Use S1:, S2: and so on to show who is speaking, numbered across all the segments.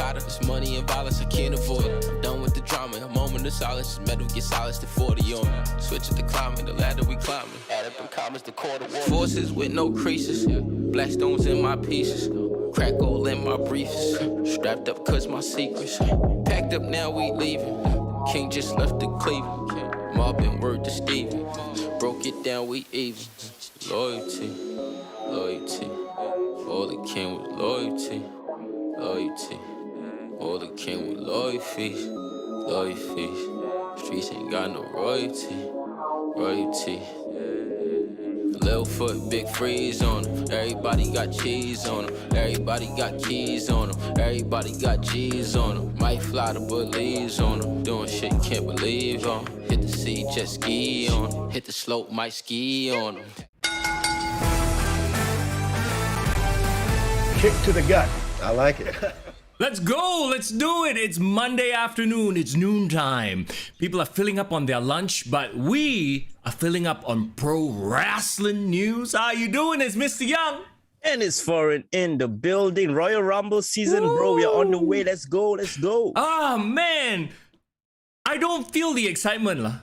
S1: avocado. This money and violence I can't avoid. I'm done with the drama. A moment of silence. Metal get silenced to 40 on me. Switch at the climbing, the ladder we climbing. Add up in commas, the quarter war. Forces with no creases. Black stones in my pieces. Crack all in my briefs. Strapped up cause my secrets. Packed up now we leaving. King just left the Cleveland. Mobbing word to Steven. Broke it down we even. Loyalty. Loyalty. All the king with loyalty. Loyalty. All the king with loyalty. Loyalty. Streets ain't got no royalty. Royalty. Little foot, big freeze on them. Everybody got cheese on them. Everybody got keys on them. Everybody got G's on them. Might fly the Belize on them. Doing shit you can't believe on. Hit the sea, jet ski on them. Hit the slope, might ski on them.
S2: Kick to the gut. I like it.
S3: Let's go, let's do it. It's Monday afternoon, it's noontime. People are filling up on their lunch, but we are filling up on pro wrestling news. How you doing? It's Mr. Young.
S4: And it's foreign in the building. Royal Rumble season, bro. We are on the way. Let's go, let's go.
S3: Ah, man. I don't feel the excitement lah.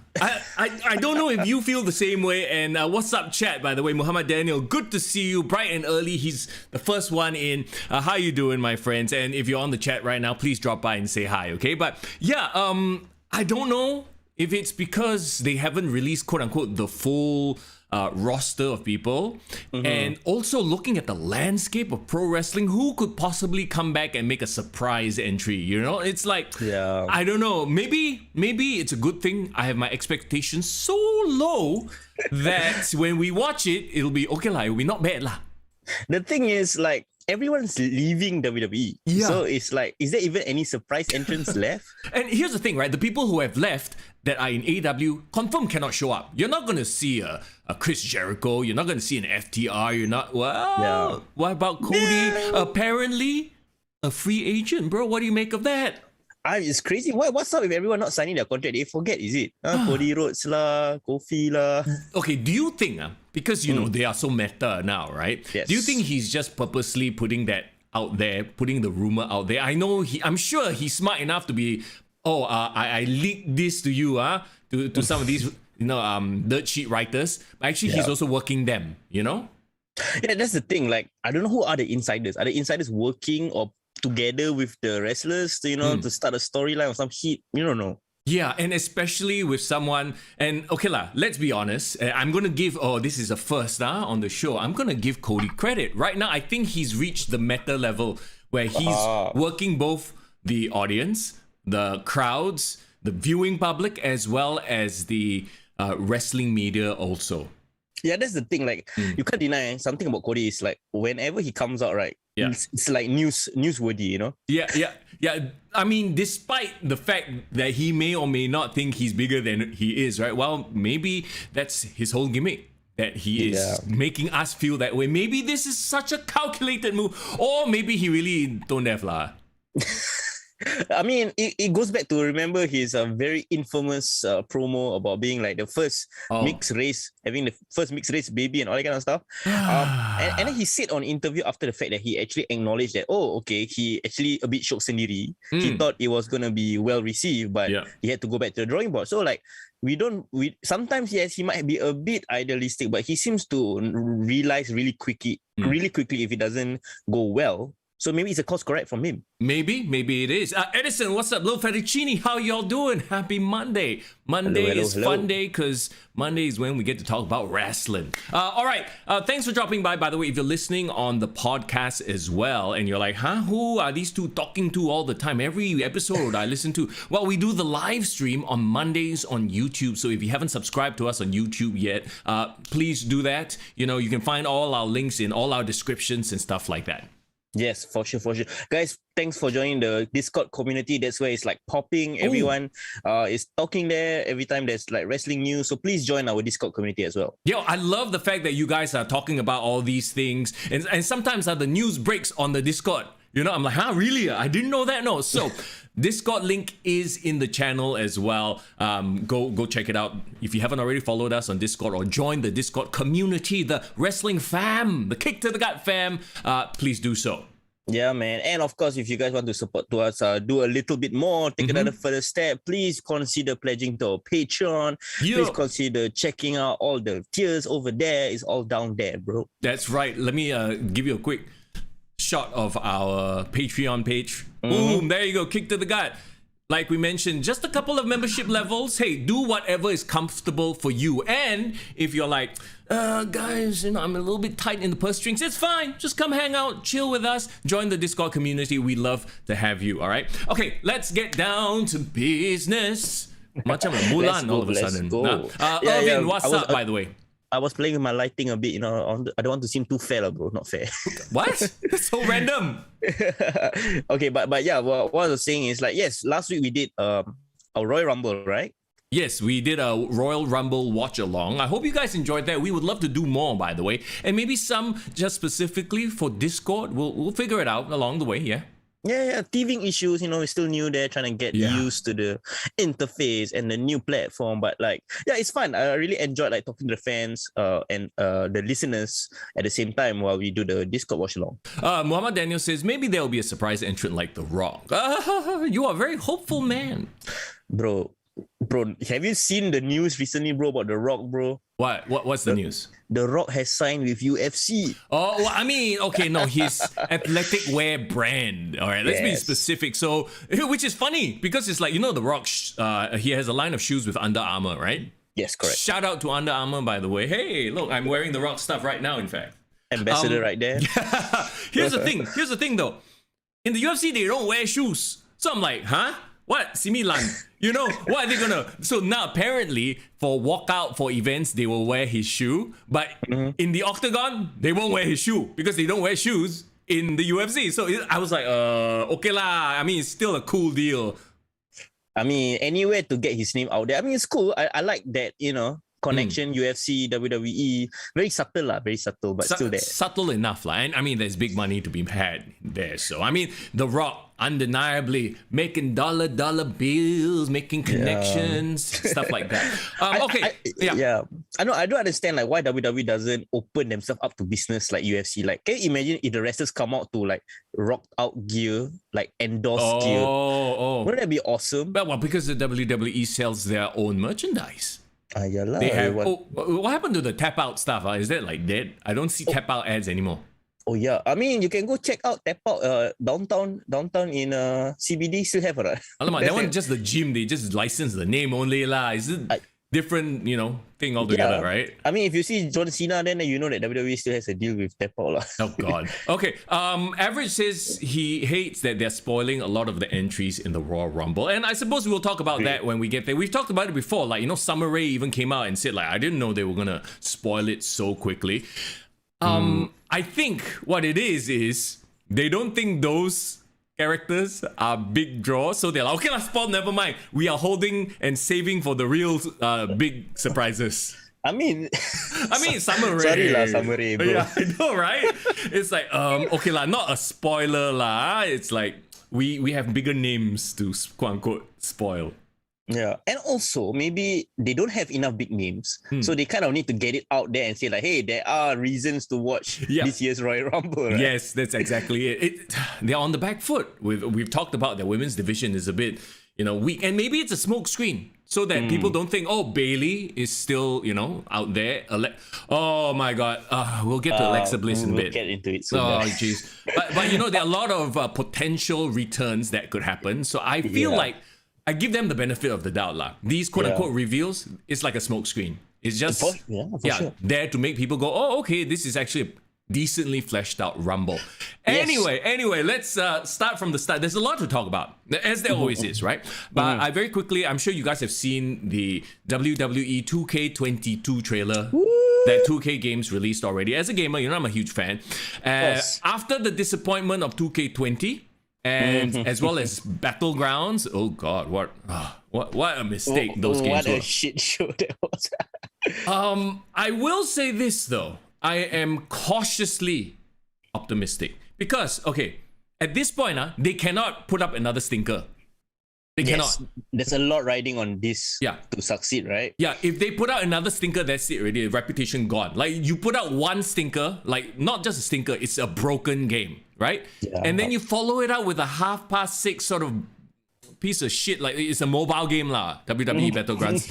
S3: I don't know if you feel the same way. And what's up, chat? By the way, Muhammad Daniel, good to see you. Bright and early. He's the first one in. How you doing, my friends? And if you're on the chat right now, please drop by and say hi, okay? But yeah, I don't know if it's because they haven't released quote unquote the full roster of people, and also looking at the landscape of pro wrestling, who could possibly come back and make a surprise entry? You know, it's like, I don't know, maybe it's a good thing I have my expectations so low that when we watch it, it'll be okay lah, it'll be not bad lah.
S4: The thing is, like, everyone's leaving WWE.
S3: Yeah.
S4: So it's like, is there even any surprise entrants left?
S3: And here's the thing, right? The people who have left that are in AEW confirm cannot show up. You're not going to see a Chris Jericho. You're not going to see an FTR. You're not, well, what about Cody? Yeah. Apparently a free agent, bro. What do you make of that?
S4: It's crazy. What's up with everyone not signing their contract? They forget, is it? Cody Rhodes lah, Kofi lah.
S3: Okay, do you think, because you know they are so meta now, right?
S4: Yes.
S3: Do you think he's just purposely putting that out there, putting the rumor out there? I'm sure he's smart enough to be, I leaked this to you, to some of these, dirt sheet writers. But actually, he's also working them, you know?
S4: Yeah, that's the thing. Like, I don't know who are the insiders. Are the insiders working or together with the wrestlers to, to start a storyline or some shit? You don't know.
S3: Yeah, and especially with someone, and okay lah, let's be honest, I'm going to give, this is a first on the show, I'm going to give Cody credit. Right now, I think he's reached the meta level where he's working both the audience, the crowds, the viewing public, as well as the wrestling media also.
S4: Yeah, that's the thing. Like, you can't deny something about Cody is like, whenever he comes out, right, it's like newsworthy, you know? Yeah.
S3: I mean, despite the fact that he may or may not think he's bigger than he is, right? Well, maybe that's his whole gimmick, that he is making us feel that way. Maybe this is such a calculated move, or maybe he really don't have lah.
S4: I mean, it goes back to remember his very infamous promo about being like the first mixed race, having the first mixed race baby and all that kind of stuff. And then he said on interview after the fact that he actually acknowledged that, he actually a bit shocked sendiri. He thought it was going to be well received, but he had to go back to the drawing board. So like, we sometimes, yes, he might be a bit idealistic, but he seems to realize really quickly if it doesn't go well. So maybe it's a course correct from him. Maybe it is.
S3: Edison, what's up? Little Fettuccine, how y'all doing? Happy Monday. Monday is fun day because Monday is when we get to talk about wrestling. All right. Thanks for dropping by. By the way, if you're listening on the podcast as well and you're like, who are these two talking to all the time? Every episode I listen to. Well, we do the live stream on Mondays on YouTube. So if you haven't subscribed to us on YouTube yet, please do that. You can find all our links in all our descriptions and stuff like that.
S4: Yes, for sure. Guys, thanks for joining the Discord community. That's where it's like popping. Everyone is talking there every time there's like wrestling news. So please join our Discord community as well.
S3: Yo, I love the fact that you guys are talking about all these things. And sometimes the news breaks on the Discord. I'm like, really? I didn't know that. No. So Discord link is in the channel as well. Go check it out. If you haven't already followed us on Discord or joined the Discord community, the wrestling fam, the Kick to the Gut fam, please do so.
S4: Yeah, man. And of course, if you guys want to support to us, do a little bit more, take another further step, please consider pledging to our Patreon. Please consider checking out all the tiers over there. It's all down there, bro.
S3: That's right. Let me give you a quick shot of our Patreon page. Boom, there you go. Kick to the gut. Like we mentioned, just a couple of membership levels. Hey, do whatever is comfortable for you. And if you're like, guys, I'm a little bit tight in the purse strings, it's fine. Just come hang out, chill with us, join the Discord community. We love to have you, all right? Okay, let's get down to business. Macam Mulan all of a sudden. Irvin, what's up, by the way?
S4: I was playing with my lighting a bit, I don't want to seem too fair, bro. Not fair.
S3: What? That's so random.
S4: Okay, but yeah, what I was saying is like, yes, last week we did a Royal Rumble, right?
S3: Yes, we did a Royal Rumble watch along. I hope you guys enjoyed that. We would love to do more, by the way, and maybe some just specifically for Discord. We'll figure it out along the way. Yeah.
S4: Yeah, teething issues, we're still new there, trying to get used to the interface and the new platform. But like, yeah, it's fun. I really enjoyed like talking to the fans and the listeners at the same time while we do the Discord watch along.
S3: Muhammad Daniel says maybe there will be a surprise entrant like The Rock. You are a very hopeful man.
S4: Bro, have you seen the news recently, bro, about The Rock, bro?
S3: What's the news?
S4: The Rock has signed with UFC.
S3: Oh, well, I mean, okay, no, his athletic wear brand. All right, let's be specific. So, which is funny because it's like, The Rock, he has a line of shoes with Under Armour, right?
S4: Yes, correct.
S3: Shout out to Under Armour, by the way. Hey, look, I'm wearing The Rock stuff right now, in fact.
S4: Ambassador right there.
S3: Here's the thing though. In the UFC, they don't wear shoes. So I'm like, huh? What? Similan? What are they gonna... So now apparently for walkout, for events, they will wear his shoe. But in the octagon, they won't wear his shoe because they don't wear shoes in the UFC. So I was like, okay lah. I mean, it's still a cool deal.
S4: I mean, anywhere to get his name out there. I mean, it's cool. I like that, connection, UFC, WWE. Very subtle, but still there.
S3: Subtle enough. And I mean, there's big money to be had there. So, I mean, The Rock, undeniably making dollar bills, making connections, stuff like that. Okay. I know. I don't understand like why WWE doesn't open themselves up to business like UFC. Like, can you imagine if the wrestlers come out to like rocked out gear, like endorsed gear? Wouldn't that be awesome? Well, because the WWE sells their own merchandise.
S4: Yalah,
S3: they have. What happened to the tap out stuff? Is that like dead? I don't see tap out ads anymore.
S4: Oh yeah, I mean you can go check out tap out downtown in CBD still have right?
S3: Alamak, that one just the gym. They just license the name only lah. Is it different thing altogether, right?
S4: I mean if you see John Cena, then you know that WWE still has a deal with tap out lah.
S3: Oh god. Okay. Average says he hates that they're spoiling a lot of the entries in the Royal Rumble, and I suppose we'll talk about that when we get there. We've talked about it before. Like Summer Rae even came out and said like I didn't know they were gonna spoil it so quickly. I think what it is they don't think those characters are big draws, so they're like, okay, let's spoil, never mind. We are holding and saving for the real big surprises.
S4: I mean,
S3: Summer Rae.
S4: Sorry lah, Summer Rae, bro.
S3: Yeah, I know, right? It's like, okay lah, not a spoiler lah. It's like we have bigger names to quote unquote spoil.
S4: Yeah, and also maybe they don't have enough big names, so they kind of need to get it out there and say like, hey, there are reasons to watch this year's Royal Rumble. Right?
S3: Yes, that's exactly it. They're on the back foot. We've talked about their women's division is a bit weak, and maybe it's a smoke screen so that people don't think Bailey is still out there. Oh my God, we'll get to Alexa Bliss in a bit.
S4: We'll get into it soon.
S3: Oh jeez, but there are a lot of potential returns that could happen. So I feel like I give them the benefit of the doubt lah. These quote unquote reveals, it's like a smoke screen. It's just
S4: for sure.
S3: There to make people go, oh, okay, this is actually a decently fleshed out Rumble. Anyway, let's start from the start. There's a lot to talk about, as there always is, right? But I very quickly, I'm sure you guys have seen the WWE 2K22 trailer. That 2K games released already. As a gamer, I'm a huge fan. After the disappointment of 2K20, and as well as Battlegrounds. Oh God, what a mistake those games were.
S4: What a shit show that was.
S3: I will say this though. I am cautiously optimistic because at this point, they cannot put up another stinker.
S4: There's a lot riding on this
S3: Yeah.
S4: to succeed, right?
S3: Yeah, if they put out another stinker, that's it already. Reputation gone. Like you put out one stinker, like not just a stinker, it's a broken game, right?
S4: Yeah.
S3: And then you follow it out with a 6:30 sort of piece of shit. Like it's a mobile game lah. WWE Battlegrounds.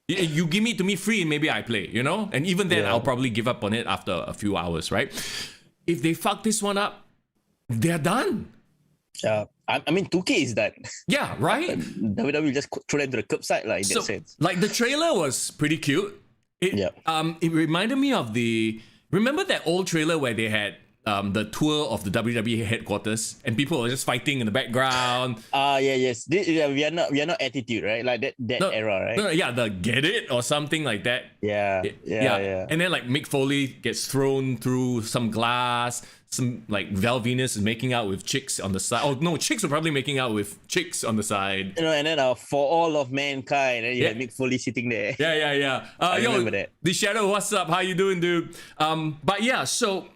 S3: You give it to me free and maybe I play, you know? And even then I'll probably give up on it after a few hours, right? If they fuck this one up, they're done.
S4: I mean, 2K is done.
S3: Yeah, right?
S4: WWE just throw them to the curbside, like in that sense.
S3: Like the trailer was pretty cute. It reminded me of remember that old trailer where they had the tour of the WWE headquarters and people were just fighting in the background.
S4: Yes. We are not Attitude, right? Like that era, right?
S3: No, yeah, the Get It or something like that.
S4: Yeah.
S3: And then like Mick Foley gets thrown through some glass. Some like Val Venus is making out with chicks on the side. Oh no, chicks are probably making out with chicks on the side.
S4: You know, and then For All of Mankind, and you have Mick Foley sitting there.
S3: Yeah.
S4: I remember that.
S3: The Shadow, what's up? How you doing, dude? But yeah, so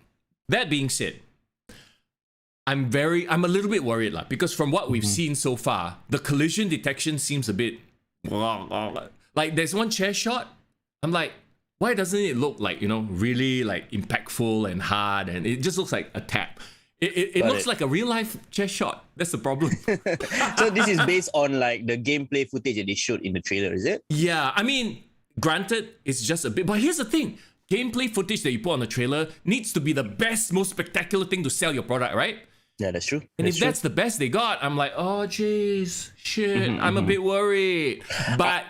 S3: that being said, I'm a little bit worried lah, because from what we've seen so far, the collision detection seems a bit like there's one chair shot. I'm like, why doesn't it look like, you know, really like impactful and hard, and it just looks like a tap. It looks like a real life chair shot. That's the problem.
S4: So this is based on like the gameplay footage that they showed in the trailer, is it?
S3: Yeah, I mean, granted, it's just a bit, but here's the thing. Gameplay footage that you put on the trailer needs to be the best, most spectacular thing to sell your product, right?
S4: Yeah, that's true.
S3: And if that's the best they got, I'm like, oh jeez, shit, I'm a bit worried. But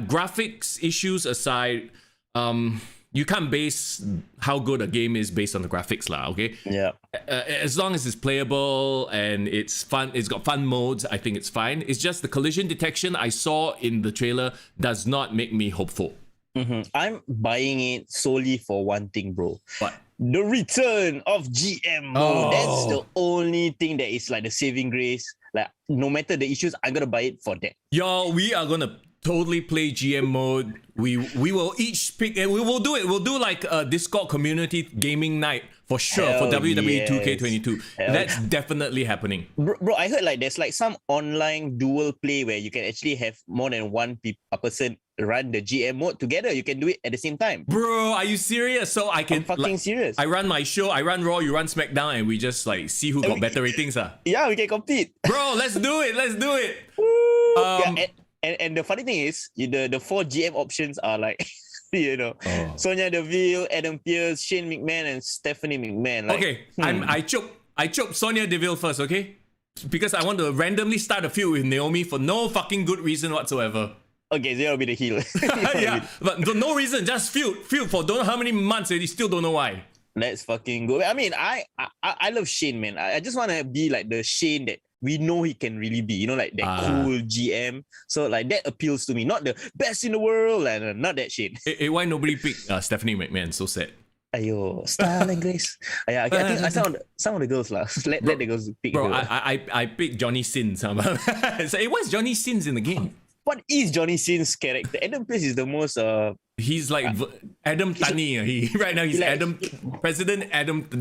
S3: graphics issues aside, you can't base how good a game is based on the graphics lah, okay?
S4: Yeah.
S3: As long as it's playable and it's fun, it's got fun modes, I think it's fine. It's just the collision detection I saw in the trailer does not make me hopeful.
S4: I'm buying it solely for one thing, bro.
S3: What?
S4: The return of GM mode. That's the only thing that is like the saving grace. Like, no matter the issues, I'm gonna buy it for that.
S3: Yo, we are gonna totally play GM mode. We will each pick, and we will do it. We'll do like a Discord community gaming night for sure.
S4: Hell
S3: for WWE
S4: yes.
S3: 2K22. That's definitely happening.
S4: Bro, I heard like there's like some online dual play where you can actually have more than one person run the GM mode together. You can do it at the same time.
S3: Bro, are you serious? So I can
S4: I'm serious.
S3: I run my show, I run Raw, you run SmackDown, and we just like see who got better ratings.
S4: Yeah, we can compete.
S3: Bro, let's do it. Let's do it.
S4: And the funny thing is, the 4 GM options are like, you know, Sonya Deville, Adam Pearce, Shane McMahon, and Stephanie McMahon. Like,
S3: okay, I chope Sonya Deville first, okay? Because I want to randomly start a feud with Naomi for no fucking good reason whatsoever.
S4: Okay, Zero will be the heel.
S3: Yeah, but no reason, just feud for don't know how many months and you still don't know why.
S4: Let's fucking go. I mean, I love Shane, man. I just want to be like the Shane that we know he can really be, you know, like that cool GM. So like that appeals to me. Not the best in the world, and not that Shane.
S3: Hey, why nobody picked Stephanie McMahon? So sad.
S4: Ayo, style and grace. Yeah, I think I some of the girls lah. Let the girls pick.
S3: Bro, I picked Johnny Sins. So, hey, what's Johnny Sins in the game?
S4: What is Johnny Sins' character? Adam Pearce is the most
S3: he's like Adam Tunney. Right now he's like, President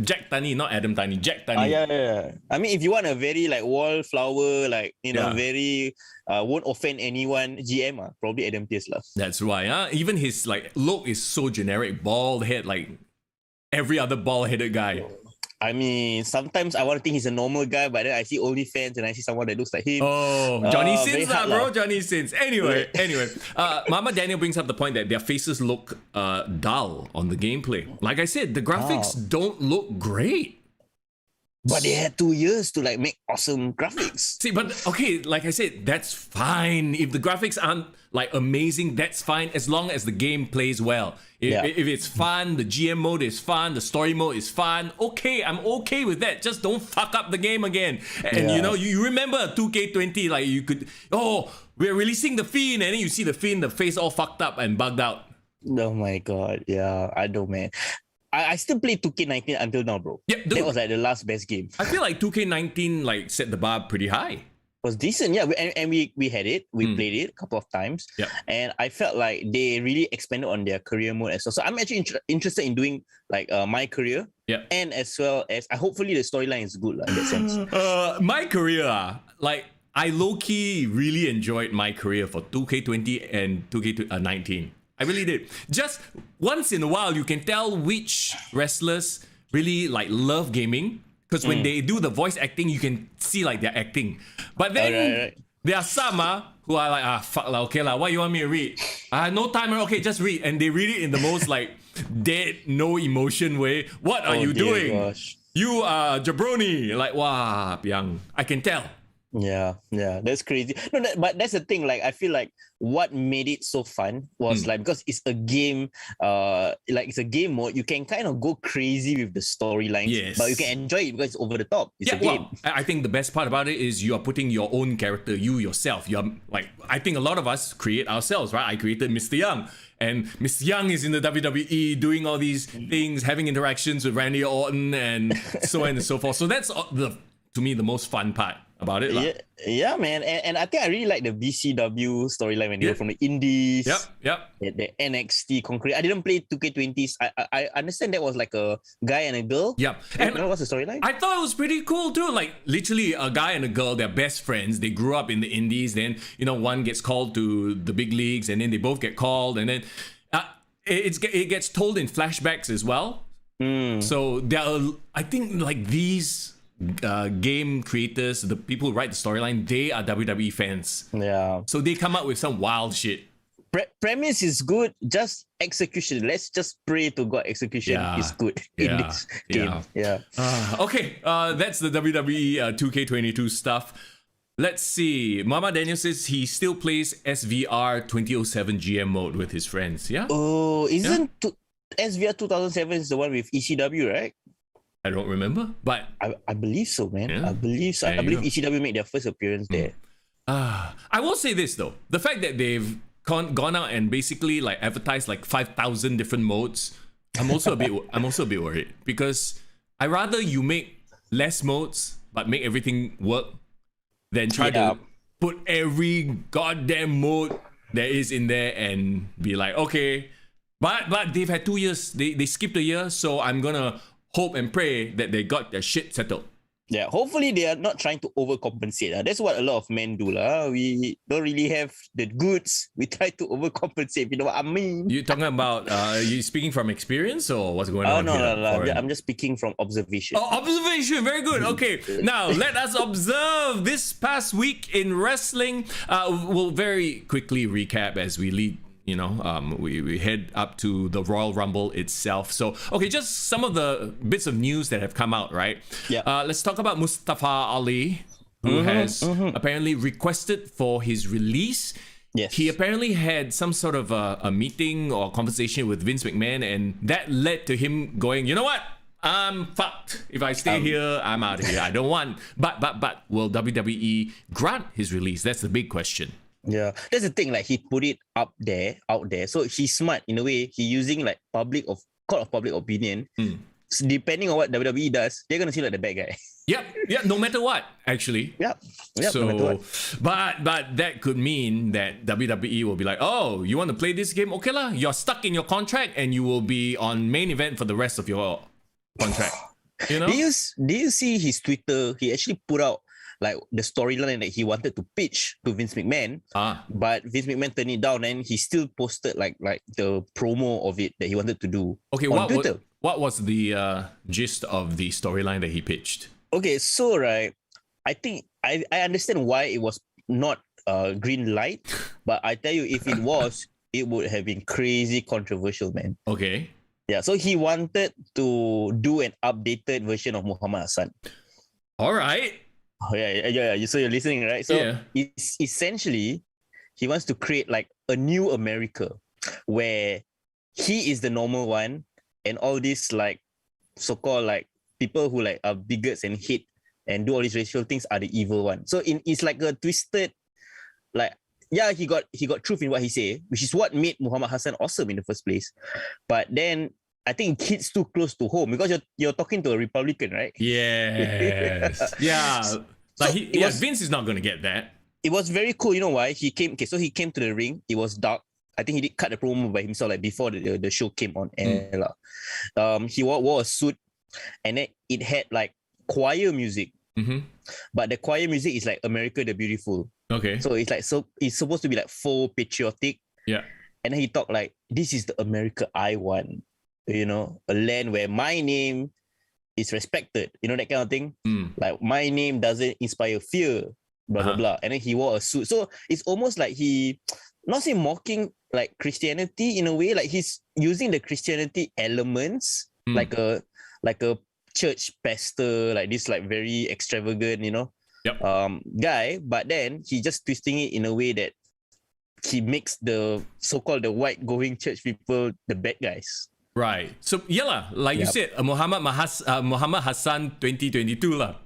S3: Jack Tunney, not Adam Tunney, Jack Tunney.
S4: Yeah. I mean, if you want a very like wallflower, like, you know, very won't offend anyone GM, probably Adam Pearce lah.
S3: That's why. Even his like look is so generic, bald head, like every other bald-headed guy.
S4: I mean, sometimes I want to think he's a normal guy, but then I see OnlyFans and I see someone that looks like him.
S3: Oh, Johnny Sins lah, bro. Johnny Sins. Anyway. Mama Daniel brings up the point that their faces look dull on the gameplay. Like I said, the graphics don't look great.
S4: But they had 2 years to like make awesome graphics.
S3: See, but okay, like I said, that's fine. If the graphics aren't like amazing, that's fine as long as the game plays well. If it's fun, the GM mode is fun, the story mode is fun, okay, I'm okay with that. Just don't fuck up the game again. And you know, you remember 2K20, like you could, we're releasing the Fiend, and then you see the Fiend, the face all fucked up and bugged out.
S4: Oh my god, yeah, I know, man. I still play 2K19 until now, bro.
S3: Yeah, dude,
S4: that was like the last best game.
S3: I feel like 2K19 like set the bar pretty high.
S4: It was decent, yeah. And we had it. We played it a couple of times.
S3: Yeah.
S4: And I felt like they really expanded on their career mode as well. So I'm actually interested in doing like my career.
S3: Yeah.
S4: And as well as hopefully the storyline is good in that sense.
S3: My career, like I low-key really enjoyed my career for 2K20 and 2K19. I really did. Just once in a while, you can tell which wrestlers really like love gaming, because when they do the voice acting, you can see like they're acting. But then there are some who are like, fuck lah, okay lah, what you want me to read? No time, okay, just read. And they read it in the most like dead, no emotion way. What are you doing?
S4: Gosh.
S3: You are jabroni. Like, wow, young. I can tell.
S4: Yeah, that's crazy. No, but that's the thing. Like, I feel like what made it so fun was like, because it's a game, like it's a game mode. You can kind of go crazy with the storylines, but you can enjoy it because it's over the top. It's a game.
S3: Well, I think the best part about it is you are putting your own character, you yourself. You're like, I think a lot of us create ourselves, right? I created Mr. Young. And Mr. Young is in the WWE doing all these things, having interactions with Randy Orton and so on and so forth. So that's to me the most fun part about it.
S4: Yeah, man. And I think I really like the BCW storyline when they were from the Indies. The NXT concrete. I didn't play 2K20s. I understand that was like a guy and a girl. And what's the storyline?
S3: I thought it was pretty cool too. Like literally a guy and a girl, they're best friends. They grew up in the Indies. Then, one gets called to the big leagues and then they both get called. And then it gets told in flashbacks as well. So there are, I think like these game creators, the people who write the storyline, they are WWE fans.
S4: Yeah.
S3: So they come up with some wild shit.
S4: Premise is good, just execution. Let's just pray to God execution is good in this game.
S3: Okay, that's the WWE 2K22 stuff. Let's see. Mama Daniel says he still plays SVR 2007 GM mode with his friends. Yeah.
S4: Oh, isn't SVR 2007 is the one with ECW, right?
S3: I don't remember, but
S4: I believe so, man. I believe so. I believe ECW made their first appearance there.
S3: I will say this though: the fact that they've gone out and basically like advertised like 5,000 different modes, I'm also a bit worried, because I rather you make less modes but make everything work than try to put every goddamn mode there is in there and be like, okay, but they've had 2 years. They skipped a year, so I'm gonna hope and pray that they got their shit settled.
S4: Yeah, hopefully they are not trying to overcompensate. That's what a lot of men do. We don't really have the goods. We try to overcompensate. You know what I mean?
S3: You talking about, you speaking from experience or what's going on?
S4: No. I'm just speaking from observation.
S3: Oh, observation. Very good. Okay. Now, let us observe this past week in wrestling. We'll very quickly recap as we lead. We head up to the Royal Rumble itself. So, okay, just some of the bits of news that have come out, right?
S4: Yeah.
S3: Let's talk about Mustafa Ali, who has apparently requested for his release.
S4: Yes.
S3: He apparently had some sort of a meeting or conversation with Vince McMahon, and that led to him going, you know what? I'm fucked. If I stay here, I'm out of here. I don't want. But will WWE grant his release? That's the big question.
S4: Yeah, that's the thing. Like, he put it out there. So he's smart in a way. He using like court of public opinion. So depending on what WWE does, they're gonna see like the bad guy.
S3: Yeah. No matter what, actually.
S4: Yep.
S3: So,
S4: no matter what.
S3: But that could mean that WWE will be like, oh, you want to play this game? Okay lah. You're stuck in your contract, and you will be on main event for the rest of your contract.
S4: Do you see his Twitter? He actually put out like the storyline that he wanted to pitch to Vince McMahon, but Vince McMahon turned it down, and he still posted like the promo of it that he wanted to do on Twitter.
S3: What was the gist of the storyline that he pitched?
S4: Okay, so right, I think I understand why it was not green light, but I tell you, if it was, it would have been crazy controversial, man.
S3: Okay.
S4: Yeah, so he wanted to do an updated version of Muhammad Hassan.
S3: All right.
S4: Oh, yeah. So you're listening, right? So it's essentially, he wants to create like a new America where he is the normal one, and all these like so-called like people who like are bigots and hate and do all these racial things are the evil one. So it's like a twisted, like, yeah, he got truth in what he say, which is what made Muhammad Hassan awesome in the first place. But then I think it hits too close to home because you're talking to a Republican, right?
S3: Yes. Yeah. Vince is not going to get that.
S4: It was very cool. You know why? He came to the ring. It was dark. I think he did cut the promo by himself, like before the show came on air. He wore a suit, and then it had like choir music. but the choir music is like America the Beautiful.
S3: Okay.
S4: So it's supposed to be like full patriotic.
S3: Yeah.
S4: And then he talked like, this is the America I want, you know, a land where my name is respected, you know, that kind of thing. Like my name doesn't inspire fear, blah, blah, blah. And then he wore a suit. So it's almost like he, not say mocking like Christianity in a way, like he's using the Christianity elements, like a church pastor, like this like very extravagant, you know, guy. But then he just twisting it in a way that he makes the so-called the white going church people the bad guys.
S3: Right. So yeah, like you said, Muhammad Hassan 2022 lah.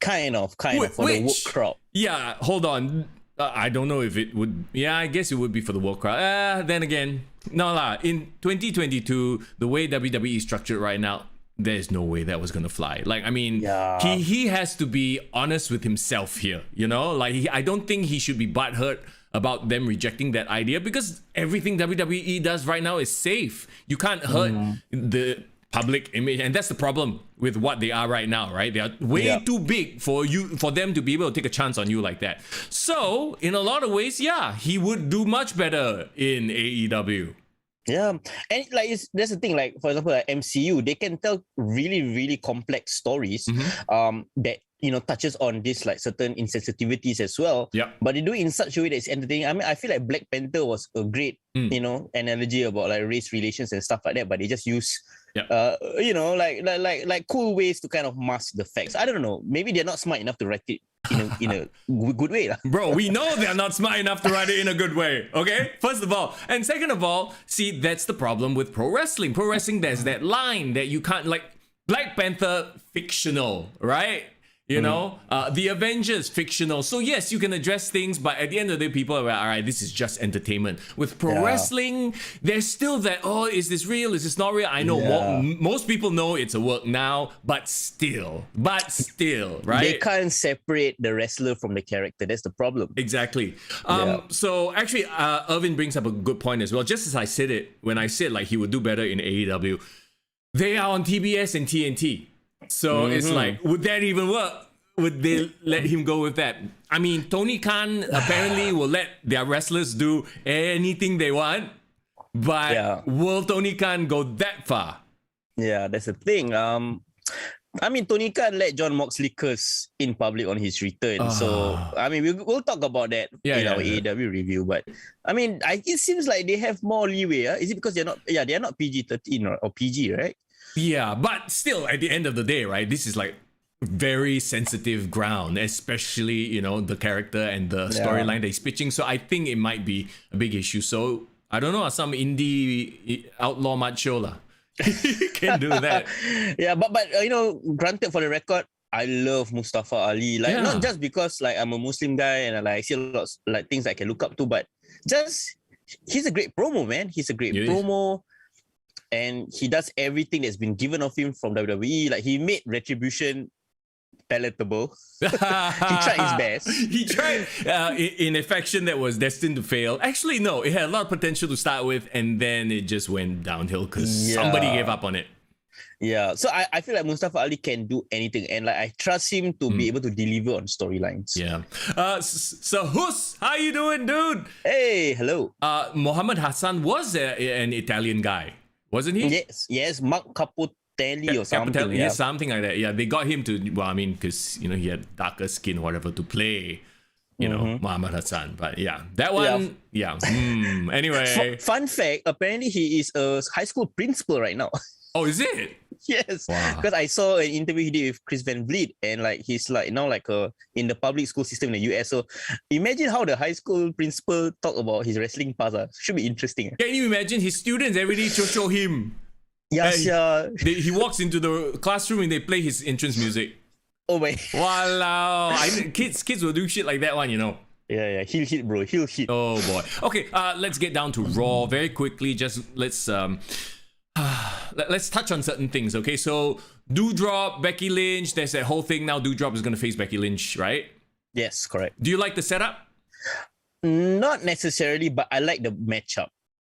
S4: Kind of for the woke crowd.
S3: Yeah, hold on. I don't know if it would. Yeah, I guess it would be for the woke crowd. Then again, no lah. In 2022, the way WWE is structured right now, there's no way that was gonna fly. Like, I mean, he has to be honest with himself here. You know, like I don't think he should be butthurt about them rejecting that idea, because everything WWE does right now is safe. You can't hurt the public image, and that's the problem with what they are right now, right? They are way too big for them to be able to take a chance on you like that. So in a lot of ways, yeah, he would do much better in AEW.
S4: Yeah, and like that's the thing. Like for example, like MCU, they can tell really, really complex stories. That, you know, touches on this like certain insensitivities as well. Yeah. But they do it in such a way that it's entertaining. I mean, I feel like Black Panther was a great, you know, analogy about like race relations and stuff like that. But they just use, you know, like cool ways to kind of mask the facts. I don't know. Maybe they're not smart enough to write it in a good way.
S3: Bro, we know they're not smart enough to write it in a good way, okay? First of all. And second of all, see, that's the problem with pro wrestling. Pro wrestling, there's that line that you can't, like, Black Panther, fictional, right? You know, the Avengers, fictional. So yes, you can address things, but at the end of the day, people are like, all right, this is just entertainment. With pro wrestling, there's still that, oh, is this real? Is this not real? I know most people know it's a work now, but still, right?
S4: They can't separate the wrestler from the character. That's the problem.
S3: Exactly. So actually, Irvin brings up a good point as well. Just as I said it, when I said like he would do better in AEW, they are on TBS and TNT. So it's like, would that even work? Would they let him go with that? I mean, Tony Khan apparently will let their wrestlers do anything they want, but will Tony Khan go that far?
S4: Yeah, that's the thing. I mean, Tony Khan let John Moxley curse in public on his return. So, I mean, we'll talk about that in our AEW review. But, I mean, it seems like they have more leeway. Is it because they're not PG-13 or PG, right?
S3: Yeah, but still, at the end of the day, right, this is like very sensitive ground, especially, you know, the character and the storyline that he's pitching. So I think it might be a big issue. So I don't know, some indie outlaw macho lah can do that.
S4: Yeah, but you know, granted, for the record, I love Mustafa Ali. Like not just because like I'm a Muslim guy and I see a lot of like things I can look up to, but just he's a great promo, man. He's a great promo. And he does everything that's been given of him from WWE. Like, he made Retribution palatable. He tried his best.
S3: He tried in a faction that was destined to fail. Actually, no, it had a lot of potential to start with, and then it just went downhill because somebody gave up on it.
S4: Yeah, so I feel like Mustafa Ali can do anything, and like I trust him to be able to deliver on storylines.
S3: Yeah. So Hus, how you doing, dude?
S4: Hey, hello.
S3: Muhammad Hassan was an Italian guy, wasn't he?
S4: Yes, Mark Capotelli or something.
S3: Yeah, something like that. Yeah, they got him to. Well, I mean, because you know he had darker skin, or whatever, to play. You know, Muhammad Hassan. But yeah, that one. Yeah. Anyway.
S4: Fun fact: apparently he is a high school principal right now.
S3: Oh, is it?
S4: Yes, because I saw an interview he did with Chris Van Vliet, and like he's like now like in the public school system in the US. So imagine how the high school principal talk about his wrestling past. Should be interesting.
S3: Can you imagine his students every day show him?
S4: Yes,
S3: he walks into the classroom and they play his entrance music.
S4: Oh my!
S3: Walao! Kids will do shit like that one, you know.
S4: Yeah, he'll hit, bro. He'll hit.
S3: Oh boy. Okay, let's get down to Raw very quickly. Just let's touch on certain things, okay? So, Doudrop, Becky Lynch, there's that whole thing now. Doudrop is going to face Becky Lynch, right?
S4: Yes, correct.
S3: Do you like the setup?
S4: Not necessarily, but I like the matchup.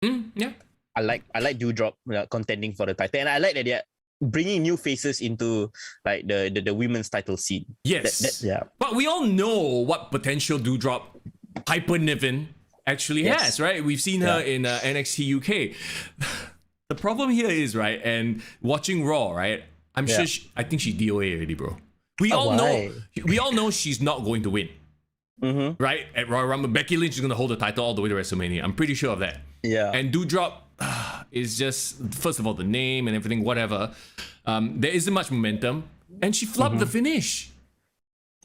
S3: Yeah.
S4: I like Doudrop contending for the title, and I like that bringing new faces into like the women's title scene.
S3: Yes.
S4: Yeah.
S3: But we all know what potential Doudrop Piper Niven actually has, right? We've seen her in NXT UK. The problem here is, right, and watching Raw, right, I'm sure I think she's DOA already, bro. We all know she's not going to win. Right? At Royal Rumble, Becky Lynch is going to hold the title all the way to WrestleMania. I'm pretty sure of that.
S4: Yeah.
S3: And Doudrop is just, first of all, the name and everything, whatever. There isn't much momentum. And she flopped the finish.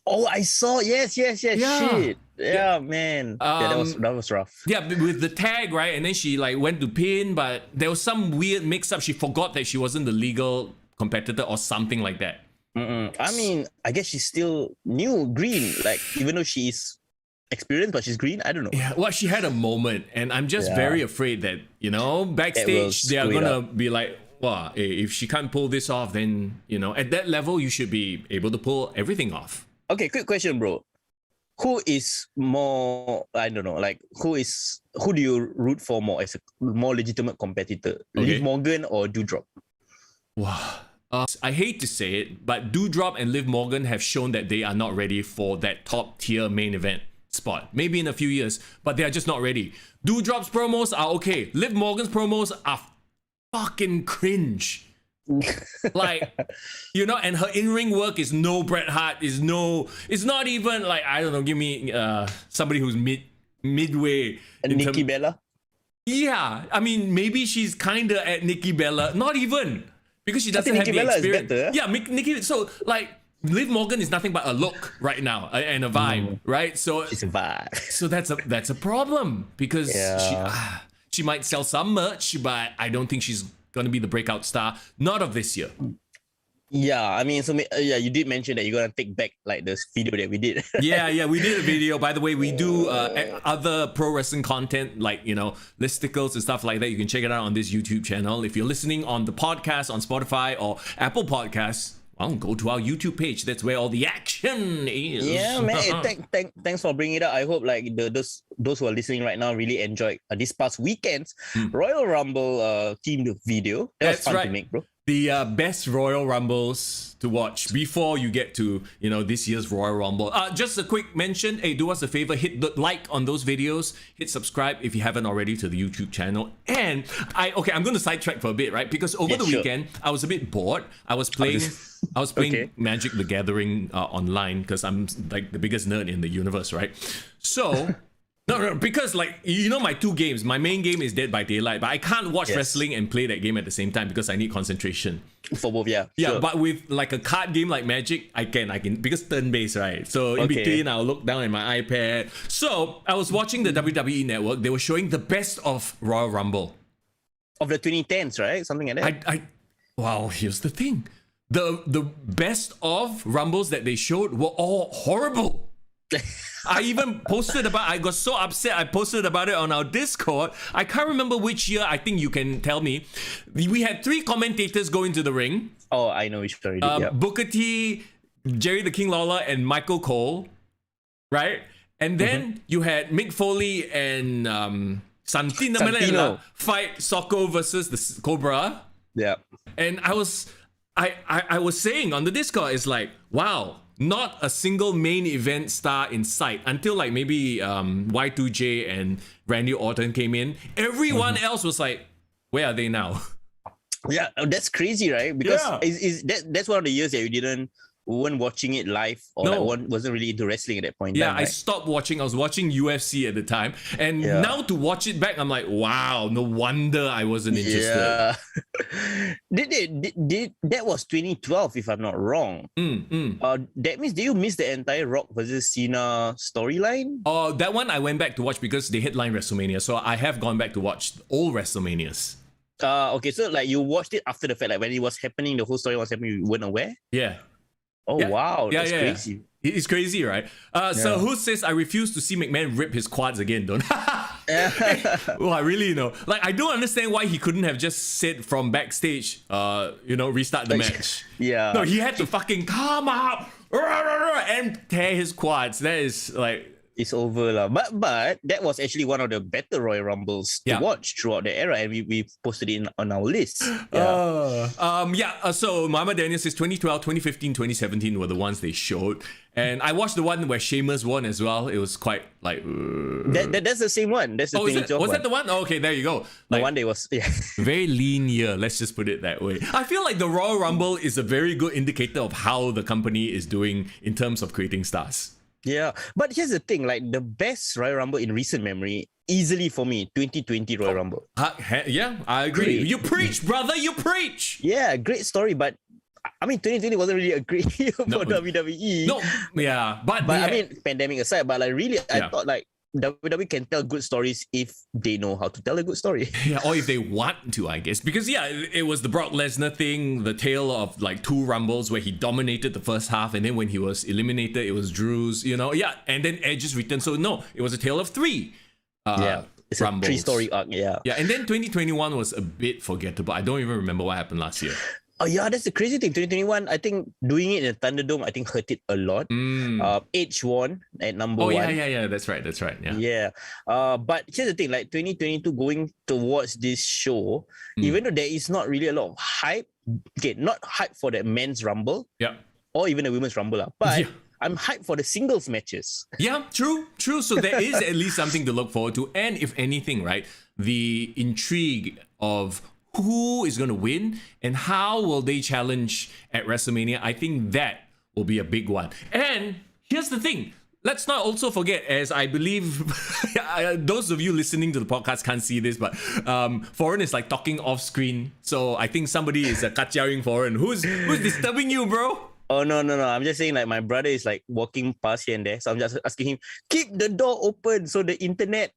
S4: Oh, I saw. Yes.
S3: Yeah.
S4: Shit. Yeah, man. That was rough.
S3: Yeah, with the tag, right? And then she like went to pin, but there was some weird mix-up. She forgot that she wasn't the legal competitor or something like that.
S4: I mean, I guess she's still green. Like, even though she is experienced, but she's green. I don't know.
S3: Yeah, well, she had a moment, and I'm just very afraid that, backstage they are gonna be like, well, if she can't pull this off, then at that level you should be able to pull everything off.
S4: Okay, quick question, bro. Who is more? I don't know. Like, who do you root for more as a more legitimate competitor?
S3: Okay.
S4: Liv Morgan or Doudrop?
S3: Wow. I hate to say it, but Doudrop and Liv Morgan have shown that they are not ready for that top tier main event spot. Maybe in a few years, but they are just not ready. Doudrop's promos are okay. Liv Morgan's promos are fucking cringe. Like, and her in-ring work is no Bret Hart, it's not even like, I don't know, give me somebody who's midway.
S4: Nikki Bella?
S3: Yeah, I mean, maybe she's kinda at Nikki Bella, not even. Because she doesn't have
S4: Nikki
S3: the
S4: Bella
S3: experience.
S4: is better.
S3: Yeah, Nikki. So like, Liv Morgan is nothing but a look right now and a vibe, right? So
S4: It's a vibe.
S3: So that's a problem because she might sell some merch, but I don't think she's gonna be the breakout star. Not of this year.
S4: Yeah, I mean, so you did mention that you're gonna take back like this video that we did.
S3: Yeah, we did a video. By the way, we do other pro wrestling content like listicles and stuff like that. You can check it out on this YouTube channel. If you're listening on the podcast on Spotify or Apple Podcasts, well, go to our YouTube page. That's where all the action is.
S4: Yeah, man. Thanks for bringing it up. I hope like those who are listening right now really enjoyed this past weekend's Royal Rumble themed video. That was fun to make, bro.
S3: The best Royal Rumbles to watch before you get to this year's Royal Rumble. Just a quick mention. Hey, do us a favor, hit the like on those videos, hit subscribe if you haven't already to the YouTube channel. And I'm going to sidetrack for a bit, right? Because over the weekend I was a bit bored. I was playing Magic the Gathering online because I'm like the biggest nerd in the universe, right? So. No, because like my two games. My main game is Dead by Daylight, but I can't watch wrestling and play that game at the same time because I need concentration.
S4: For both, yeah.
S3: Yeah,
S4: sure.
S3: but with like a card game like Magic, I can because turn-based, right? So in between, I'll look down at my iPad. So I was watching the WWE Network. They were showing the best of Royal Rumble
S4: of the 2010s, right? Something like that.
S3: Wow, here's the thing: the best of Rumbles that they showed were all horrible. I even posted I got so upset, I posted about it on our Discord. I can't remember which year. I think you can tell me. We had 3 commentators go into the ring.
S4: Oh, I know which story.
S3: Booker T, Jerry the King Lawler, and Michael Cole, right? And then you had Mick Foley and Santino fight Socko versus the Cobra.
S4: Yeah.
S3: And I was saying on the Discord, it's like, wow, not a single main event star in sight until like maybe Y2J and Randy Orton came in. Everyone else was like, where are they now?
S4: Yeah, that's crazy, right? Because that's one of the years that you weren't watching it live or wasn't really into wrestling at that point.
S3: Yeah,
S4: time, right?
S3: I stopped watching. I was watching UFC at the time, and now to watch it back, I'm like, wow, no wonder I wasn't interested.
S4: Yeah. That was 2012, if I'm not wrong. That means did you miss the entire Rock versus Cena storyline?
S3: Oh, that one I went back to watch because they headlined WrestleMania, so I have gone back to watch all WrestleManias.
S4: Okay, so like you watched it after the fact, like when it was happening, the whole story was happening, you weren't aware?
S3: Yeah.
S4: Oh, wow. That's crazy.
S3: It's crazy, right? So who says I refuse to see McMahon rip his quads again, don't Well, I really like, I don't understand why he couldn't have just said from backstage, restart the match.
S4: Yeah.
S3: No, he had to fucking come up and tear his quads. That is like,
S4: it's over lah. But that was actually one of the better Royal Rumbles to watch throughout the era, and we posted it on our list.
S3: So Muhammad Daniel says 2012, 2015, 2017 were the ones they showed. And I watched the one where Sheamus won as well. It was quite like...
S4: That's the same one. That's the 2012
S3: was that the one? Oh, okay, there you go.
S4: The one day was... Yeah.
S3: Very lean year, let's just put it that way. I feel like the Royal Rumble is a very good indicator of how the company is doing in terms of creating stars.
S4: Yeah, but here's the thing, like the best Royal Rumble in recent memory, easily for me, 2020 Royal Rumble.
S3: Yeah, I agree.
S4: Great.
S3: You preach, brother, you preach.
S4: Yeah, great story, but I mean, 2020 wasn't really a great year for WWE.
S3: No, yeah, but
S4: I mean, pandemic aside, but like really, I thought like WWE can tell good stories if they know how to tell a good story.
S3: Yeah, or if they want to, I guess. Because it was the Brock Lesnar thing, the tale of like 2 Rumbles where he dominated the first half, and then when he was eliminated, it was Drew's, and then Edge's return. So no, it was a tale of 3.
S4: It's
S3: Rumbles.
S4: a 3-story arc. Yeah,
S3: and then 2021 was a bit forgettable. I don't even remember what happened last year.
S4: Oh yeah, that's the crazy thing. 2021, I think doing it in a Thunderdome, I think hurt it a lot. Edge won at number 1.
S3: Yeah, that's right.
S4: Yeah. But here's the thing, like 2022 going towards this show, even though there is not really a lot of hype, not hype for the men's Rumble, or even the women's Rumble, but I'm hyped for the singles matches.
S3: Yeah, true. So there is at least something to look forward to. And if anything, right, the intrigue of who is going to win and how will they challenge at WrestleMania, I think that will be a big one. And here's the thing. Let's not also forget, as I believe those of you listening to the podcast can't see this, but Foreign is like talking off screen. So I think somebody is kachiaring Foreign. Who's disturbing you, bro?
S4: Oh, no. I'm just saying like my brother is like walking past here and there. So I'm just asking him, keep the door open so the internet,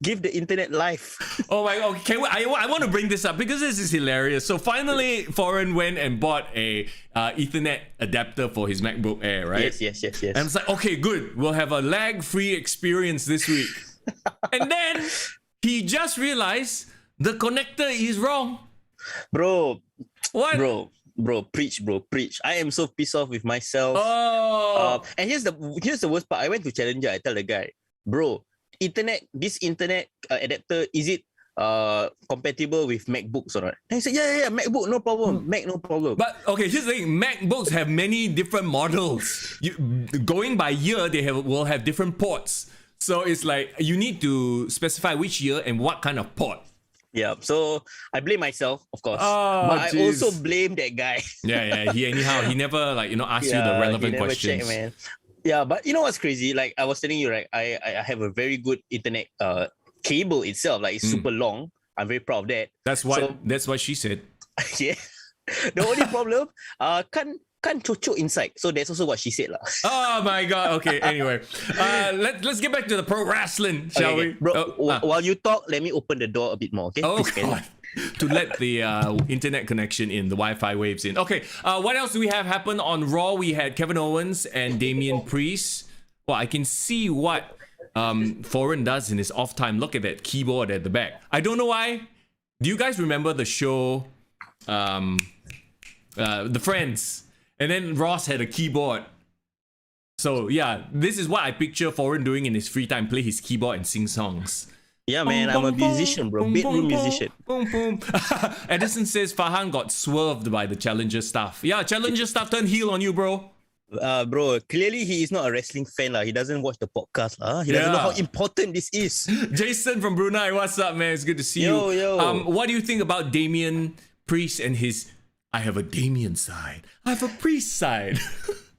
S4: give the internet life.
S3: Oh my God. I want to bring this up because this is hilarious. So finally, Foreign went and bought a Ethernet adapter for his MacBook Air, right?
S4: Yes.
S3: And I was like, okay, good. We'll have a lag-free experience this week. And then he just realized the connector is wrong.
S4: Bro.
S3: What?
S4: Bro, preach. I am so pissed off with myself.
S3: Oh.
S4: And here's the worst part. I went to Challenger. I tell the guy, bro, this internet adapter, is it compatible with MacBooks or not? And he said, yeah, MacBook, no problem. Mac, no problem.
S3: But okay, here's the thing. MacBooks have many different models. Going by year, will have different ports. So it's like you need to specify which year and what kind of port.
S4: Yeah, so I blame myself, of course.
S3: But
S4: I also blame that guy.
S3: Yeah. He never asked you the relevant questions.
S4: Checked, man. Yeah, but you know what's crazy? Like I was telling you, right? I have a very good internet cable itself. Like it's super long. I'm very proud of that.
S3: That's what she said.
S4: Yeah. The only problem, can't chocho inside. So that's also what she said lah.
S3: Oh my God. Okay. Anyway, let's get back to the pro wrestling, shall we?
S4: Bro, while you talk, let me open the door a bit more. Okay.
S3: Oh God. To let the internet connection in, the Wi-Fi waves in. Okay, what else do we have happen on Raw? We had Kevin Owens and Damian Priest. Well, I can see what Foreign does in his off time. Look at that keyboard at the back. I don't know why. Do you guys remember the show, The Friends? And then Ross had a keyboard. So yeah, this is what I picture Foreign doing in his free time. Play his keyboard and sing songs.
S4: Yeah, man, I'm a musician, bro. Bedroom musician.
S3: Edison says Farhan got swerved by the Challenger staff. Yeah, Challenger staff turned heel on you, bro.
S4: Bro, clearly he is not a wrestling fan. He doesn't watch the podcast. He doesn't know how important this is.
S3: Jason from Brunei, what's up, man? It's good to see you.
S4: Yo.
S3: What do you think about Damian Priest and his I have a Damian side, I have a Priest side?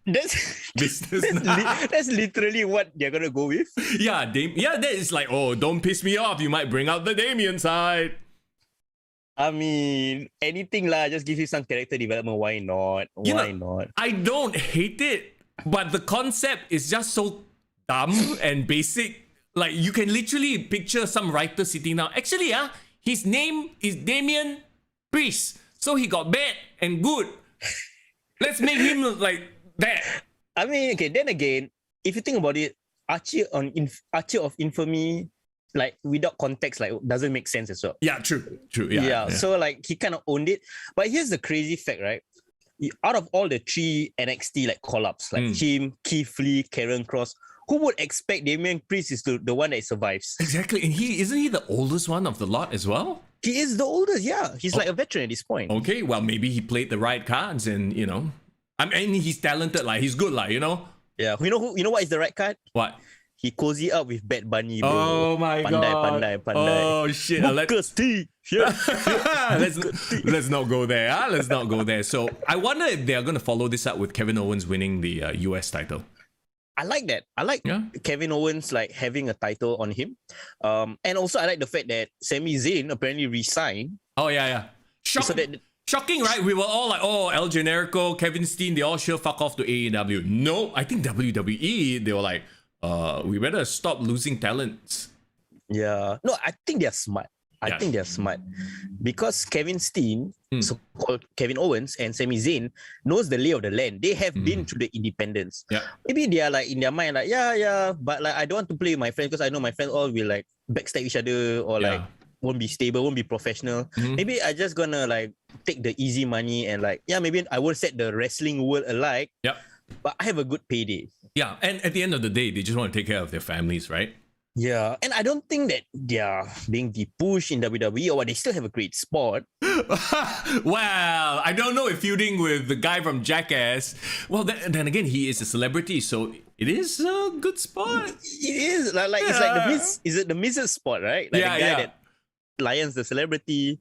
S4: That's
S3: business.
S4: That's literally what they're gonna go with.
S3: Yeah, that is like, oh, don't piss me off. You might bring out the Damian side.
S4: I mean, anything lah. Just give you some character development. Why not? Why not?
S3: I don't hate it, but the concept is just so dumb and basic. Like you can literally picture some writer sitting down. Actually, his name is Damian Priest, so he got bad and good. Let's make him look like that.
S4: I mean, okay. Then again, if you think about it, Archie of Infamy, like without context, like doesn't make sense as well.
S3: Yeah, true. Yeah.
S4: So like he kind of owned it. But here's the crazy fact, right? Out of all the 3 NXT like call-ups, like him, Keith Lee, Karen Cross, who would expect Damian Priest is the one that survives?
S3: Exactly. And isn't he the oldest one of the lot as well?
S4: He is the oldest, yeah. He's like a veteran at this point.
S3: Okay, well, maybe he played the right cards and, I mean, he's talented, like, he's good, like,
S4: Yeah, you know what is the right card?
S3: What?
S4: He cozy up with Bad Bunny, bro.
S3: Oh my god.
S4: Pandai.
S3: Oh shit.
S4: Booker's T. Yeah.
S3: Let's not go there. Let's not go there. So I wonder if they're going to follow this up with Kevin Owens winning the US title.
S4: I like that. I like Kevin Owens like having a title on him. And also I like the fact that Sami Zayn apparently resigned.
S3: Oh yeah. Shocking, right? We were all like, oh, El Generico, Kevin Steen, they all sure fuck off to AEW. No, I think WWE, they were like, we better stop losing talents.
S4: Yeah. No, I think they're smart. I think they're smart. Because Kevin Steen, so-called Kevin Owens and Sami Zayn knows the lay of the land. They have been through the independence.
S3: Yeah.
S4: Maybe they are like in their mind like, yeah, but like I don't want to play with my friends because I know my friends all will like backstab each other or like won't be stable, won't be professional. Maybe I just gonna like take the easy money and like, maybe I won't set the wrestling world alight.
S3: Yep.
S4: But I have a good payday.
S3: Yeah, and at the end of the day, they just want to take care of their families, right?
S4: Yeah, and I don't think that they're being depushed in WWE or what. They still have a great spot.
S3: Well, I don't know if feuding with the guy from Jackass. Well, then again, he is a celebrity, so it is a good spot.
S4: It is like it's like the Miz. Is it the Miz's spot, right? Like the guy that lions the celebrity.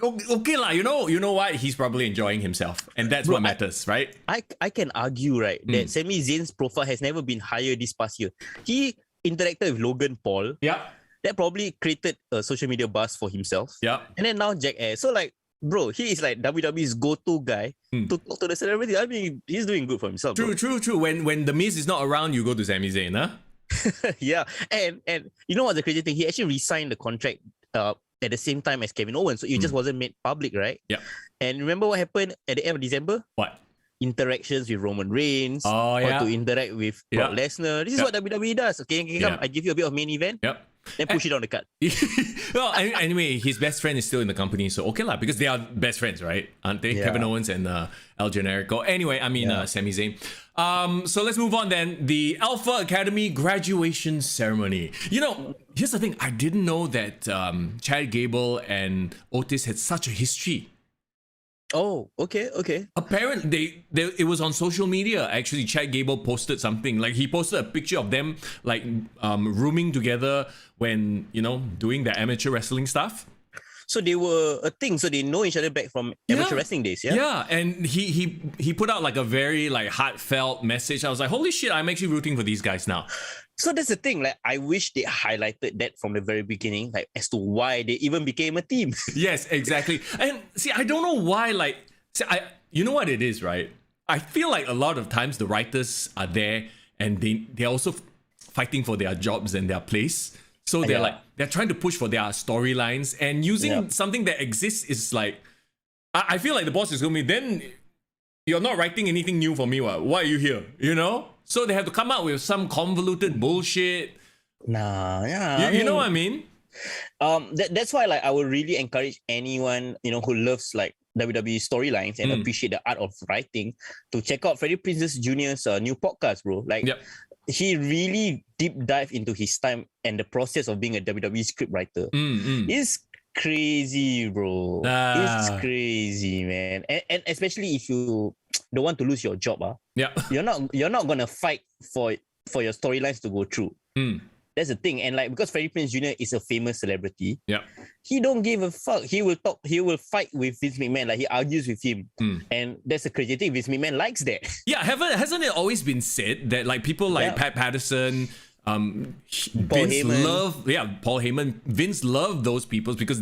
S3: Okay lah, you know what? He's probably enjoying himself, and that's what matters, right?
S4: I can argue, right, that Sami Zayn's profile has never been higher this past year. He interacted with Logan Paul.
S3: Yeah.
S4: That probably created a social media buzz for himself.
S3: Yeah.
S4: And then now Jackass. So like, bro, he is like WWE's go-to guy to talk to the celebrity. I mean, he's doing good for himself.
S3: True. When the Miz is not around, you go to Sami Zayn, huh?
S4: Yeah. And you know what the crazy thing? He actually resigned the contract at the same time as Kevin Owens. So it just wasn't made public, right?
S3: Yeah.
S4: And remember what happened at the end of December?
S3: What?
S4: Interactions with Roman Reigns,
S3: or
S4: to interact with Brock Lesnar. This is what WWE does. Okay, come, I give you a bit of main event.
S3: Yep.
S4: Then push it on the card.
S3: Well, anyway, his best friend is still in the company, so okay lah, because they are best friends, right? Aren't they?
S4: Yeah.
S3: Kevin Owens and El Generico. Anyway, Sami Zayn. So let's move on then. The Alpha Academy graduation ceremony. Here's the thing. I didn't know that Chad Gable and Otis had such a history.
S4: Oh, okay.
S3: Apparently, it was on social media. Actually, Chad Gable posted something. Like, he posted a picture of them, like, rooming together when, doing the amateur wrestling stuff.
S4: So they were a thing. So they know each other back from amateur wrestling days, yeah?
S3: Yeah, and he put out, like, a very, like, heartfelt message. I was like, holy shit, I'm actually rooting for these guys now.
S4: So that's the thing. Like, I wish they highlighted that from the very beginning, like, as to why they even became a team.
S3: Yes, exactly. And see, I don't know why. Like, you know what it is, right? I feel like a lot of times the writers are there and they're also fighting for their jobs and their place. So they're trying to push for their storylines, and using something that exists is like, I feel like the boss is going to be, then you're not writing anything new for me. Why are you here? So they have to come out with some convoluted bullshit.
S4: Nah, yeah.
S3: You know what I mean?
S4: That's why, like, I would really encourage anyone, who loves like WWE storylines and appreciate the art of writing to check out Freddie Prinze Jr.'s new podcast, bro. Like, he really deep dive into his time and the process of being a WWE script writer. It's crazy, bro. It's crazy, man. And especially if you don't want to lose your job, you're not gonna fight for your storylines to go through. That's the thing. And like, because Freddie Prinze Jr. is a famous celebrity, he don't give a fuck. He will fight with Vince McMahon. Like, he argues with him. And that's the crazy thing. Vince McMahon likes that.
S3: Yeah, hasn't it always been said that like people like Pat Patterson, Vince Paul Heyman, Vince loved those people because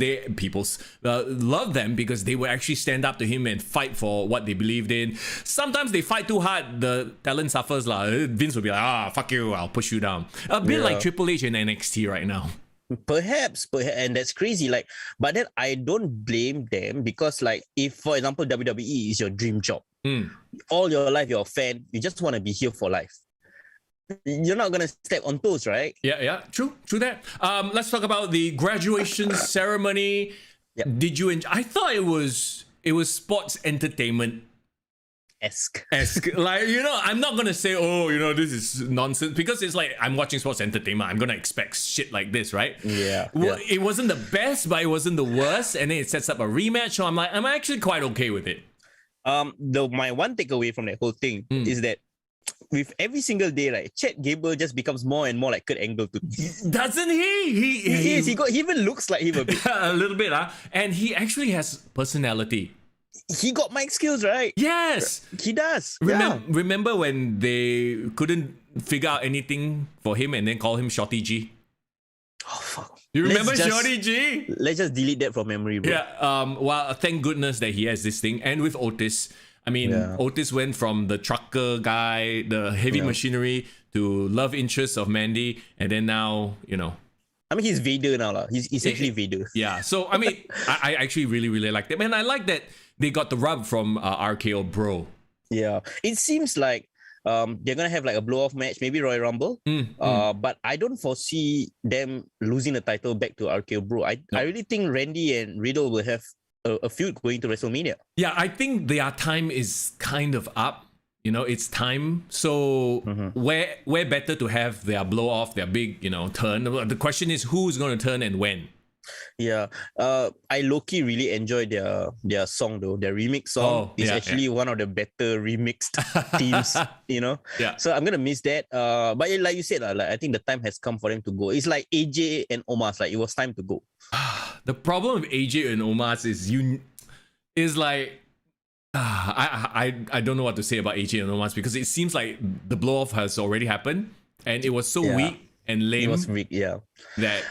S3: love them because they would actually stand up to him and fight for what they believed in. Sometimes they fight too hard, the talent suffers lah. Vince will be like, fuck you, I'll push you down. A bit like Triple H in NXT right now.
S4: Perhaps, and that's crazy. Like, but then I don't blame them, because like, if for example WWE is your dream job, all your life you're a fan, you just want to be here for life. You're not gonna step on toes, right?
S3: Yeah. True that. Let's talk about the graduation ceremony. Did you enjoy? I thought it was sports entertainment.
S4: esque.
S3: Like, you know, I'm not gonna say, oh, you know, this is nonsense, because it's like I'm watching sports entertainment. I'm gonna expect shit like this, right?
S4: Yeah.
S3: It wasn't the best, but it wasn't the worst, and then it sets up a rematch. So I'm actually quite okay with it.
S4: My one takeaway from that whole thing is that with every single day, right, Chad Gable just becomes more and more like Kurt Angle to me.
S3: Doesn't he?
S4: He is. He even looks like him a bit.
S3: A little bit, huh? And he actually has personality.
S4: He got mic skills, right?
S3: Yes,
S4: he does.
S3: Remember when they couldn't figure out anything for him and then call him Shorty G?
S4: Oh fuck!
S3: You remember Shorty G?
S4: Let's just delete that from memory, bro.
S3: Yeah. Well, thank goodness that he has this thing, and with Otis. I mean, Otis went from the trucker guy, the heavy machinery, to love interest of Mandy, and then now, you know.
S4: I mean, he's Vader now, lah. He's essentially Vader.
S3: Yeah. So I mean, I actually really, really liked it, and I like that they got the rub from RKO Bro.
S4: Yeah. It seems like they're gonna have like a blow-off match, maybe Royal Rumble. But I don't foresee them losing the title back to RKO Bro. I really think Randy and Riddle will have a feud going to WrestleMania. Yeah,
S3: I think their time is kind of up. You know, it's time. So where better to have their blow off, their big, you know, turn. The question is who's going to turn and when.
S4: Yeah. I low-key really enjoyed their song though. Their remix song is actually one of the better remixed themes, you know.
S3: Yeah.
S4: So I'm gonna miss that. But like you said, like I think the time has come for them to go. It's like AJ and Omos, like it was time to go.
S3: The problem with AJ and Omos is like I don't know what to say about AJ and Omos, because it seems like the blow off has already happened and it was so weak and lame.
S4: It was weak,
S3: that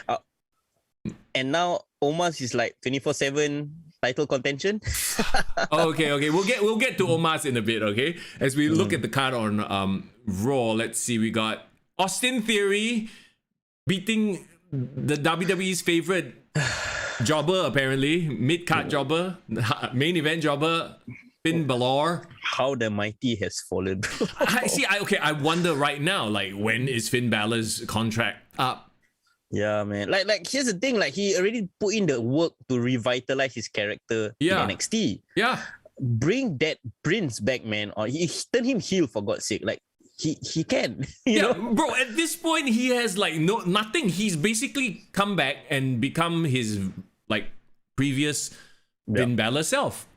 S4: and now Omos is like 24/7 title contention.
S3: Okay. We'll get to Omos in a bit, okay? As we look at the card on Raw, let's see, we got Austin Theory beating the WWE's favorite jobber, apparently, mid-card jobber, main event jobber, Finn Balor.
S4: How the mighty has fallen.
S3: I wonder right now, like, when is Finn Balor's contract up?
S4: Yeah, man. Like here's the thing, like he already put in the work to revitalize his character in NXT.
S3: Yeah.
S4: Bring that Prince back, man. Or he turn him heel, for God's sake. Like he can. You know?
S3: Bro, at this point he has like nothing. He's basically come back and become his like previous Finn Balor self.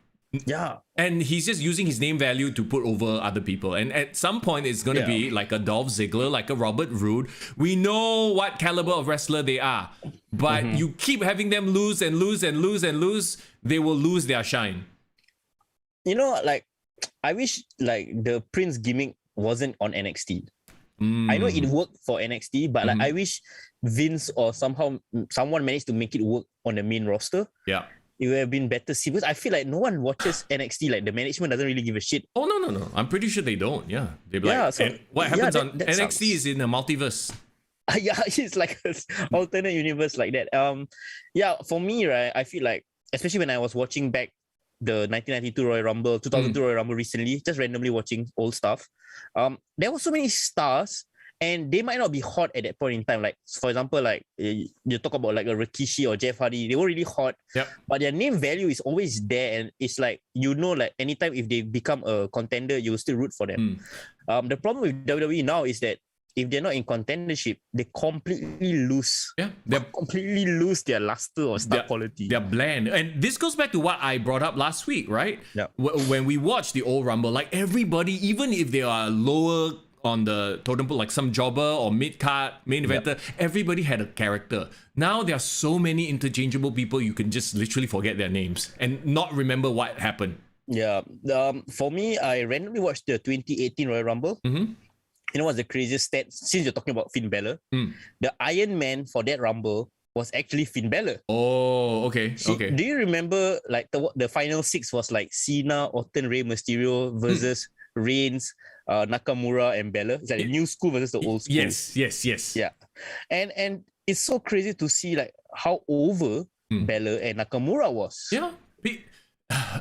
S4: Yeah.
S3: And he's just using his name value to put over other people. And at some point, it's going to be like a Dolph Ziggler, like a Robert Roode. We know what caliber of wrestler they are. But you keep having them lose and lose and lose and lose, they will lose their shine.
S4: You know, like, I wish like the Prince gimmick wasn't on NXT. I know it worked for NXT, but like I wish Vince or someone managed to make it work on the main roster.
S3: Yeah.
S4: It would have been better see, because I feel like no one watches NXT. Like the management doesn't really give a shit.
S3: Oh no! I'm pretty sure they don't. Yeah, they'd be like, so, what happens on NXT is in a multiverse.
S4: Yeah, it's like an alternate universe like that. For me, right, I feel like, especially when I was watching back the 1992 Royal Rumble, 2002 Royal Rumble recently, just randomly watching old stuff. There were so many stars. And they might not be hot at that point in time. Like, for example, like you talk about like a Rikishi or Jeff Hardy, they were really hot.
S3: Yep.
S4: But their name value is always there. And it's like, you know, like anytime if they become a contender, you will still root for them. The problem with WWE now is that if they're not in contendership, they completely lose. Yeah. They completely lose their luster or star quality.
S3: They're bland. And this goes back to what I brought up last week, right?
S4: Yeah.
S3: When we watched the old Rumble, like everybody, even if they are lower on the totem pole, like some jobber or mid-card main eventer, everybody had a character. Now there are so many interchangeable people, you can just literally forget their names and not remember what happened.
S4: Yeah. For me, I randomly watched the 2018 Royal Rumble. You know what's the craziest stat? Since you're talking about Finn Balor, the Iron Man for that Rumble was actually Finn Balor.
S3: Oh, okay.
S4: Do you remember like the final six was like Cena, Orton, Rey Mysterio versus Reigns, Nakamura and Balor? It's like the new school versus the old school.
S3: Yes.
S4: Yeah. And it's so crazy to see like how over Balor and Nakamura was.
S3: Yeah.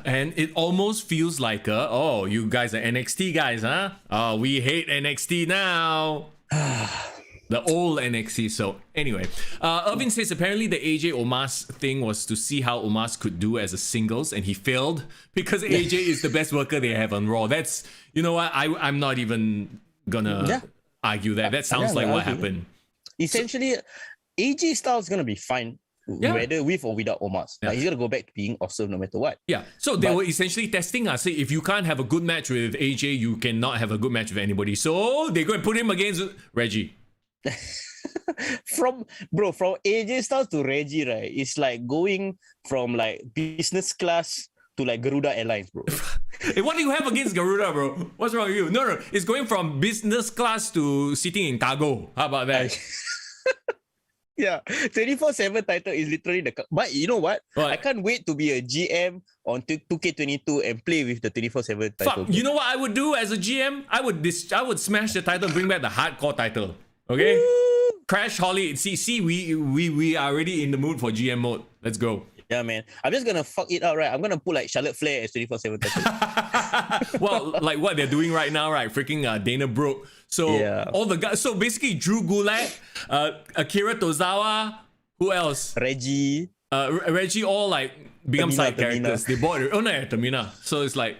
S3: And it almost feels like you guys are NXT guys, huh? Oh, we hate NXT now. The old NXT. So anyway, Irvin says apparently the AJ Omos thing was to see how Omos could do as a singles, and he failed because AJ is the best worker they have on Raw. That's, you know what, I'm not even gonna argue that. That sounds like what happened.
S4: Essentially, AJ Styles gonna be fine whether with or without Omos. Like, he's gonna go back to being awesome no matter what.
S3: Yeah. So they were essentially testing us. Say if you can't have a good match with AJ, you cannot have a good match with anybody. So they go and put him against Reggie.
S4: From AJ Styles to Reggie, right? It's like going from like business class to like Garuda Airlines, bro.
S3: Hey, what do you have against Garuda, bro? What's wrong with you? No, it's going from business class to sitting in cargo. How about that?
S4: Yeah, 24/7 title is literally but you know what? I can't wait to be a GM on 2K22 and play with the 24/7 title.
S3: Fuck, you know what I would do as a GM? I would smash the title, bring back the hardcore title. Okay? Woo! Crash Holly. See, we are already in the mood for GM mode. Let's go.
S4: Yeah, man. I'm just gonna fuck it out, right? I'm gonna put like Charlotte Flair as 24/7 title.
S3: Well, like what they're doing right now, right? Freaking Dana Brooke. So all the guys. So basically, Drew Gulak, Akira Tozawa, who else?
S4: Reggie,
S3: all like become side characters. They bought it. Oh no, Tamina. So it's like.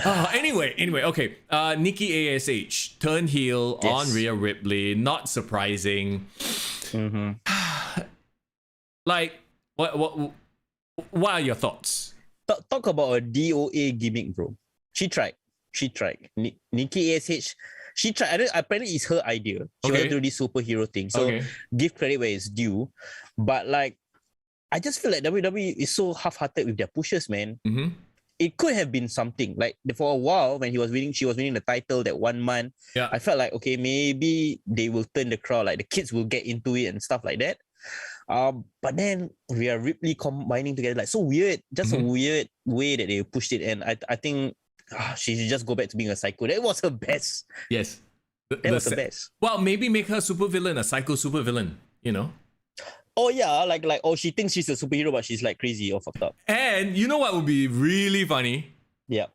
S3: Anyway, okay. Nikki ASH turned heel on Rhea Ripley. Not surprising. Like, what are your thoughts?
S4: Talk about a DOA gimmick, bro. She tried. Nikki ASH. She tried. Apparently, it's her idea. She wanted to do this superhero thing. So give credit where it's due. But like, I just feel like WWE is so half-hearted with their pushes, man. It could have been something like for a while when she was winning the title that 1 month. Yeah. I felt like, okay, maybe they will turn the crowd, like the kids will get into it and stuff like that. But then we are Ripley combining together, like so weird, just a weird way that they pushed it. And I think she should just go back to being a psycho. That was her best.
S3: Yes.
S4: That was the best.
S3: Well, maybe make her super villain, a psycho super villain, you know?
S4: Oh yeah, like she thinks she's a superhero, but she's like crazy or fucked up.
S3: And you know what would be really funny?
S4: Yeah.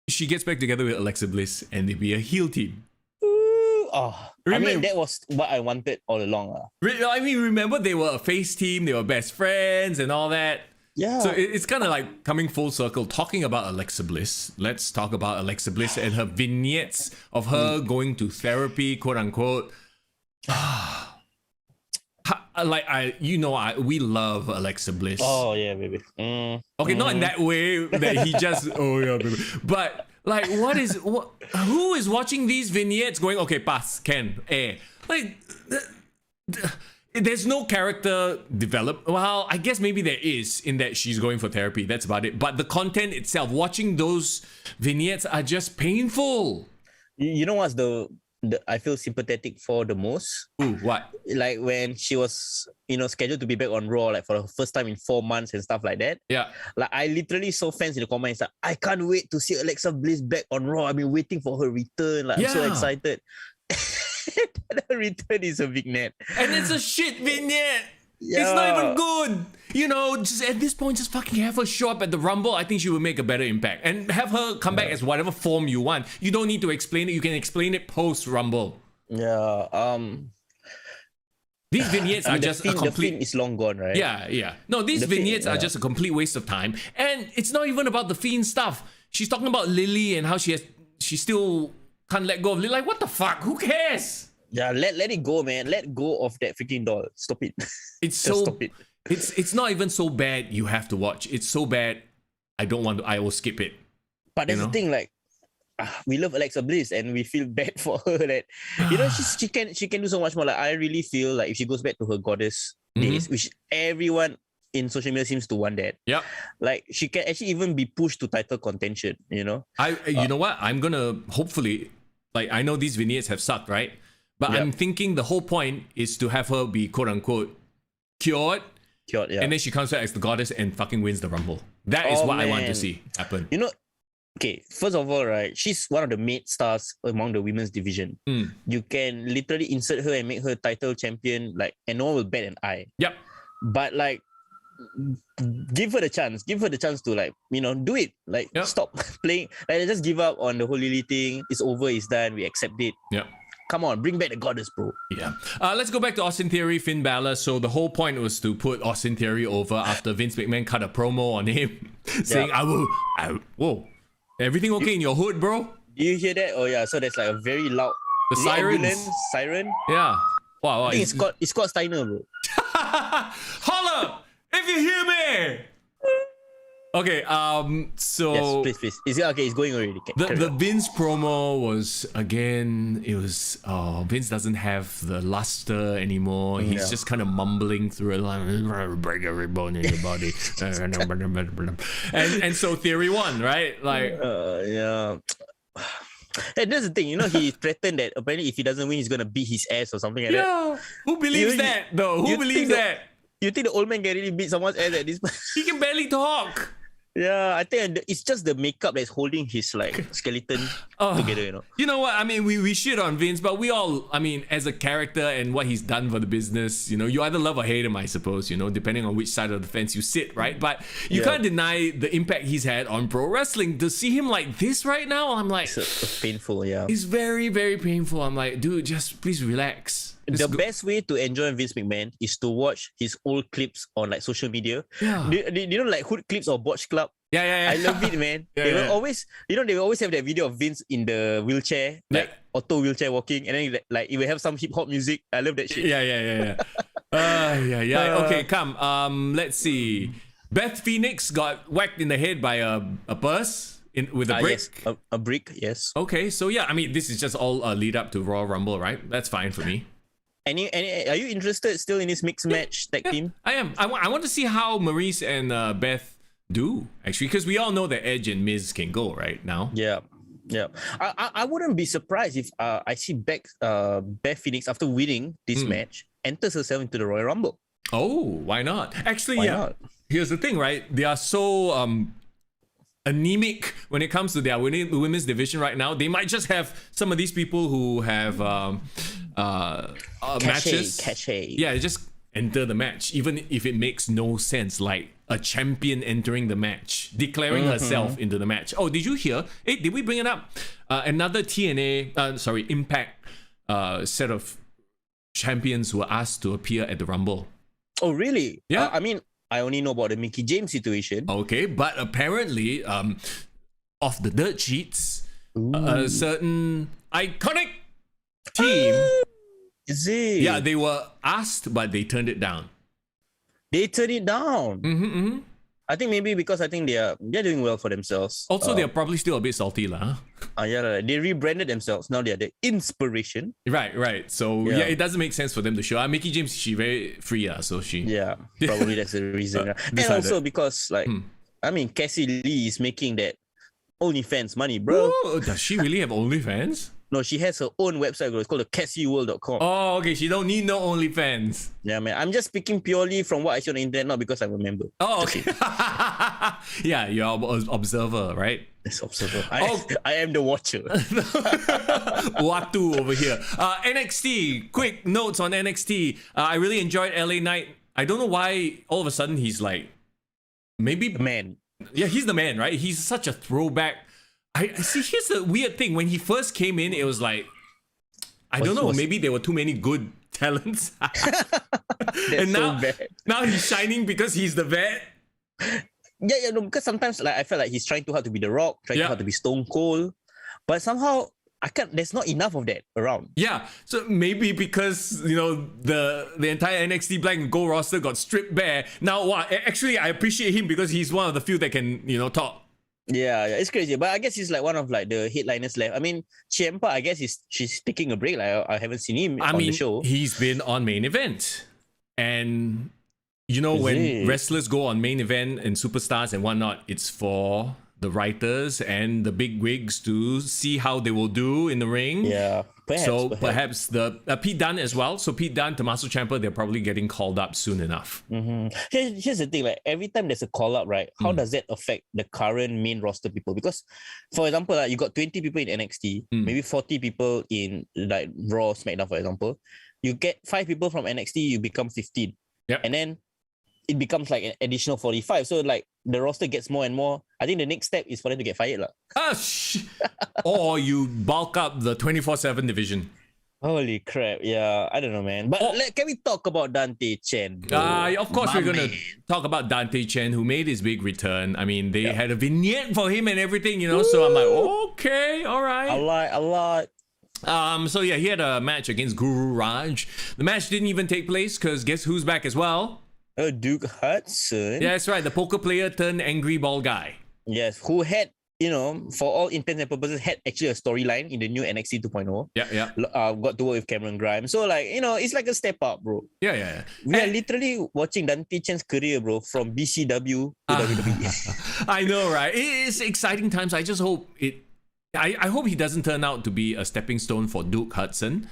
S3: She gets back together with Alexa Bliss and they be a heel team.
S4: Ooh, I mean, that was what I wanted all along.
S3: I mean, remember they were a face team, they were best friends and all that.
S4: Yeah.
S3: So it's kind of like coming full circle. Talking about Alexa Bliss, let's talk about Alexa Bliss and her vignettes of her going to therapy, quote unquote. We love Alexa Bliss.
S4: Oh yeah, baby.
S3: Okay, not in that way that he just baby. But like, who is watching these vignettes going, okay, pass, Ken, like, there's no character develop. Well, I guess maybe there is in that she's going for therapy. That's about it. But the content itself, watching those vignettes are just painful.
S4: You know what's the I feel sympathetic for the most?
S3: Ooh, what?
S4: Like when she was, scheduled to be back on Raw, like for the first time in 4 months and stuff like that.
S3: Yeah. Like
S4: I literally saw fans in the comments like, I can't wait to see Alexa Bliss back on Raw. I've been waiting for her return. Like I'm so excited. Her return is a vignette.
S3: And it's a shit vignette.
S4: Yeah.
S3: It's not even good. Just at this point, just fucking have her show up at the Rumble. I think she will make a better impact. And have her come back as whatever form you want. You don't need to explain it. You can explain it post-Rumble.
S4: Yeah.
S3: These vignettes are just a complete...
S4: The Fiend is long gone, right?
S3: Yeah. No, these vignettes are just a complete waste of time. And it's not even about the Fiend stuff. She's talking about Lily and how she still can't let go of Lily. Like, what the fuck? Who cares?
S4: Yeah, let it go, man. Let go of that freaking doll. Stop it.
S3: It's so... Stop it. It's not even so bad you have to watch. It's so bad I don't want to. I will skip it.
S4: But that's the thing, like, we love Alexa Bliss and we feel bad for her that she can do so much more. Like I really feel like if she goes back to her goddess days, which everyone in social media seems to want that.
S3: Yeah.
S4: Like she can actually even be pushed to title contention,
S3: you know what? I'm gonna hopefully, like, I know these vignettes have sucked, right? But I'm thinking the whole point is to have her be quote unquote cured, and then she comes back as the goddess and fucking wins the Rumble. That is what I want to see happen.
S4: Okay, first of all, right, she's one of the main stars among the women's division. You can literally insert her and make her title champion, like, and no one will bat an eye.
S3: Yep.
S4: But like, give her the chance to, like, do it. Like, stop playing. Like, just give up on the whole Lily thing. It's over. It's done. We accept it.
S3: Yeah.
S4: Come on, bring back the goddess, bro.
S3: Yeah. Let's go back to Austin Theory, Finn Balor. So the whole point was to put Austin Theory over after Vince McMahon cut a promo on him saying, whoa, everything okay in your hood, bro?
S4: Do you hear that? Oh yeah, so there's like a very loud
S3: The
S4: is it
S3: sirens.
S4: ambulance siren.
S3: Yeah. Wow.
S4: I think it's Scott Steiner, bro.
S3: Holla! If you hear me! Okay, so...
S4: Yes, please. Is it okay? It's going already.
S3: The Vince promo was, again, it was... Oh, Vince doesn't have the luster anymore. He's just kind of mumbling through it like, break every bone in your body. and so Theory won, right? Like...
S4: yeah. And that's the thing, he threatened that apparently if he doesn't win, he's gonna beat his ass or something like that.
S3: Yeah, who believes that though? Who believes that?
S4: You think the old man can really beat someone's ass at this point?
S3: He can barely talk.
S4: Yeah, I think it's just the makeup that's holding his skeleton together,
S3: You know what? I mean, we shit on Vince, but we all, I mean, as a character and what he's done for the business, you either love or hate him, I suppose, depending on which side of the fence you sit, right? But you can't deny the impact he's had on pro wrestling. To see him like this right now, I'm like...
S4: It's painful, yeah.
S3: It's very, very painful. I'm like, dude, just please relax.
S4: The best way to enjoy Vince McMahon is to watch his old clips on social media.
S3: Yeah.
S4: Do you know Hood clips or Botch Club?
S3: Yeah.
S4: I love it, man. They will always, they will always have that video of Vince in the wheelchair, auto wheelchair walking, and then it will have some hip hop music. I love that shit.
S3: Yeah. Okay, come. Let's see. Beth Phoenix got whacked in the head by a bus with a brick.
S4: Yes, a brick. Yes.
S3: Okay, so yeah, I mean, this is just all a lead up to Royal Rumble, right? That's fine for me.
S4: Any, are you interested still in this mixed match tag team?
S3: I am. I want to see how Maurice and Beth do, actually, because we all know that Edge and Miz can go right now.
S4: Yeah. I wouldn't be surprised if I see Beth Phoenix, after winning this match, enters herself into the Royal Rumble.
S3: Oh, why not? Actually,
S4: Why not?
S3: Here's the thing, right? They are so anemic when it comes to their women's division right now. They might just have some of these people who have matches.
S4: Cachet.
S3: Yeah, just enter the match, even if it makes no sense, like a champion entering the match, declaring herself into the match. Oh, did you hear? Hey, did we bring it up? Another Impact set of champions were asked to appear at the Rumble.
S4: Oh, really?
S3: Yeah.
S4: I mean, I only know about the Mickey James situation.
S3: Okay, but apparently, off the dirt sheets, a certain iconic team.
S4: Is it?
S3: Yeah, they were asked, but they turned it down.
S4: They turned it down. I think maybe because I think they're doing well for themselves.
S3: Also, they're probably still a bit salty, lah.
S4: Yeah, they rebranded themselves. Now they're the Inspiration.
S3: Right. So yeah, it doesn't make sense for them to show. Mickey James, she very free, so she.
S4: Yeah, probably that's the reason. And also because I mean, Cassie Lee is making that OnlyFans money, bro.
S3: Ooh, does she really have OnlyFans?
S4: No, she has her own website, bro. It's called the CassieWorld.com.
S3: Oh, okay. She don't need no OnlyFans.
S4: Yeah, man. I'm just speaking purely from what I see on the internet, not because I'm a member.
S3: Oh, okay. Yeah, you're an observer, right?
S4: Yes, observer. I am the watcher.
S3: Watu over here. NXT. Quick notes on NXT. I really enjoyed LA Knight. I don't know why all of a sudden he's like, maybe
S4: The man.
S3: Yeah, he's the man, right? He's such a throwback. I see. Here's the weird thing. When he first came in, it was like, I don't know. Maybe there were too many good talents. And now,
S4: so bad.
S3: now he's shining because he's the vet.
S4: Yeah, no, because sometimes I feel like he's trying too hard to be The Rock, trying too hard to be Stone Cold, but somehow there's not enough of that around.
S3: Yeah, so maybe because the entire NXT Black and Gold roster got stripped bare. Now, actually, I appreciate him because he's one of the few that can talk.
S4: Yeah, it's crazy. But I guess he's like one of the headliners left. I mean, Ciampa, I guess she's taking a break. Like I haven't seen him on the show.
S3: He's been on Main Event. And when wrestlers go on Main Event and Superstars and whatnot, it's for the writers and the big wigs to see how they will do in the ring.
S4: Yeah,
S3: perhaps the Pete Dunne as well. So Pete Dunne, Tommaso Ciampa, they're probably getting called up soon enough.
S4: Here's the thing, like every time there's a call up, right? How does that affect the current main roster people? Because, for example, you got 20 people in NXT, maybe 40 people in like Raw, SmackDown, for example. You get 5 people from NXT, you become 15.
S3: Yep.
S4: And then it becomes like an additional 45. So like the roster gets more and more. I think the next step is for them to get fired.
S3: Or you bulk up the 24/7 division.
S4: Holy crap! Yeah, I don't know, man. But can we talk about Dante Chen?
S3: Of course,
S4: My
S3: we're gonna
S4: man.
S3: talk about Dante Chen, who made his big return. I mean, they had a vignette for him and everything, you know. So I'm like, okay, all right.
S4: A lot.
S3: So yeah, he had a match against Guru Raj. The match didn't even take place because guess who's back as well?
S4: Duke Hudson.
S3: Yeah, that's right. The poker player turned angry ball guy.
S4: Yes, who had, for all intents and purposes, had actually a storyline in the new NXT 2.0.
S3: Yeah.
S4: Got to work with Cameron Grimes. So, like, it's like a step up, bro.
S3: Yeah.
S4: We are literally watching Dante Chen's career, bro, from BCW to WWE.
S3: I know, right? It is exciting times. I just hope I hope he doesn't turn out to be a stepping stone for Duke Hudson.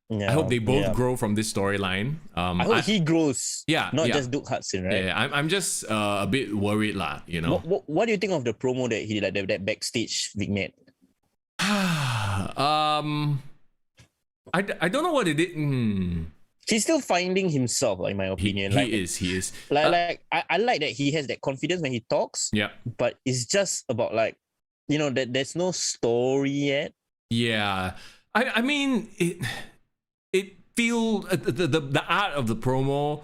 S4: Yeah,
S3: I hope they both grow from this storyline.
S4: I hope he grows. Not just Duke Hudson, right?
S3: Yeah, I'm just a bit worried, lah. You know.
S4: What do you think of the promo that he did, like that backstage vignette?
S3: I don't know what it is.
S4: He's still finding himself, in my opinion.
S3: He is.
S4: Like I like that he has that confidence when he talks.
S3: Yeah.
S4: But it's just about that there's no story yet.
S3: Yeah. I mean it feels the art of the promo.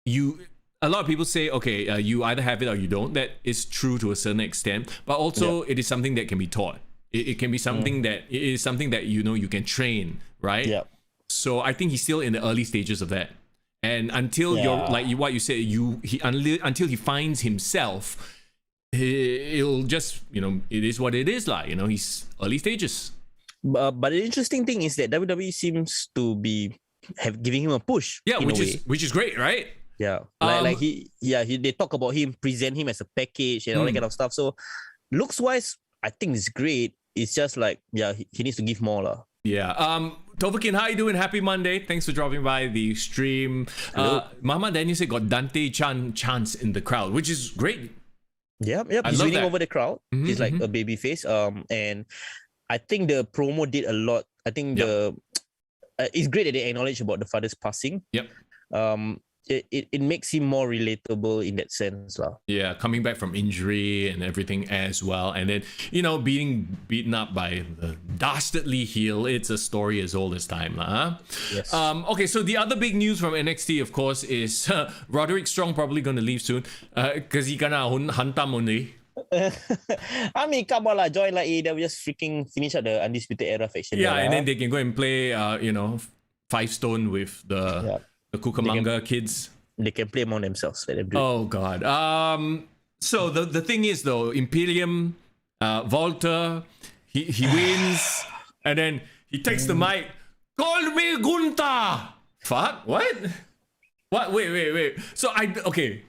S3: A lot of people say, okay, you either have it or you don't. That is true to a certain extent, but also it is something that can be taught. It can be something that it is something that you can train, right?
S4: Yeah.
S3: So I think he's still in the early stages of that, and until what you said, until he finds himself, he'll just it is what it is, like he's early stages.
S4: But the interesting thing is that WWE seems to be giving him a push.
S3: Yeah, which is great, right?
S4: Yeah, they talk about him, present him as a package and all that kind of stuff. So looks wise, I think it's great. It's just like he needs to give more, lah.
S3: Yeah. Tovakin, how you doing? Happy Monday. Thanks for dropping by the stream. Mama Daniel said got Dante Chan chance in the crowd, which is great.
S4: Yep. He's winning over the crowd. He's like a baby face. And I think the promo did a lot. I think it's great that they acknowledge about the father's passing.
S3: Yep.
S4: It makes him more relatable in that sense, lah.
S3: Yeah, coming back from injury and everything as well, and then being beaten up by the dastardly heel. It's a story as old as time, lah.
S4: Yes.
S3: Okay, so the other big news from NXT, of course, is Roderick Strong probably gonna leave soon, because he gonna hantam only.
S4: I mean, come on, join AEW, just freaking finish up the Undisputed Era faction.
S3: Yeah, and then they can go and play, 5 Stone with the Cucamonga kids.
S4: They can play among themselves. Let them do
S3: Oh God. So the thing is though, Imperium, Walter, he wins, and then he takes the mic. Call me Gunther. Fuck. What? Wait. So okay.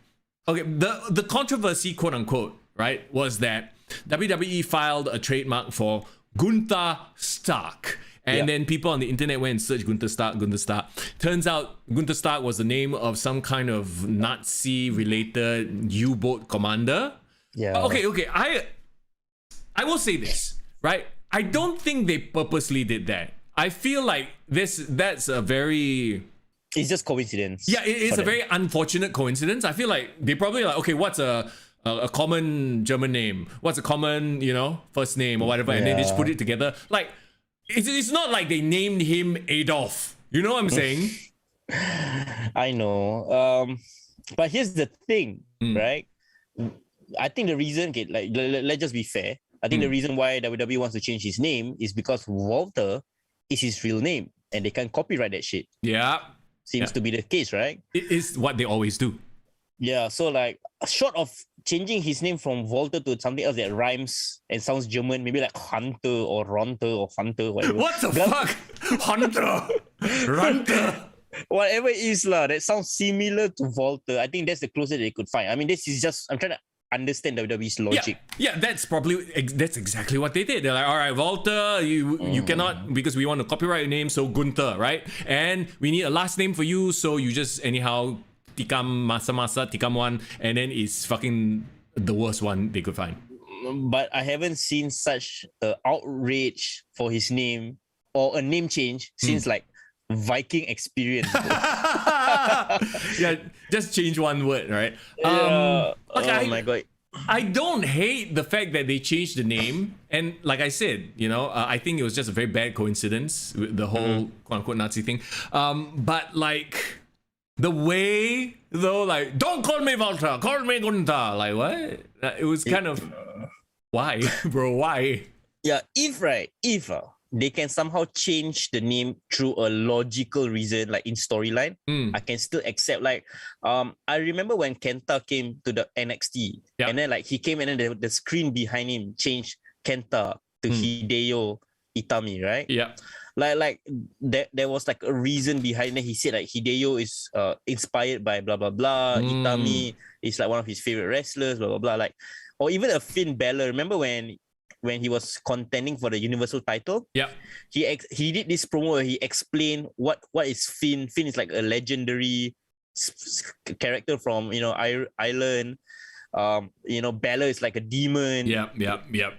S3: The controversy, quote unquote, right, was that WWE filed a trademark for Gunther Stark. And then people on the internet went and searched Gunther Stark. Turns out Gunther Stark was the name of some kind of Nazi-related U-boat commander.
S4: Yeah.
S3: Okay. I will say this, right? I don't think they purposely did that. I feel like that's a very...
S4: It's just coincidence.
S3: Yeah, it is a very unfortunate coincidence. I feel like they probably okay, what's a common German name? What's a common, first name or whatever? And then they just put it together. Like, it's not like they named him Adolf. You know what I'm saying?
S4: I know. But here's the thing, right? I think the reason, let's just be fair. I think the reason why WWE wants to change his name is because Walter is his real name and they can't copyright that shit.
S3: Yeah.
S4: Seems to be the case, right?
S3: It is what they always do.
S4: Yeah, so short of changing his name from Walter to something else that rhymes and sounds German, maybe like Hunter or Ronter or Funter, whatever.
S3: What the fuck? Hunter, Runter.
S4: Whatever it is, that sounds similar to Walter. I think that's the closest they could find. I mean, this is just, I'm trying to understand WWE's logic.
S3: Yeah, that's exactly what they did. They're like, all right, Walter, you cannot, because we want to copyright your name, so Gunther, right? And we need a last name for you, so you just anyhow tikam masa tikam one, and then it's fucking the worst one they could find.
S4: But I haven't seen such outrage for his name or a name change since Viking Experience.
S3: Yeah, just change one word, right?
S4: Oh
S3: Okay,
S4: my god.
S3: I don't hate the fact that they changed the name, and like I said, I think it was just a very bad coincidence with the whole quote unquote Nazi thing. But like the way though, like don't call me Walter, call me Gunther. Like what? It was kind of why, bro? Why?
S4: Yeah, if they can somehow change the name through a logical reason, like in storyline, I can still accept. Like, I remember when Kenta came to the NXT, and then like he came and then the screen behind him changed Kenta to Hideo Itami, right?
S3: Yeah.
S4: Like there was like a reason behind it. He said like Hideo is inspired by blah blah blah. Itami is like one of his favorite wrestlers, blah blah blah. Like, or even a Finn Balor. Remember when he was contending for the Universal title?
S3: Yeah.
S4: He did this promo where he explained what is Finn. Finn is like a legendary character from Ireland. Balor is like a demon.
S3: Yeah.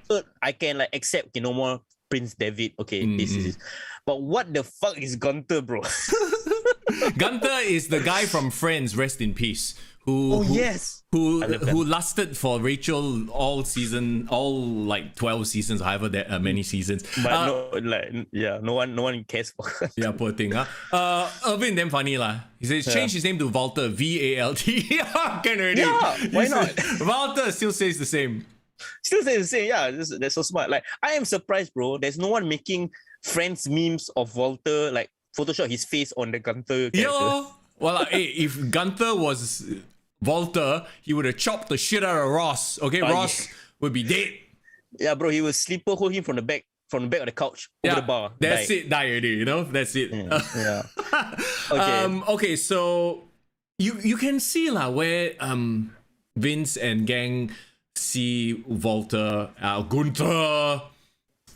S4: So I can like accept no more Prince David. Okay, this is. But what the fuck is Gunther, bro?
S3: Gunther is the guy from Friends, rest in peace. Who lasted for Rachel all like 12 seasons, however that many seasons.
S4: But no one cares for her.
S3: Yeah, poor thing, huh? Irvin damn funny lah. He says change his name to Walter, VALT. Can already.
S4: Yeah, why not?
S3: Walter still says the same.
S4: Still says the same. Yeah, that's so smart. Like, I am surprised, bro. There's no one making Friends memes of Walter, like Photoshop his face on the Gunther character.
S3: Yo, well, if Gunther was Walter, he would have chopped the shit out of Ross. Okay, Ross would be dead.
S4: Yeah, bro, he would sleeper hold him from the back of the couch over the bar.
S3: That's it, die already, that's it.
S4: Yeah.
S3: Okay. Okay, so you can see lah where Vince and gang see Walter, Gunther,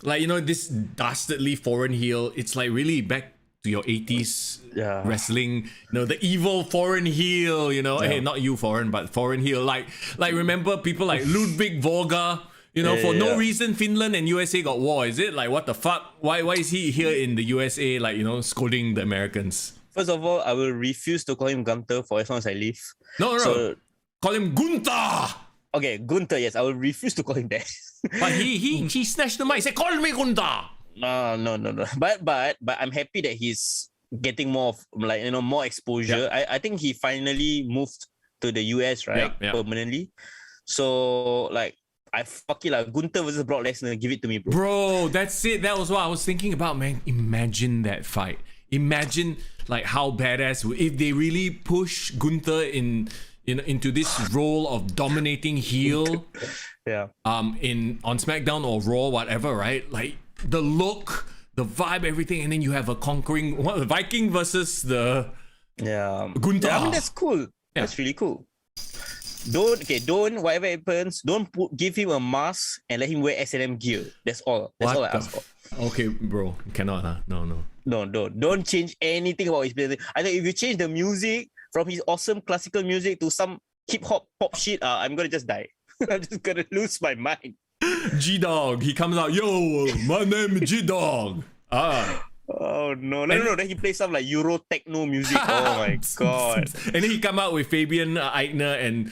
S3: like this dastardly foreign heel. It's like really back to your 80s wrestling, the evil foreign heel, hey, not you foreign, but foreign heel, like remember people like Ludwig Volga, for no reason Finland and USA got war. Is it like, what the fuck, why is he here in the USA, like scolding the Americans?
S4: First of all, I will refuse to call him Gunther for as long as I live.
S3: No, call him Gunther.
S4: Okay, Gunther, yes, I will refuse to call him that.
S3: But he snatched the mic. He said, "Call me Gunther."
S4: No. But I'm happy that he's getting more of more exposure.
S3: Yeah.
S4: I think he finally moved to the US, right?
S3: Yeah.
S4: Permanently. So like, I fuck it like Gunther versus Brock Lesnar. Give it to me, bro.
S3: Bro, that's it. That was what I was thinking about, man. Imagine that fight. Imagine like how badass if they really push Gunther into this role of dominating heel.
S4: Yeah.
S3: On SmackDown or Raw, whatever, right? Like the look, the vibe, everything, and then you have a conquering Viking versus the Gunther.
S4: Yeah, I mean, that's cool. Yeah. That's really cool. Don't whatever happens, don't give him a mask and let him wear S&M gear. That's all. That's all I ask for.
S3: Okay, bro, cannot, huh? No.
S4: Don't change anything about his business. I think if you change the music from his awesome classical music to some hip hop pop shit, I'm gonna just die. I'm just gonna lose my mind.
S3: G-Dog, he comes out, yo, my name is G-Dog.
S4: Oh no. Then he plays some like Euro techno music. Oh my god.
S3: And then he come out with Fabian Eichner and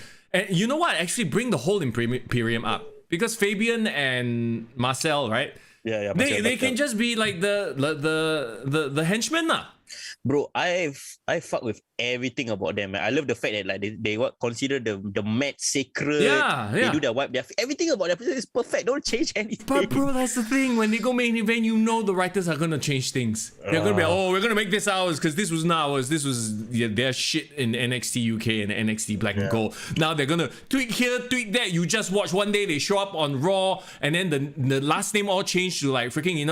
S3: you know what? Actually bring the whole Imperium up. Because Fabian and Marcel, right?
S4: Yeah.
S3: They can just be like the henchmen lah.
S4: Bro, I fuck with everything about them, man. I love the fact that like they consider the mat sacred.
S3: Yeah.
S4: They do their wipe. Everything about their business is perfect. Don't change anything.
S3: But bro, that's the thing. When they go main event, the writers are gonna change things. They're gonna be we're gonna make this ours because this was not ours. This was their shit in NXT UK and NXT Black and Gold. Now they're gonna tweak here, tweak that. You just watch one day they show up on Raw, and then the last name all changed to like freaking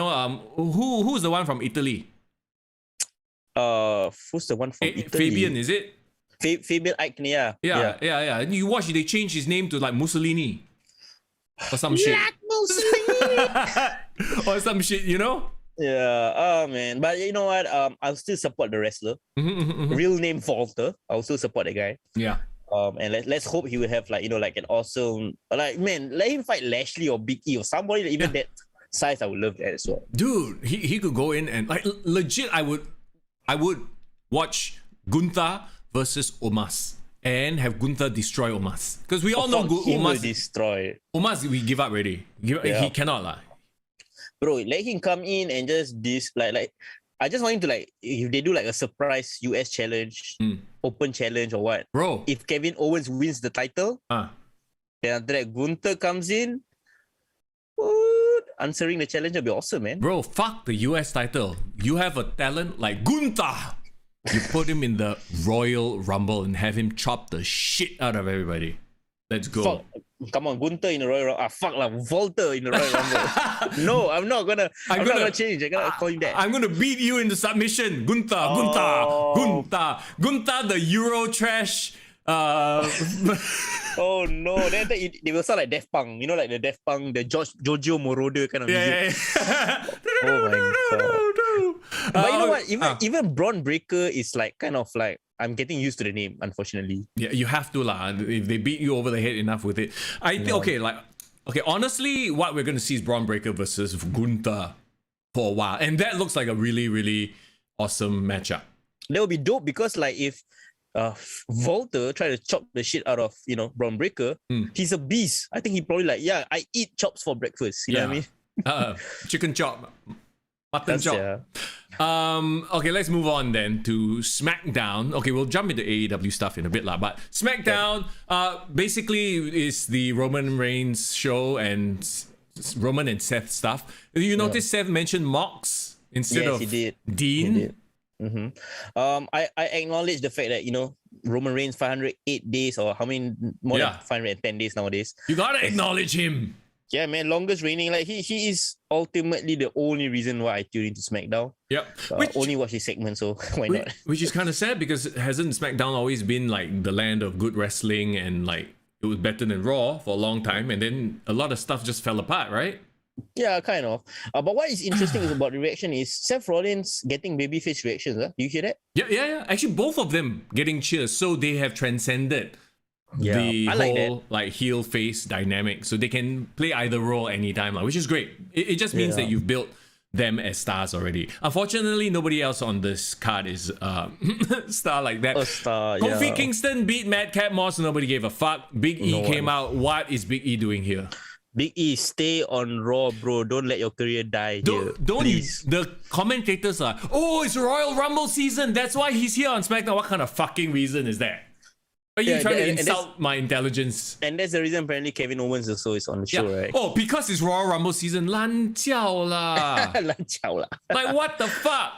S3: who's the one from Italy?
S4: Who's the one from Italy?
S3: Fabian, is it?
S4: Fabian Eichner,
S3: yeah. You watch, they changed his name to like Mussolini or some shit.
S4: Mussolini!
S3: Or some shit,
S4: Yeah. Oh man. But you know what? I'll still support the wrestler. Real name Walter. I'll still support the guy.
S3: Yeah.
S4: And let's hope he will have like like an awesome, like, man, let him fight Lashley or Big E or somebody even that size. I would love that as well.
S3: Dude, he could go in and like legit. I would watch Gunther versus Omos. and have Gunther destroy Omos. Because we all know
S4: He will
S3: Omos.
S4: destroy.
S3: Omos, we give up already. He cannot lah.
S4: Bro, let him come in and just like I just want him to like, if they do like a surprise US challenge, open challenge or what.
S3: Bro.
S4: If Kevin Owens wins the title, then after that Gunther comes in, answering the challenge will be awesome, man.
S3: Bro, fuck the US title. You have a talent like Gunther. You put him in the Royal Rumble and have him chop the shit out of everybody. Let's go.
S4: Fuck. Come on, Gunther in the Royal Rumble. Fuck lah, Walter in the Royal Rumble. No, I'm not gonna change. I'm gonna call him that.
S3: I'm gonna beat you in the submission. Gunther, Gunther, the Euro trash.
S4: Oh no, then they will sound like Daft Punk. You know, like the Daft Punk, the Giorgio Moroder kind of music.
S3: Yeah.
S4: Oh my god. But you know what? Even Braun Breaker is like kind of like, I'm getting used to the name, unfortunately.
S3: Yeah, you have to lah. If they beat you over the head enough with it, I think okay. Honestly, what we're gonna see is Braun Breaker versus Gunther for a while, and that looks like a really, really awesome matchup.
S4: That would be dope because like if Walter try to chop the shit out of Braun Breaker, he's a beast. I think he probably like, yeah, I eat chops for breakfast. You know what I mean?
S3: Chicken chop, mutton chop.
S4: Yeah.
S3: Okay, let's move on then to SmackDown. Okay, we'll jump into AEW stuff in a bit lah. But SmackDown, basically is the Roman Reigns show and Roman and Seth stuff. You notice Seth mentioned Mox instead of Dean.
S4: He did. I acknowledge the fact that Roman Reigns 508 days or how many more than 510 days nowadays.
S3: You gotta acknowledge him.
S4: Yeah, man, longest reigning. Like he is ultimately the only reason why I tune into SmackDown.
S3: Yep.
S4: Only watch his segment, so why not? Which
S3: is kind of sad because hasn't SmackDown always been like the land of good wrestling and like it was better than Raw for a long time, and then a lot of stuff just fell apart, right?
S4: Yeah, kind of. But what is interesting is about the reaction is Seth Rollins getting babyface reactions. Do you hear that?
S3: Yeah. Actually, both of them getting cheers, so they have transcended the whole like heel face dynamic, so they can play either role anytime, which is great. It just means that you've built them as stars already. Unfortunately, nobody else on this card is star like that.
S4: A star,
S3: Kofi Kingston beat Madcap Moss. Nobody gave a fuck. Big E came out. What is Big E doing here?
S4: Big E, stay on Raw, bro. Don't let your career die here. Please.
S3: The commentators are, it's Royal Rumble season. That's why he's here on SmackDown. What kind of fucking reason is that? Are you trying to insult my intelligence?
S4: And that's the reason apparently Kevin Owens also is on the show, right?
S3: Oh, because it's Royal Rumble season. Lan jiao la.
S4: Lan jiao la.
S3: Like, what the fuck?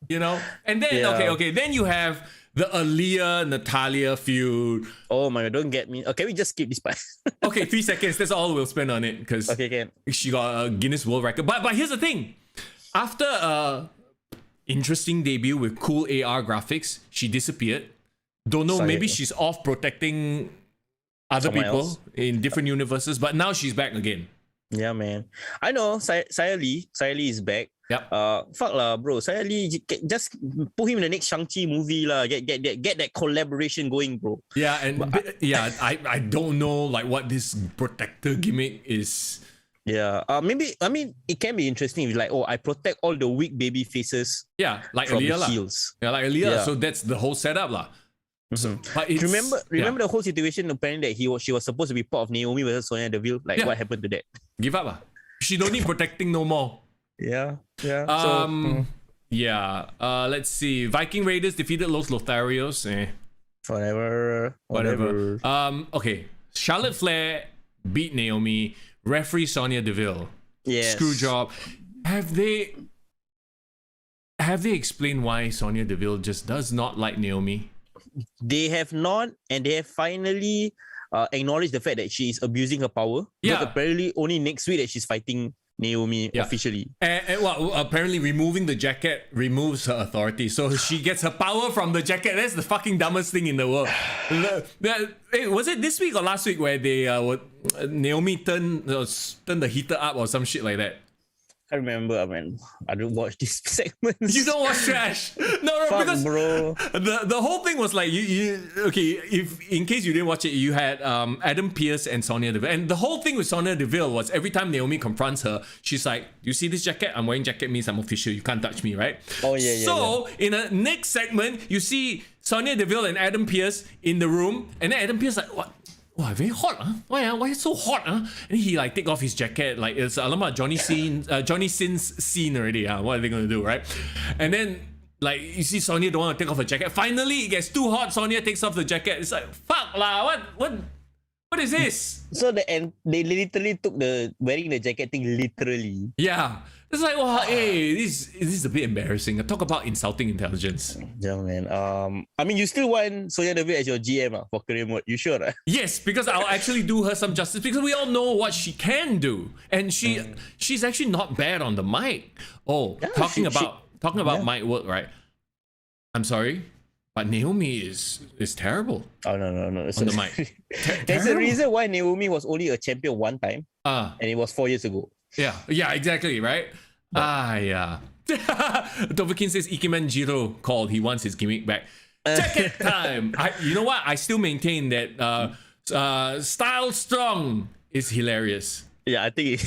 S3: And then, okay. Then you have the Aaliyah Natalia feud.
S4: Oh my god, don't get me. Okay, we just skip this part.
S3: Okay, 3 seconds. That's all we'll spend on it because she got a Guinness World Record. But here's the thing. After a interesting debut with cool AR graphics, she disappeared. Don't know, maybe she's off protecting other people in different universes, but now she's back again.
S4: Yeah, man. I know, Xia Li is back.
S3: Yep.
S4: Fuck lah, bro. Xia Li, just put him in the next Shang-Chi movie lah. Get that collaboration going, bro.
S3: Yeah, and I don't know like what this protector gimmick is.
S4: Yeah. Maybe, I mean, it can be interesting if like, I protect all the weak baby faces.
S3: Yeah, like
S4: from
S3: Aaliyah
S4: heels.
S3: Yeah, like Aaliyah. Yeah. So that's the whole setup lah.
S4: So, but remember the whole situation apparently that she was supposed to be part of Naomi versus Sonya Deville. Like what happened to that?
S3: Give up lah. She don't need protecting no more.
S4: Yeah.
S3: Let's see. Viking Raiders defeated Los Lotharios.
S4: Whatever.
S3: Okay. Charlotte Flair beat Naomi. Referee Sonya Deville.
S4: Yes.
S3: Screw job. Have they explained why Sonya Deville just does not like Naomi?
S4: They have not, and they have finally acknowledged the fact that she is abusing her power.
S3: Yeah.
S4: But apparently only next week that she's fighting Naomi officially.
S3: And apparently removing the jacket removes her authority. So she gets her power from the jacket. That's the fucking dumbest thing in the world. Was it this week or last week where they Naomi turned the heater up or some shit like that?
S4: I remember, I mean, I don't watch these segments.
S3: You don't watch trash. No,
S4: Fuck,
S3: because
S4: bro.
S3: the whole thing was like you okay, if in case you didn't watch it, you had Adam Pearce and Sonya Deville. And the whole thing with Sonya Deville was every time Naomi confronts her, she's like, "You see this jacket? I'm wearing jacket means I'm official. You can't touch me, right?"
S4: Oh yeah.
S3: So in the next segment, you see Sonya Deville and Adam Pearce in the room, and then Adam Pearce like, "What? Wow, very hot, huh? Why it's so hot, huh?" And he like take off his jacket, like it's Johnny Sin's scene already. What are they gonna do, right? And then like you see Sonya don't want to take off her jacket. Finally, it gets too hot. Sonya takes off the jacket. It's like, fuck lah, what is this?
S4: So they literally took the wearing the jacket thing literally.
S3: Yeah. It's like, wow, hey, this is a bit embarrassing. Talk about insulting intelligence.
S4: Yeah, man. I mean, you still want Sonya Deville as your GM for career mode? You sure? Right?
S3: Yes, because I'll actually do her some justice because we all know what she can do, and she's actually not bad on the mic. Oh,
S4: Yeah,
S3: talking about
S4: yeah.
S3: mic work, right? I'm sorry, but Naomi is terrible
S4: Oh no.
S3: on the mic.
S4: There's a reason why Naomi was only a champion one time, and it was 4 years ago.
S3: Yeah, exactly, right? Yeah. Tovakin says Ikemen Jiro called. He wants his gimmick back. Jacket time. You know what? I still maintain that Style Strong is hilarious.
S4: Yeah, I think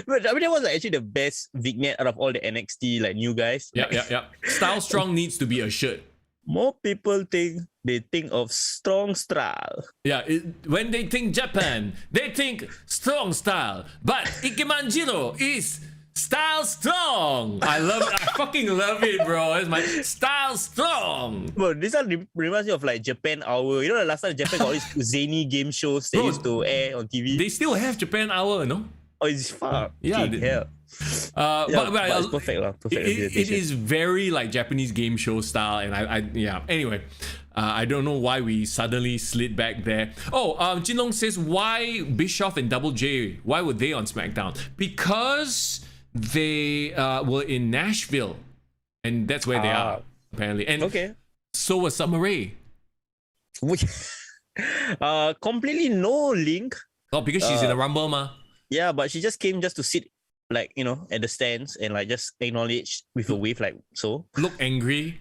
S4: but I mean that was actually the best vignette out of all the NXT like new guys.
S3: Yeah. Style Strong needs to be a shirt.
S4: More people think of strong style.
S3: Yeah, when they think Japan, they think strong style. But Ikemanjiro is style strong. I fucking love it, bro. It's my style strong.
S4: Bro, this one reminds me of like Japan Hour. You know, the last time Japan got all these zany game shows they used to air on TV.
S3: They still have Japan Hour, no?
S4: Oh, it's far.
S3: Yeah,
S4: hell.
S3: But
S4: it's perfect, lah. Perfect.
S3: It is very like Japanese game show style, and yeah. Anyway, I don't know why we suddenly slid back there. Oh, Jinlong says, why Bischoff and Double J? Why were they on SmackDown? Because they were in Nashville, and that's where they are apparently. And so was Summer Rae.
S4: Completely no link.
S3: Oh, because she's in the Rumble, ma.
S4: Yeah, but she just came just to sit, like, you know, at the stands and like just acknowledge with a wave, like so.
S3: Look angry.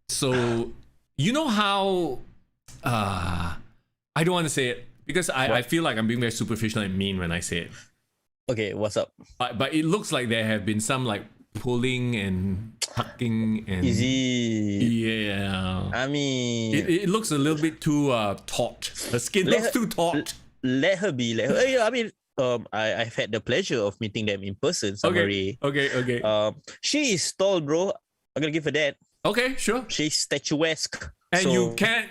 S3: So you know how I don't want to say it because I feel like I'm being very superficial and mean when I say it.
S4: Okay, what's up?
S3: But it looks like there have been some like pulling and tucking and yeah.
S4: I mean,
S3: it looks a little bit too taut. The skin looks too taut.
S4: Let her be. I mean, I've had the pleasure of meeting them in person.
S3: Okay.
S4: She is tall, bro. I'm gonna give her that.
S3: Okay, sure.
S4: She's statuesque.
S3: And
S4: so,
S3: you can't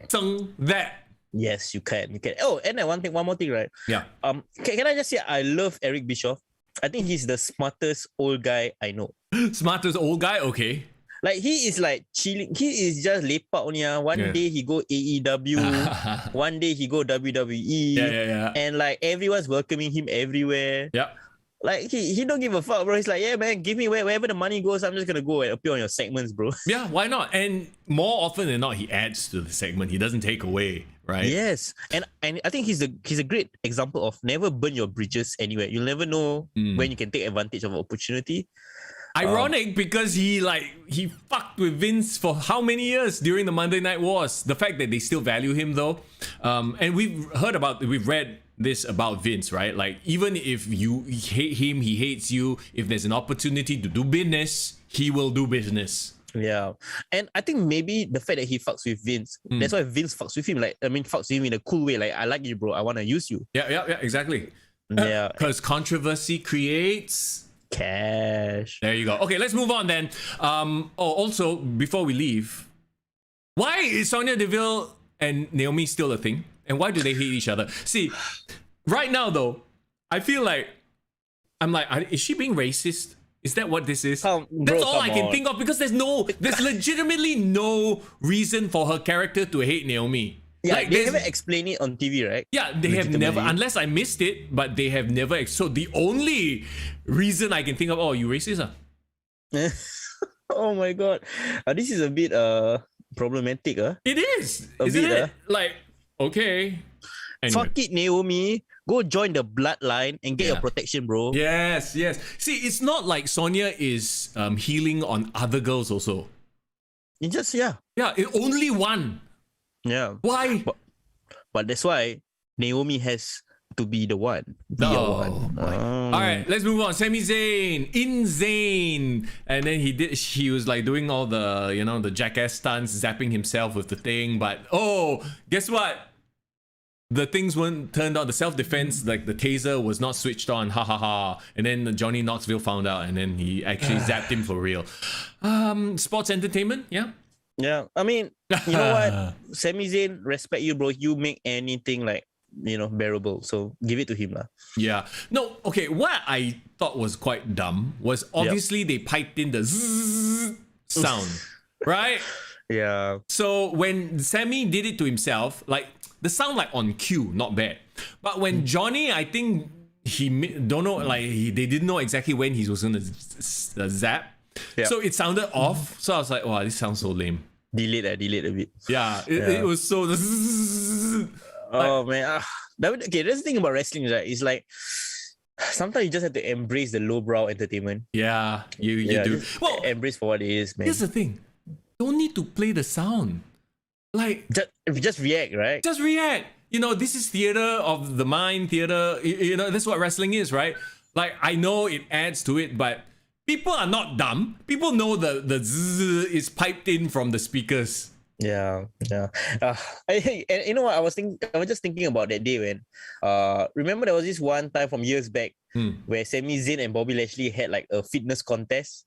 S3: sing that.
S4: Yes, you can. Oh, and then one more thing, right?
S3: Yeah.
S4: Can I just say I love Eric Bischoff. I think he's the smartest old guy I know.
S3: Smartest old guy? Okay.
S4: Like he is like chilling. He is just lepak only. One day he go AEW, one day he go WWE.
S3: Yeah.
S4: And like everyone's welcoming him everywhere.
S3: Yeah.
S4: Like he don't give a fuck, bro. He's like, yeah, man, give me wherever the money goes. I'm just gonna go and appear on your segments, bro.
S3: Yeah, why not? And more often than not, he adds to the segment. He doesn't take away, right?
S4: Yes, and I think he's a great example of never burn your bridges anywhere. You'll never know when you can take advantage of an opportunity.
S3: Ironic because he fucked with Vince for how many years during the Monday Night Wars. The fact that they still value him though, and we've read this about Vince, right? Like even if you hate him, he hates you. If there's an opportunity to do business, he will do business.
S4: Yeah, and I think maybe the fact that he fucks with Vince, that's why Vince fucks with him. Like fucks with him in a cool way. Like I like you, bro. I want to use you.
S3: Yeah, exactly.
S4: Yeah,
S3: because controversy creates
S4: cash.
S3: There you go. Okay, let's move on then. Also, before we leave, why is Sonya Deville and Naomi still a thing? And why do they hate each other? See, right now though, I feel like is she being racist? Is that what this is? That's all I can think of because there's legitimately no reason for her character to hate Naomi.
S4: Yeah, like, they haven't explained it on TV, right?
S3: Yeah, they have never, unless I missed it, but they have never. So the only reason I can think of, you racist?
S4: Oh my god, this is a bit problematic.
S3: It is, isn't it? Like, okay.
S4: Anyway. Fuck it, Naomi. go join the bloodline and get your protection, bro.
S3: Yes. See, it's not like Sonya is healing on other girls also.
S4: It just yeah.
S3: Only one.
S4: Yeah.
S3: Why?
S4: But that's why Naomi has to be the one.
S3: All right, let's move on. Sami Zayn, insane, and then he was like doing all the the jackass stunts, zapping himself with the thing. But guess what? The things weren't turned on. The self-defense, like the taser, was not switched on. Ha ha ha! And then Johnny Knoxville found out, and then he actually zapped him for real. Sports entertainment, yeah.
S4: Yeah, I mean, you know what? Sami Zayn, respect you, bro. You make anything like bearable. So give it to him, lah.
S3: Yeah. No. Okay. What I thought was quite dumb was obviously they piped in the zzz sound, right?
S4: Yeah.
S3: So when Sammy did it to himself, like the sound like on cue, not bad. But when Johnny, I think he don't know, like they didn't know exactly when he was gonna zap. Yeah. So it sounded off. So I was like, wow, this sounds so lame.
S4: Delete a bit.
S3: Yeah, it was so.
S4: Oh man, okay. That's the thing about wrestling, right? It's like sometimes you just have to embrace the lowbrow entertainment.
S3: Yeah, you do.
S4: Well, embrace for what it is, man.
S3: Here's the thing: don't need to play the sound. Like
S4: just react, right?
S3: Just react. This is theater of the mind. Theater. That's what wrestling is, right? Like I know it adds to it, but people are not dumb. People know the zzz is piped in from the speakers.
S4: Yeah. And you know what? I was just thinking about that day when, remember there was this one time from years back where Sami Zayn and Bobby Lashley had like a fitness contest.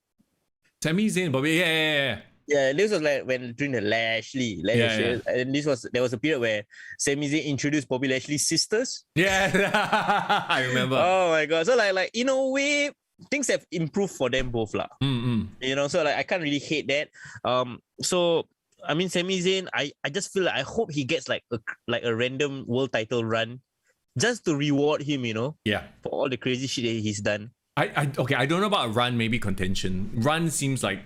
S3: Sami Zayn, Bobby, yeah.
S4: Yeah, this was like when during the Lashley. And there was a period where Sami Zayn introduced Bobby Lashley's sisters.
S3: Yeah, I remember.
S4: Oh my god! So like in a way, things have improved for them both, lah. So like I can't really hate that. So I mean, Sami Zayn, I just feel like I hope he gets like a random world title run, just to reward him,
S3: Yeah,
S4: for all the crazy shit that he's done.
S3: I don't know about a run, maybe contention. Run seems like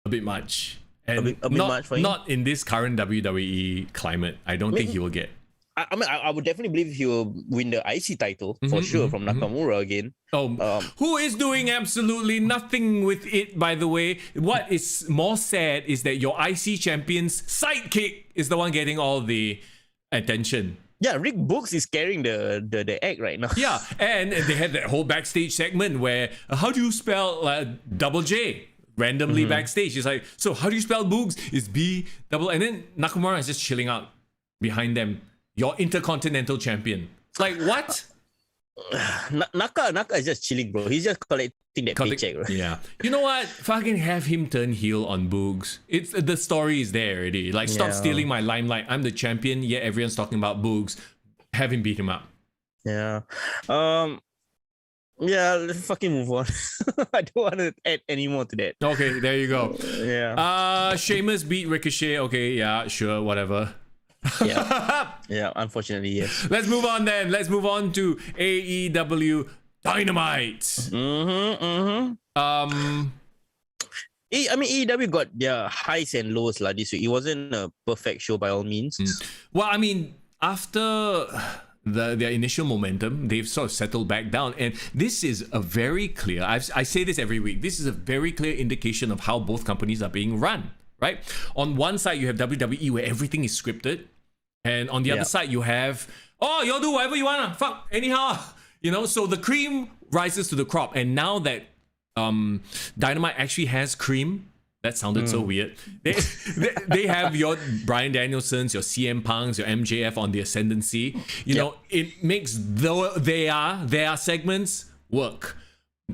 S3: a bit much, and
S4: a bit much for him.
S3: Not in this current WWE climate. I don't think he will get.
S4: I mean, I would definitely believe he will win the IC title for sure from Nakamura again.
S3: Who is doing absolutely nothing with it, by the way. What is more sad is that your IC champion's sidekick is the one getting all the attention.
S4: Yeah, Rick Books is carrying the act right now.
S3: Yeah, and they had that whole backstage segment where, how do you spell double J? Randomly backstage. It's like, so how do you spell Boogs? It's B double, and then Nakamura is just chilling out behind them. Your Intercontinental Champion. Like, what?
S4: Naka is just chilling, bro. He's just collecting that paycheck, bro.
S3: Yeah. You know what? Fucking have him turn heel on Boogs. The story is there already. Like, stop stealing my limelight. I'm the champion, yet everyone's talking about Boogs. Have him beat him up.
S4: Yeah. Yeah, let's fucking move on. I don't want to add any more to that.
S3: Okay, there you go.
S4: Yeah.
S3: Sheamus beat Ricochet. Okay, yeah, sure, whatever.
S4: Yeah, unfortunately, yes.
S3: Let's move on then. Let's move on to AEW Dynamite.
S4: I mean, AEW got their highs and lows this week. It wasn't a perfect show by all means.
S3: Well, I mean, after their initial momentum, they've sort of settled back down, and this is a very clear, I say this every week, this is a very clear indication of how both companies are being run, right? On one side you have WWE where everything is scripted, and on the other side you have, y'all do whatever you wanna, fuck anyhow, so the cream rises to the crop. And now that Dynamite actually has cream, that sounded so weird. They have your Bryan Danielsons, your CM Punks, your MJF on the ascendancy. It makes their segments work.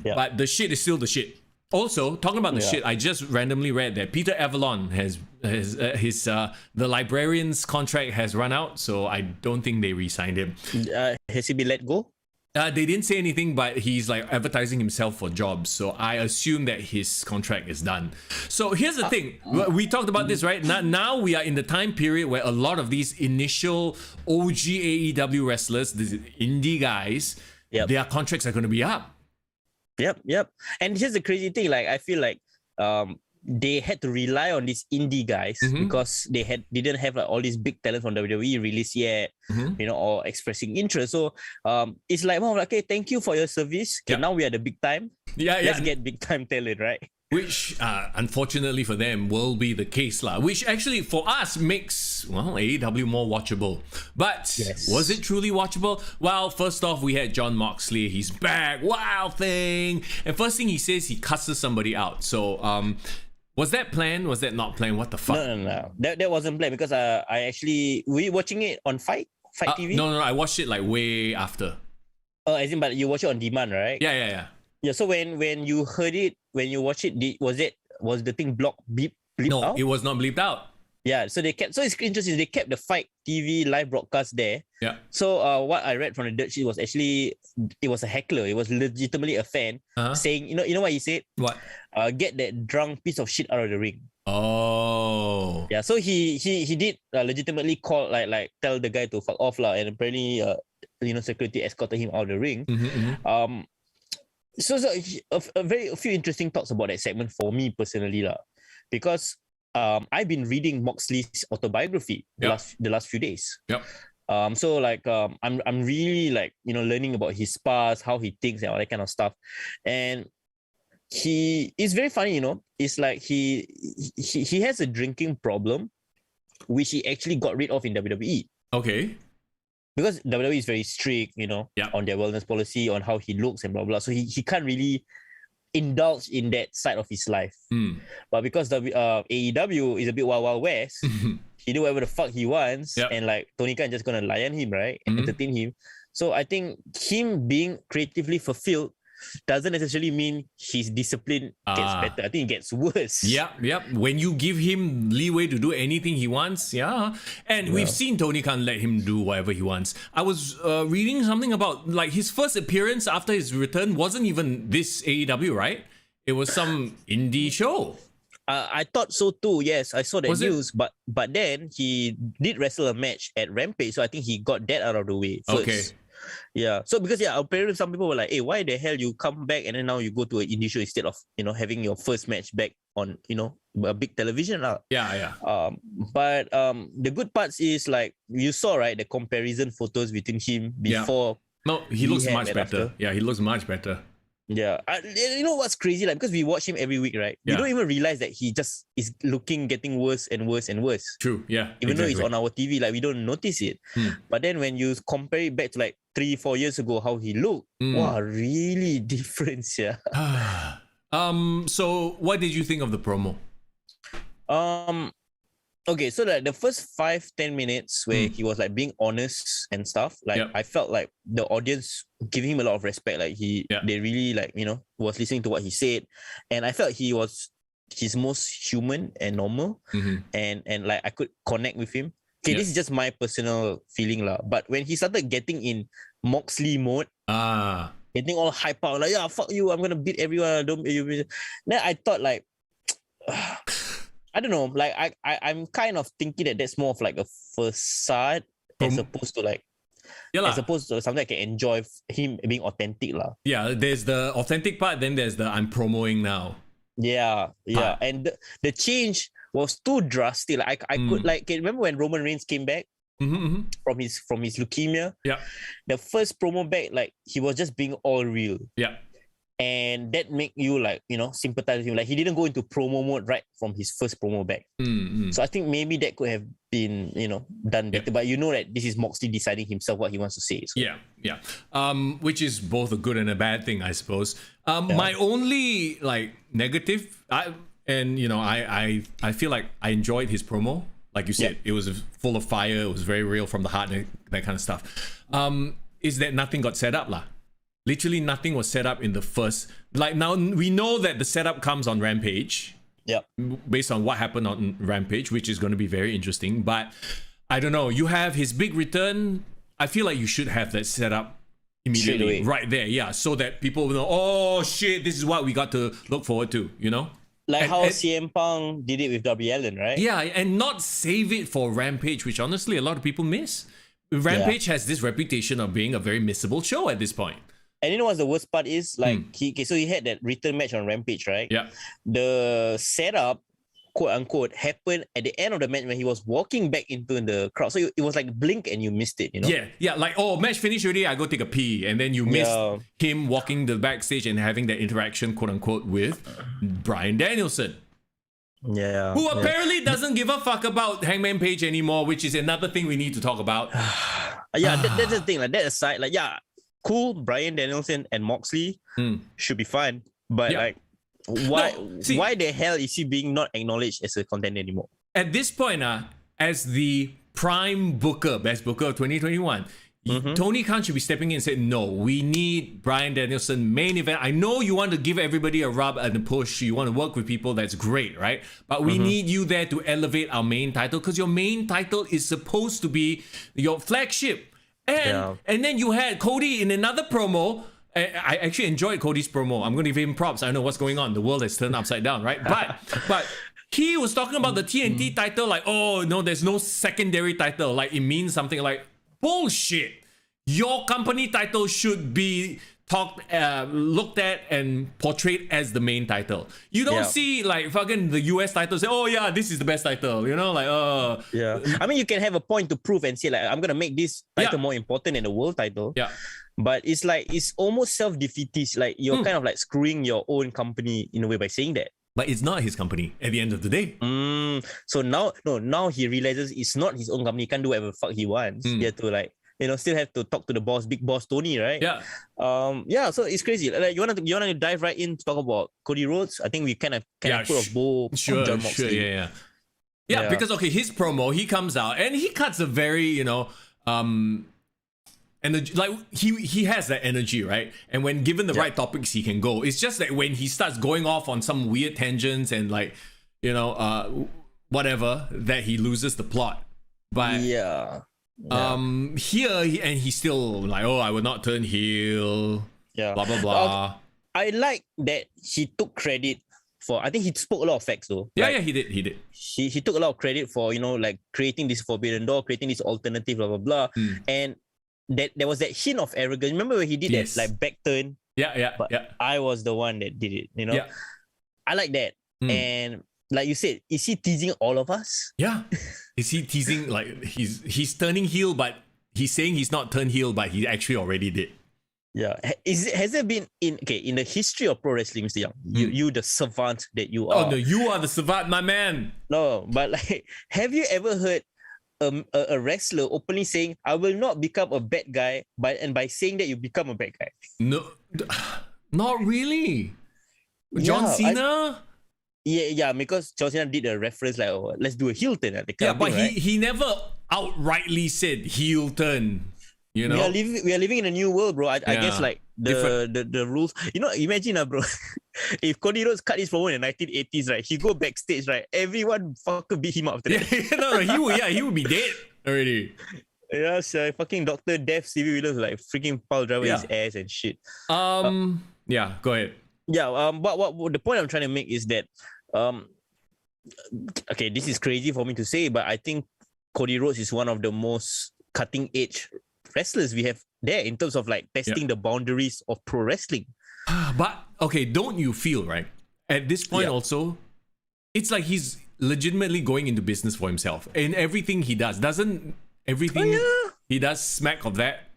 S3: But the shit is still the shit. Also, talking about the shit, I just randomly read that Peter Avalon has the librarian's contract has run out, so I don't think they re-signed him.
S4: Has he been let go?
S3: They didn't say anything, but he's like advertising himself for jobs, so I assume that his contract is done. So here's the thing, we talked about this, right? Now we are in the time period where a lot of these initial OG AEW wrestlers, these indie guys, their contracts are going to be up.
S4: Yep. And here's the crazy thing, like I feel like they had to rely on these indie guys because they didn't have like all these big talents from WWE released yet, or expressing interest. So it's like, well, okay, thank you for your service. Okay, now we are the big time. Let's get big time talent, right?
S3: Which, unfortunately for them, will be the case lah. Which actually, for us, makes AEW more watchable. But was it truly watchable? Well, first off, we had Jon Moxley. He's back. Wow thing. And first thing he says, he cusses somebody out. So, was that planned? Was that not planned? What the fuck?
S4: No. That wasn't planned because were you watching it on Fight TV?
S3: No. I watched it like way after.
S4: Oh, as in, but you watch it on demand, right?
S3: Yeah.
S4: Yeah, so when you heard it, when you watch it, was the thing bleeped
S3: No,
S4: out?
S3: it was not bleeped out.
S4: Yeah, so it's interesting. They kept the Fight TV live broadcast there.
S3: Yeah.
S4: So what I read from the dirt sheet was actually it was a heckler. It was legitimately a fan saying, you know what he said?
S3: What?
S4: Get that drunk piece of shit out of the ring.
S3: Oh.
S4: Yeah, so he did legitimately call like tell the guy to fuck off lah, and apparently security escorted him out of the ring. So a few interesting thoughts about that segment for me personally lah, because I've been reading Moxley's autobiography the last few days. So like I'm really like learning about his past, how he thinks and all that kind of stuff, and he is very funny. It's like he has a drinking problem, which he actually got rid of in WWE.
S3: Okay.
S4: Because WWE is very strict, on their wellness policy, on how he looks and blah, blah. So he can't really indulge in that side of his life. But because AEW is a bit wild west, he do whatever the fuck he wants. And like Tony Khan just going to lion him, right? And entertain him. So I think him being creatively fulfilled doesn't necessarily mean his discipline gets better. I think it gets worse.
S3: Yep. When you give him leeway to do anything he wants, and we've seen Tony Khan let him do whatever he wants. I was reading something about like his first appearance after his return wasn't even this AEW, right? It was some indie show.
S4: I thought so too. Yes, I saw that news. But then he did wrestle a match at Rampage, so I think he got that out of the way first. Okay. Yeah. So because apparently some people were like, hey, why the hell you come back and then now you go to an indie show instead of having your first match back on a big television lah.
S3: Yeah.
S4: But the good parts is like you saw, right, the comparison photos between him before.
S3: No, he looks much better. After. Yeah, he looks much better.
S4: Yeah. You know what's crazy? Like, because we watch him every week, right? We don't even realize that he just is getting worse and worse and worse.
S3: True. Yeah.
S4: Even though it's on our TV, like we don't notice it. But then when you compare it back to like 3-4 years ago, how he looked, wow, really different, yeah.
S3: So what did you think of the promo?
S4: Okay, so like the first 5-10 minutes where he was like being honest and stuff, like I felt like the audience giving him a lot of respect. Like they really like, was listening to what he said. And I felt he's most human and normal. And like I could connect with him. Okay, this is just my personal feeling lah. But when he started getting in Moxley mode, getting all hype out, like, yeah, fuck you, I'm gonna beat everyone. Don't you? Then I thought like, I don't know, like I'm kind of thinking that that's more of like a facade as opposed to like, as opposed to something I can enjoy him being authentic lah.
S3: Yeah, there's the authentic part, then there's the I'm promoing now. Yeah,
S4: and the change was too drastic. Like I could like remember when Roman Reigns came back from his leukemia. Yeah, the first promo back, like he was just being all real. Yeah, and that make you like sympathize with him. Like he didn't go into promo mode right from his first promo back. So I think maybe that could have been done better. But that this is Moxley deciding himself what he wants to say. So.
S3: Yeah. Which is both a good and a bad thing, I suppose. My only like negative, I feel like I enjoyed his promo. Like you said, it was full of fire. It was very real from the heart and that kind of stuff. Is that nothing got set up lah? Literally nothing was set up in the first. Like now we know that the setup comes on Rampage. Yeah. Based on what happened on Rampage, which is going to be very interesting. But I don't know. You have his big return. I feel like you should have that set up immediately right there. Yeah. So that people will know, oh shit, this is what we got to look forward to,
S4: Like how CM Punk did it with Darby Allin, right?
S3: Yeah. And not save it for Rampage, which honestly a lot of people miss. Rampage has this reputation of being a very missable show at this point.
S4: And you know what's the worst part is? Like so he had that return match on Rampage, right?
S3: Yeah.
S4: The setup, quote unquote, happened at the end of the match when he was walking back into the crowd. So it was like blink and you missed it, you know?
S3: Yeah, like, oh, match finished already, I go take a pee. And then you missed him walking the backstage and having that interaction, quote unquote, with Bryan Danielson.
S4: Yeah.
S3: Who apparently doesn't give a fuck about Hangman Page anymore, which is another thing we need to talk about.
S4: That's the thing. Like, that aside, like, yeah, cool, Bryan Danielson and Moxley should be fine. But like, why the hell is he being not acknowledged as a contender anymore?
S3: At this point, as the prime booker, best booker of 2021, Tony Khan should be stepping in and saying, no, we need Bryan Danielson main event. I know you want to give everybody a rub and a push. You want to work with people. That's great, right? But we need you there to elevate our main title, because your main title is supposed to be your flagship. And then you had Cody in another promo. I actually enjoyed Cody's promo. I'm going to give him props. I know what's going on. The world has turned upside down, right? But he was talking about the TNT title like, oh, no, there's no secondary title. Like, it means something like, bullshit. Your company title should be looked at and portrayed as the main title. You don't see like fucking the US title say, oh yeah, this is the best title, you know, like
S4: I mean, you can have a point to prove and say like, I'm gonna make this title more important than the world title. But it's like, it's almost self-defeatist. Like, you're kind of like screwing your own company in a way by saying that.
S3: But it's not his company at the end of the day.
S4: So now he realizes it's not his own company. He can't do whatever the fuck he wants. He had to like, you know, still have to talk to the boss, big boss Tony, right? So it's crazy. Like, you want to dive right in to talk about Cody Rhodes? I think we kind of put a bow on John Moxley.
S3: Yeah, because okay, his promo, he comes out and he cuts a very, you know, energy, like he has that energy, right? And when given the right topics, he can go. It's just that when he starts going off on some weird tangents and like, you know, whatever, that he loses the plot. But he's still like, oh, I will not turn heel. Blah blah blah.
S4: I like that he took credit for. I think he spoke a lot of facts though.
S3: He did.
S4: He took a lot of credit for, you know, like creating this forbidden door, creating this alternative, blah blah blah. And that there was that hint of arrogance. Remember when he did that like back turn? I was the one that did it. You know. I like that. And like you said, is he teasing all of us?
S3: Is he teasing like he's turning heel, but he's saying he's not turned heel, but he actually already did.
S4: Has there been in the history of pro wrestling, Mr. Young? You the savant that you are.
S3: Oh no, you are the savant, my man.
S4: No, but like, have you ever heard a wrestler openly saying, "I will not become a bad guy," by saying that you become a bad guy?
S3: No, not really. John Cena.
S4: Because John Cena did a reference like, oh, let's do a heel turn.
S3: But he never outrightly said heel turn. You know,
S4: we are living in a new world, bro. I guess like the rules. You know, imagine, bro, if Cody Rhodes cut his promo in the 1980s, right? He go backstage, right? Everyone fucking beat him up after that.
S3: He would be dead already.
S4: Fucking Dr. Death Stevie Williams like freaking pile driver his ass and shit.
S3: Go ahead.
S4: What the point I'm trying to make is that okay, this is crazy for me to say, but I think Cody Rhodes is one of the most cutting edge wrestlers we have there in terms of like testing the boundaries of pro wrestling.
S3: But okay, don't you feel, right, at this point also, it's like he's legitimately going into business for himself in everything he does. Doesn't everything he does smack of that?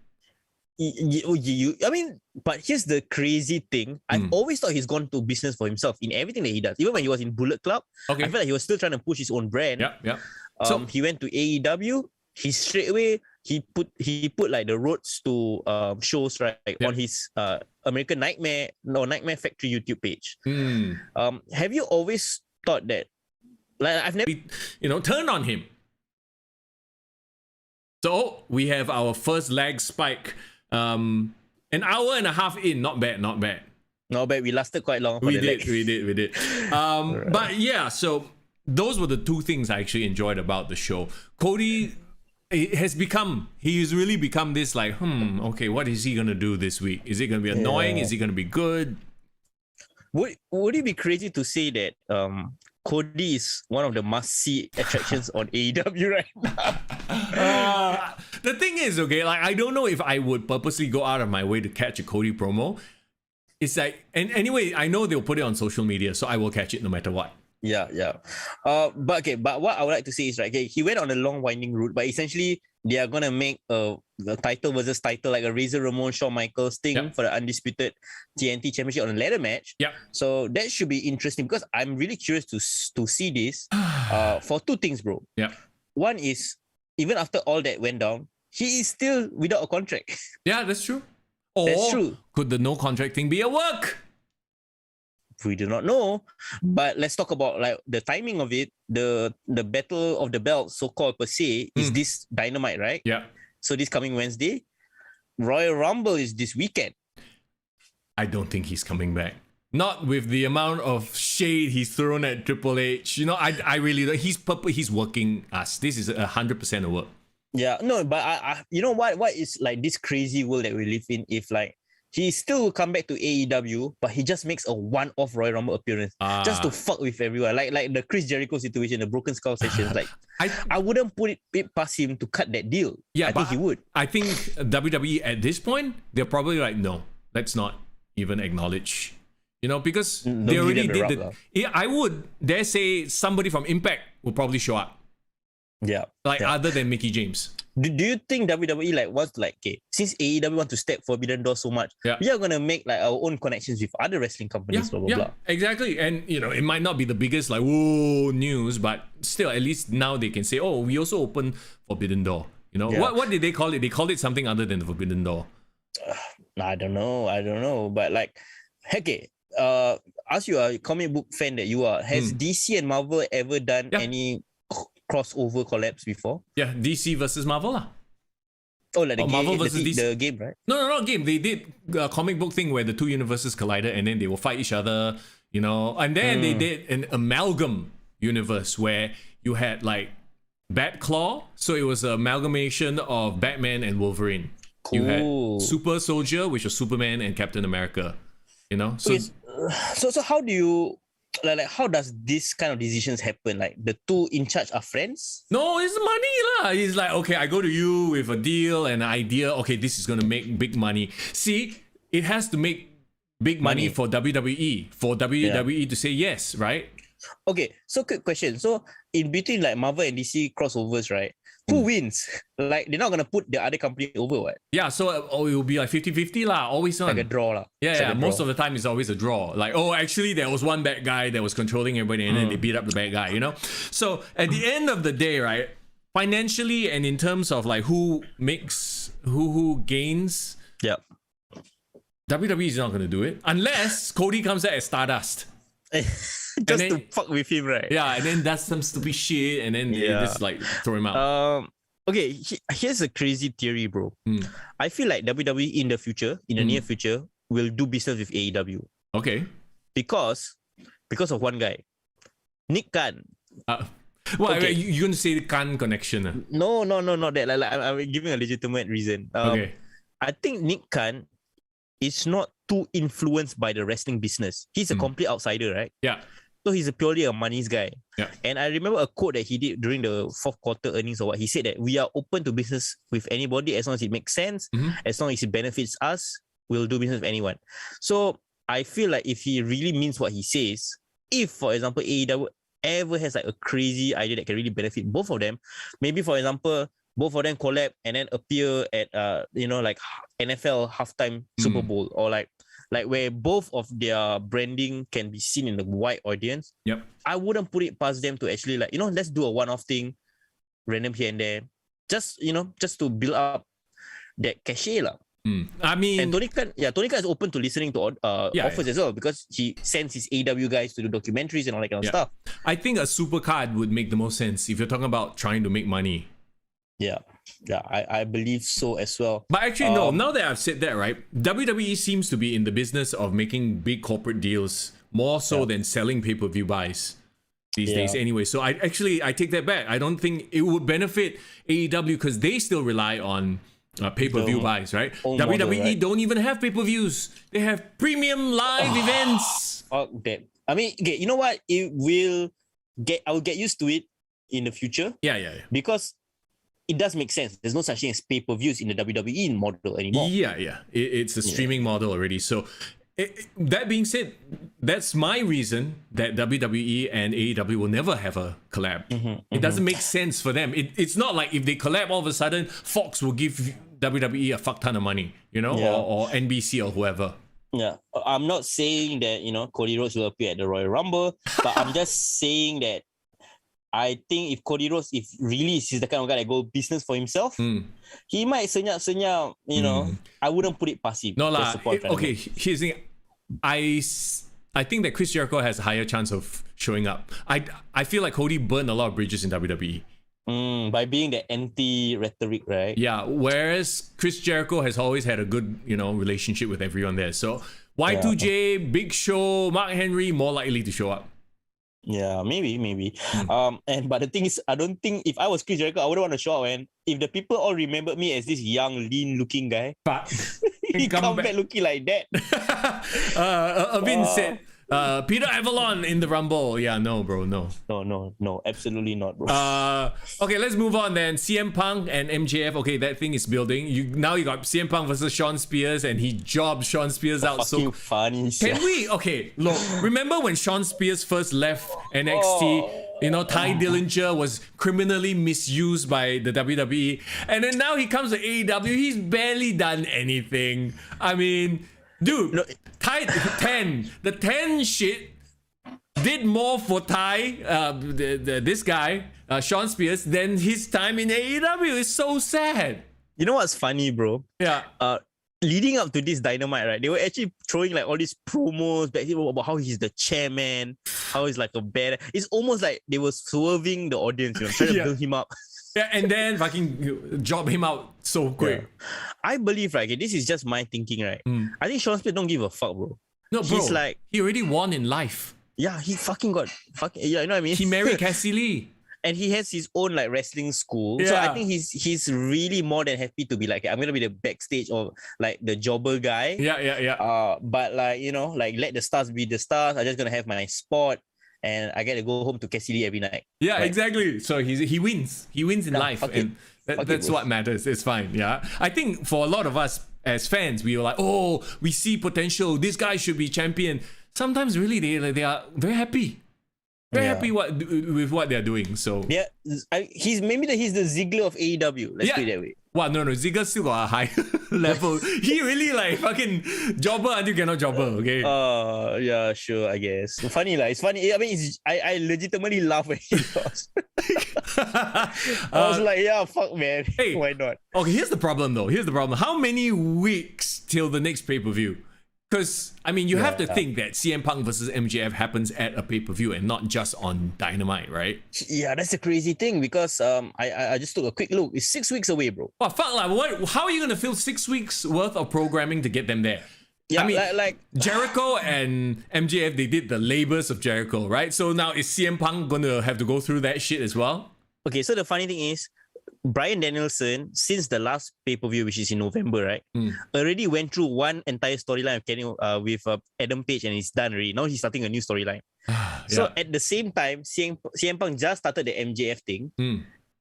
S4: I mean, but here's the crazy thing. I've always thought he's gone to business for himself in everything that he does. Even when he was in Bullet Club, I feel like he was still trying to push his own brand. So he went to AEW. He straight away he put like the Rhodes to shows right on his American Nightmare Factory YouTube page. Have you always thought that? Like, I've never,
S3: turn on him. So we have our first leg spike. An hour and a half in, not bad. Not bad.
S4: We lasted quite long.
S3: We did. But yeah, so those were the two things I actually enjoyed about the show. Cody he's really become this like, okay, what is he gonna do this week? Is it gonna be annoying? Is he gonna be good?
S4: Would it be crazy to say that Cody is one of the must-see attractions on AEW right now.
S3: The thing is, okay, like I don't know if I would purposely go out of my way to catch a Cody promo. It's like, and anyway, I know they'll put it on social media, so I will catch it no matter what.
S4: Yeah. But what I would like to say is, right, okay, he went on a long winding route, but essentially they are gonna make a title versus title, like a Razor Ramon, Shawn Michaels thing for the undisputed TNT Championship on a ladder match.
S3: Yeah.
S4: So that should be interesting because I'm really curious to see this for two things, bro.
S3: Yeah.
S4: One is, even after all that went down, he is still without a contract.
S3: Yeah, that's true. Or
S4: That's true.
S3: Could the no contract thing be a work?
S4: We do not know, but let's talk about like the timing of it. The battle of the belts, so called per se, is this Dynamite, right?
S3: Yeah.
S4: So this coming Wednesday. Royal Rumble is this weekend.
S3: I don't think he's coming back. Not with the amount of shade he's thrown at Triple H. You know, I really don't. He's working us. This is 100% a work.
S4: Yeah, no, but I you know what is like this crazy world that we live in, if like he still will come back to AEW, but he just makes a one-off Royal Rumble appearance just to fuck with everyone. Like the Chris Jericho situation, the Broken Skull sessions. Like I wouldn't put it past him to cut that deal.
S3: Yeah,
S4: I think he would.
S3: I think WWE at this point, they're probably like, no, let's not even acknowledge. You know, because they already did it. I would dare say somebody from Impact will probably show up.
S4: Yeah.
S3: Other than Mickey James.
S4: Do you think WWE like wants like, okay, since AEW want to step Forbidden Door so much, we are gonna make like our own connections with other wrestling companies, blah blah blah.
S3: Exactly. And you know, it might not be the biggest like whoa news, but still at least now they can say, oh, we also open Forbidden Door. You know, what did they call it? They called it something other than the Forbidden Door.
S4: I don't know. But like, okay, as you are a comic book fan that you are, has DC and Marvel ever done any crossover collabs before?
S3: Yeah, DC versus Marvel lah.
S4: Oh, like the
S3: Marvel
S4: game,
S3: versus DC.
S4: the game, right?
S3: No, not game. They did a comic book thing where the two universes collided and then they will fight each other, you know. And then they did an amalgam universe where you had like Batclaw. So it was an amalgamation of Batman and Wolverine.
S4: Cool.
S3: You had Super Soldier, which was Superman and Captain America. You know? So,
S4: so how do you like how does this kind of decisions happen? Like the two in charge are friends?
S3: No, it's money lah. He's like, okay, I go to you with a deal and an idea. Okay, this is gonna make big money. See, it has to make big money for WWE. For WWE to say yes, right?
S4: Okay, so quick question. So in between like Marvel and DC crossovers, right? Who wins? Like they're not gonna put the other company over, what?
S3: Yeah, so it will be like 50-50 lah, always on.
S4: Like a draw lah.
S3: Yeah, most of the time it's always a draw. Like, oh, actually there was one bad guy that was controlling everybody and then they beat up the bad guy, you know? So at the end of the day, right, financially and in terms of like who gains, WWE is not gonna do it unless Cody comes out as Stardust.
S4: Just to fuck with him, right?
S3: Yeah, and then does some stupid shit and then they just like throw him out.
S4: Okay, here's a crazy theory, bro. I feel like WWE in the future, in the near future, will do business with AEW.
S3: Okay.
S4: Because of one guy. Nick Khan.
S3: You're going to say the Khan connection?
S4: No, not that. Like, I'm giving a legitimate reason.
S3: Okay.
S4: I think Nick Khan is not too influenced by the wrestling business. He's a complete outsider, right?
S3: Yeah.
S4: So he's purely a money's guy.
S3: Yeah.
S4: And I remember a quote that he did during the fourth quarter earnings or what. He said that we are open to business with anybody as long as it makes sense, as long as it benefits us, we'll do business with anyone. So I feel like if he really means what he says, if for example AEW ever has like a crazy idea that can really benefit both of them, maybe for example both of them collab and then appear at like NFL halftime Super Bowl, or like where both of their branding can be seen in the wide audience.
S3: Yep.
S4: I wouldn't put it past them to actually like, let's do a one-off thing, random here and there, just to build up that cachet lah.
S3: I mean,
S4: and Tony Khan is open to listening to offers as well, because he sends his AEW guys to do documentaries and all that kind of stuff.
S3: I think a super card would make the most sense if you're talking about trying to make money.
S4: Yeah, I believe so as well.
S3: But actually, no, now that I've said that, right, WWE seems to be in the business of making big corporate deals more so than selling pay-per-view buys these days anyway. So I take that back. I don't think it would benefit AEW because they still rely on pay-per-view buys, right? WWE don't even have pay-per-views. They have premium live events.
S4: Okay. I mean, okay, you know what? It will I'll get used to it in the future.
S3: Yeah.
S4: Because it does make sense. There's no such thing as pay-per-views in the WWE model anymore.
S3: Yeah. It's a streaming model already. So that being said, that's my reason that WWE and AEW will never have a collab. It doesn't make sense for them. It's not like if they collab, all of a sudden Fox will give WWE a fuck ton of money, or NBC or whoever.
S4: Yeah, I'm not saying that Cody Rhodes will appear at the Royal Rumble, but I'm just saying that I think if Cody Rhodes, if really he's the kind of guy that go business for himself, he might senyap. I wouldn't put it passive.
S3: No lah. Okay, here's the thing. I think that Chris Jericho has a higher chance of showing up. I feel like Cody burned a lot of bridges in WWE.
S4: By being the anti-rhetoric, right?
S3: Yeah, whereas Chris Jericho has always had a good, relationship with everyone there. So Y2J, Big Show, Mark Henry, more likely to show up.
S4: Yeah, maybe. But the thing is, I don't think if I was Chris Jericho, I wouldn't want to show up. And if the people all remember me as this young, lean-looking guy,
S3: but
S4: he come back looking like that.
S3: Avin said, Peter Avalon in the Rumble. Yeah, no, bro, no.
S4: No, absolutely not, bro.
S3: Okay, let's move on then. CM Punk and MJF. Okay, that thing is building. Now you got CM Punk versus Shawn Spears, and he jobbed Shawn Spears out.
S4: Fucking funny.
S3: Can we? Okay, look. Remember when Shawn Spears first left NXT? Ty Dillinger was criminally misused by the WWE, and then now he comes to AEW. He's barely done anything. I mean, dude, the 10 shit did more for this guy, Shawn Spears, than his time in AEW. It's so sad.
S4: You know what's funny, bro?
S3: Yeah.
S4: Leading up to this Dynamite, right? They were actually throwing like all these promos back here about how he's the chairman, how he's like a bad. It's almost like they were swerving the audience, trying to build him up.
S3: Yeah, and then fucking job him out so quick.
S4: Yeah. I believe, right? Okay, this is just my thinking, right? I think Shawn Spears don't give a fuck, bro.
S3: No, bro.
S4: He's like,
S3: he already won in life.
S4: Yeah, he fucking got yeah, you know what I mean?
S3: He married Cassie Lee.
S4: And he has his own like wrestling school.
S3: Yeah.
S4: So I think he's really more than happy to be like, I'm gonna be the backstage or like the jobber guy.
S3: Yeah.
S4: But like, like let the stars be the stars. I'm just gonna have my spot and I get to go home to Cassie Lee every night.
S3: Yeah,
S4: right?
S3: Exactly. So he wins. He wins in life. And that's what matters. It's fine. Yeah. I think for a lot of us as fans, we were like, oh, we see potential. This guy should be champion. Sometimes really they are very happy. Very happy with what they're doing. So
S4: he's the Ziggler of AEW. Let's put it that way.
S3: Wow, no, Ziggler still got a high level. He really like fucking jobber until cannot jobber. Okay.
S4: Yeah, sure. I guess. Funny it's funny. I mean, I legitimately laugh when he lost. I was like, yeah, fuck, man. Hey, why not?
S3: Okay, here's the problem though. How many weeks till the next pay-per-view? Because, I mean, you have to think that CM Punk versus MJF happens at a pay-per-view and not just on Dynamite, right?
S4: Yeah, that's a crazy thing because I just took a quick look. It's 6 weeks away, bro.
S3: Oh, fuck, like, how are you going to fill 6 weeks worth of programming to get them there?
S4: Yeah,
S3: I mean,
S4: like
S3: Jericho and MJF, they did the labors of Jericho, right? So now is CM Punk going to have to go through that shit as well? Okay,
S4: so the funny thing is, Bryan Danielson, since the last pay-per-view, which is in November, right, already went through one entire storyline with Adam Page and he's done already. Now he's starting a new storyline. So at the same time, CM Punk just started the MJF thing,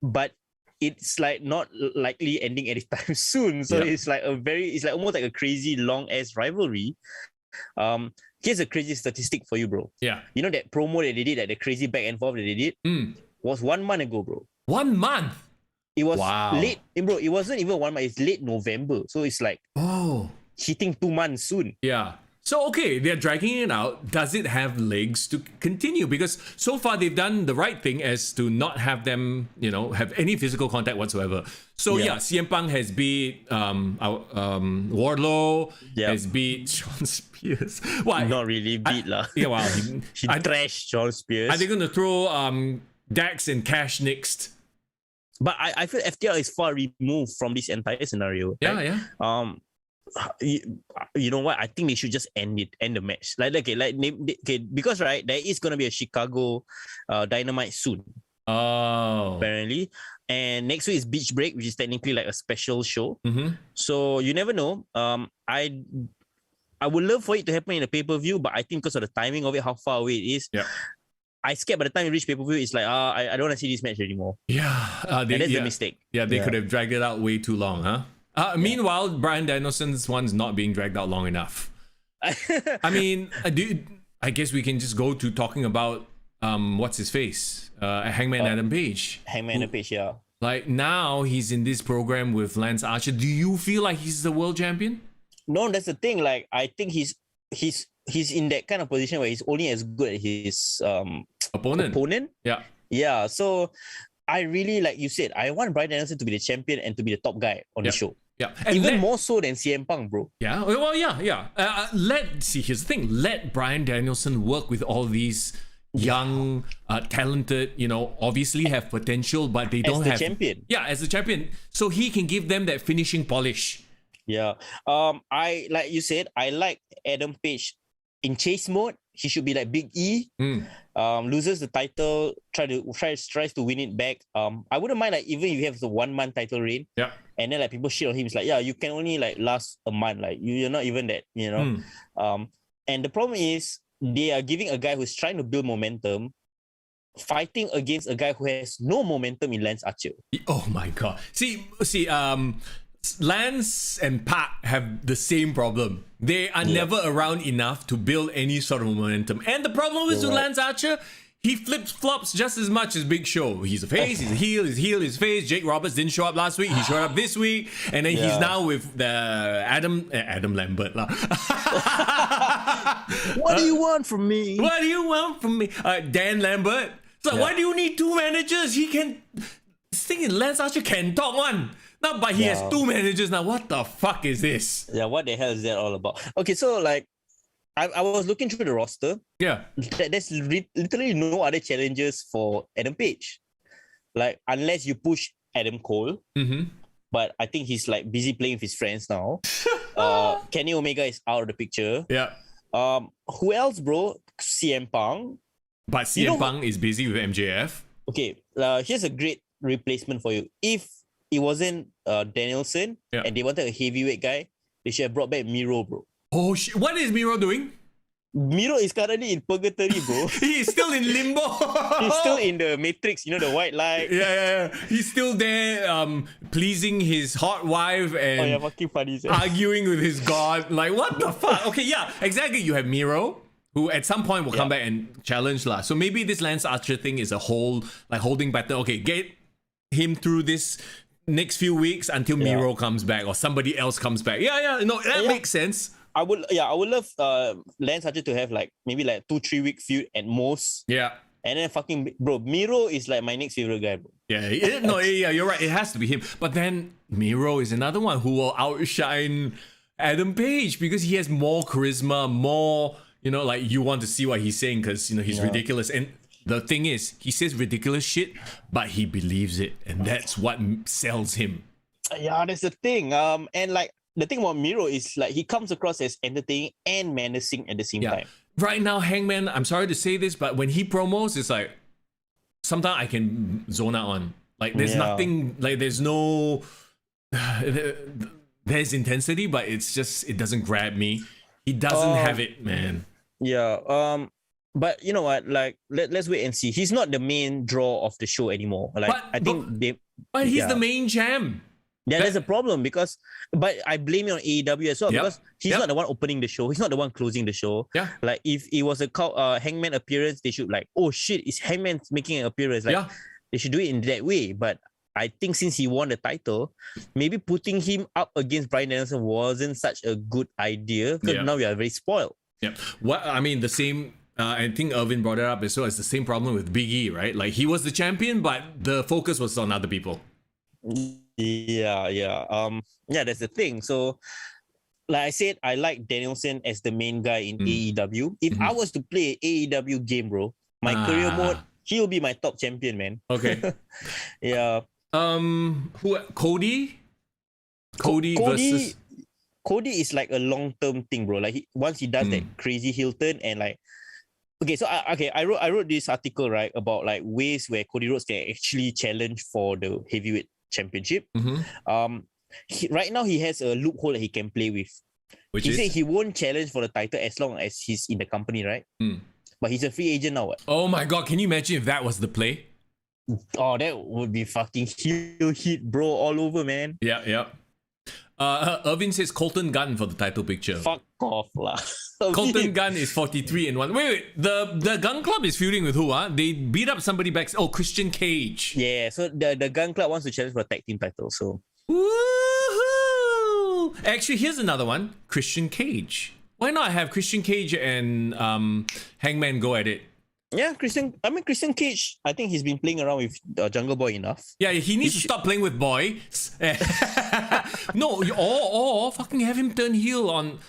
S4: but it's like not likely ending anytime soon. So it's like almost like a crazy long-ass rivalry. Here's a crazy statistic for you, bro.
S3: Yeah.
S4: You know that promo that they did, like the crazy back and forth that they did, was 1 month ago, bro.
S3: 1 month?
S4: It was late, bro. It wasn't even 1 month. It's late November, so it's like hitting 2 months soon.
S3: Yeah. So okay, they're dragging it out. Does it have legs to continue? Because so far they've done the right thing as to not have them, have any physical contact whatsoever. So CM Punk has beat Wardlow, has beat Shawn Spears. Well,
S4: not really beat lah.
S3: Yeah, well,
S4: he trashed Shawn Spears.
S3: Are they going to throw Dax and Cash next?
S4: But I feel FTR is far removed from this entire scenario.
S3: Yeah,
S4: right? You know what? I think they should just end the match. Because right, there is gonna be a Chicago Dynamite soon.
S3: Oh,
S4: apparently, and next week is Beach Break, which is technically like a special show. So you never know. I would love for it to happen in a pay-per-view, but I think because of the timing of it, how far away it is. I scared by the time you reach pay-per-view, it's like, I don't want to see this match anymore.
S3: Yeah,
S4: And that's the mistake.
S3: Yeah, they could have dragged it out way too long, huh? Meanwhile, Bryan Danielson's one's not being dragged out long enough. I mean, I guess we can just go to talking about what's his face, Hangman Adam Page.
S4: Hangman Adam Page, yeah.
S3: Like now he's in this program with Lance Archer. Do you feel like he's the world champion?
S4: No, that's the thing. Like I think he's in that kind of position where he's only as good as his opponent.
S3: Yeah.
S4: Yeah. So I really, like you said, I want Bryan Danielson to be the champion and to be the top guy on the show.
S3: Yeah, and
S4: even more so than CM Punk, bro.
S3: Yeah, well, yeah. Here's the thing. Let Bryan Danielson work with all these young, talented, obviously have potential, but they don't have
S4: champion.
S3: Yeah, as a champion, so he can give them that finishing polish.
S4: Yeah. I like you said, I like Adam Page in chase mode. He should be like Big E. Loses the title, tries to win it back. I wouldn't mind like even if you have the 1 month title reign.
S3: Yeah.
S4: And then like people shit on him. It's like, yeah, you can only like last a month. Like you're not even that, And the problem is they are giving a guy who's trying to build momentum, fighting against a guy who has no momentum in Lance Archer.
S3: Oh my god. See, Lance and Pat have the same problem. They are never around enough to build any sort of momentum. And the problem is with Lance Archer, he flips-flops just as much as Big Show. He's a face, he's a heel, he's face. Jake Roberts didn't show up last week. He showed up this week. And then he's now with the Adam Lambert.
S4: What do you want from me?
S3: What do you want from me? Dan Lambert. So why do you need 2 managers? He can... This thing is Lance Archer can talk one. No, but he has 2 managers now. What the fuck is this?
S4: Yeah, what the hell is that all about? Okay, so like, I was looking through the roster.
S3: Yeah.
S4: There's literally no other challenges for Adam Page. Like, unless you push Adam Cole. But I think he's like busy playing with his friends now. Kenny Omega is out of the picture.
S3: Yeah.
S4: Who else, bro? CM Punk.
S3: But CM Punk is busy with MJF.
S4: Okay, here's a great replacement for you. If it wasn't Danielson and they wanted a heavyweight guy, they should have brought back Miro, bro.
S3: Oh shit! What is Miro doing?
S4: Miro is currently in purgatory, bro.
S3: He's still in limbo.
S4: He's still in the Matrix, the white light.
S3: Yeah. He's still there, pleasing his hot wife and
S4: fucking funny,
S3: arguing with his god. Like, what the fuck? Okay, yeah, exactly. You have Miro, who at some point will come back and challenge lah. So maybe this Lance Archer thing is a whole like holding battle. Okay, get him through this next few weeks until Miro comes back or somebody else comes back. No, that makes sense.
S4: I would love Lance Archer to have like maybe like 2-3 week feud at most.
S3: Yeah.
S4: And then fucking bro, Miro is like my next favorite guy, bro.
S3: Yeah, you're right. It has to be him. But then Miro is another one who will outshine Adam Page because he has more charisma, more, like you want to see what he's saying because he's ridiculous. And the thing is, he says ridiculous shit, but he believes it, and that's what sells him.
S4: Yeah, that's the thing. And like the thing about Miro is like he comes across as entertaining and menacing at the same time.
S3: Right now, Hangman, I'm sorry to say this, but when he promos, it's like sometimes I can zone out on. Like there's nothing, like there's no, there's intensity, but it's just it doesn't grab me. He doesn't have it, man.
S4: Yeah. But you know what? Like let's wait and see. He's not the main draw of the show anymore. Like
S3: but he's the main champ.
S4: Yeah, there's a problem but I blame it on AEW as well because he's not the one opening the show. He's not the one closing the show. Yeah. Like if it was a Hangman appearance, they should like, oh shit, it's Hangman making an appearance. Like they should do it in that way. But I think since he won the title, maybe putting him up against Bryan Danielson wasn't such a good idea because now we are very spoiled. Yeah.
S3: The same. I think Irvin brought it up as well. It's the same problem with Big E, right? Like he was the champion, but the focus was on other people.
S4: Yeah. That's the thing. So, like I said, I like Danielson as the main guy in AEW. If I was to play AEW game, bro, my career mode, he'll be my top champion, man.
S3: Okay.
S4: Yeah.
S3: Who? Cody? Cody versus.
S4: Cody is like a long-term thing, bro. Like once he does that crazy heel turn and like. Okay, so I wrote this article right about like ways where Cody Rhodes can actually challenge for the heavyweight championship. Right now he has a loophole that he can play with. He said he won't challenge for the title as long as he's in the company, right? but he's a free agent now. What?
S3: Oh my god, can you imagine if that was the play?
S4: Oh, that would be fucking heel hit, bro, all over, man.
S3: Yeah. Irvin says Colton Gunn for the title picture.
S4: Fuck off, lah.
S3: Colton Gunn is 43-1. Wait. The Gun Club is feuding with who? They beat up somebody back. Oh, Christian Cage.
S4: Yeah, so the Gun Club wants to challenge for a tag team title. So.
S3: Woohoo! Actually, here's another one. Christian Cage. Why not have Christian Cage and Hangman go at it?
S4: Yeah, Christian Cage, I think he's been playing around with Jungle Boy enough.
S3: Yeah, he needs to stop playing with boys. No, or fucking have him turn heel on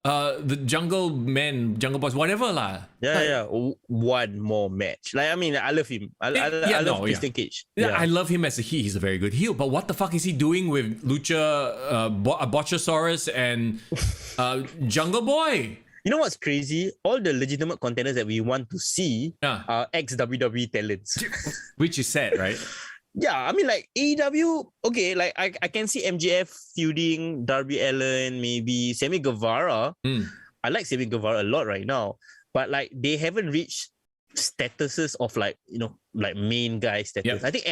S3: the Jungle Boys, whatever lah.
S4: Yeah. One more match. Like, I mean, I love him. I love Christian Cage.
S3: Yeah, I love him as a heel. He's a very good heel. But what the fuck is he doing with Lucha, Botchasaurus and Jungle Boy?
S4: You know what's crazy? All the legitimate contenders that we want to see are ex-WWE talents.
S3: Which is sad, right?
S4: Yeah, I mean, like, AEW, okay, like, I can see MJF feuding Darby Allin, maybe Sammy Guevara. I like Sammy Guevara a lot right now. But, like, they haven't reached statuses of, like, you know, like main guy status. Yep. I think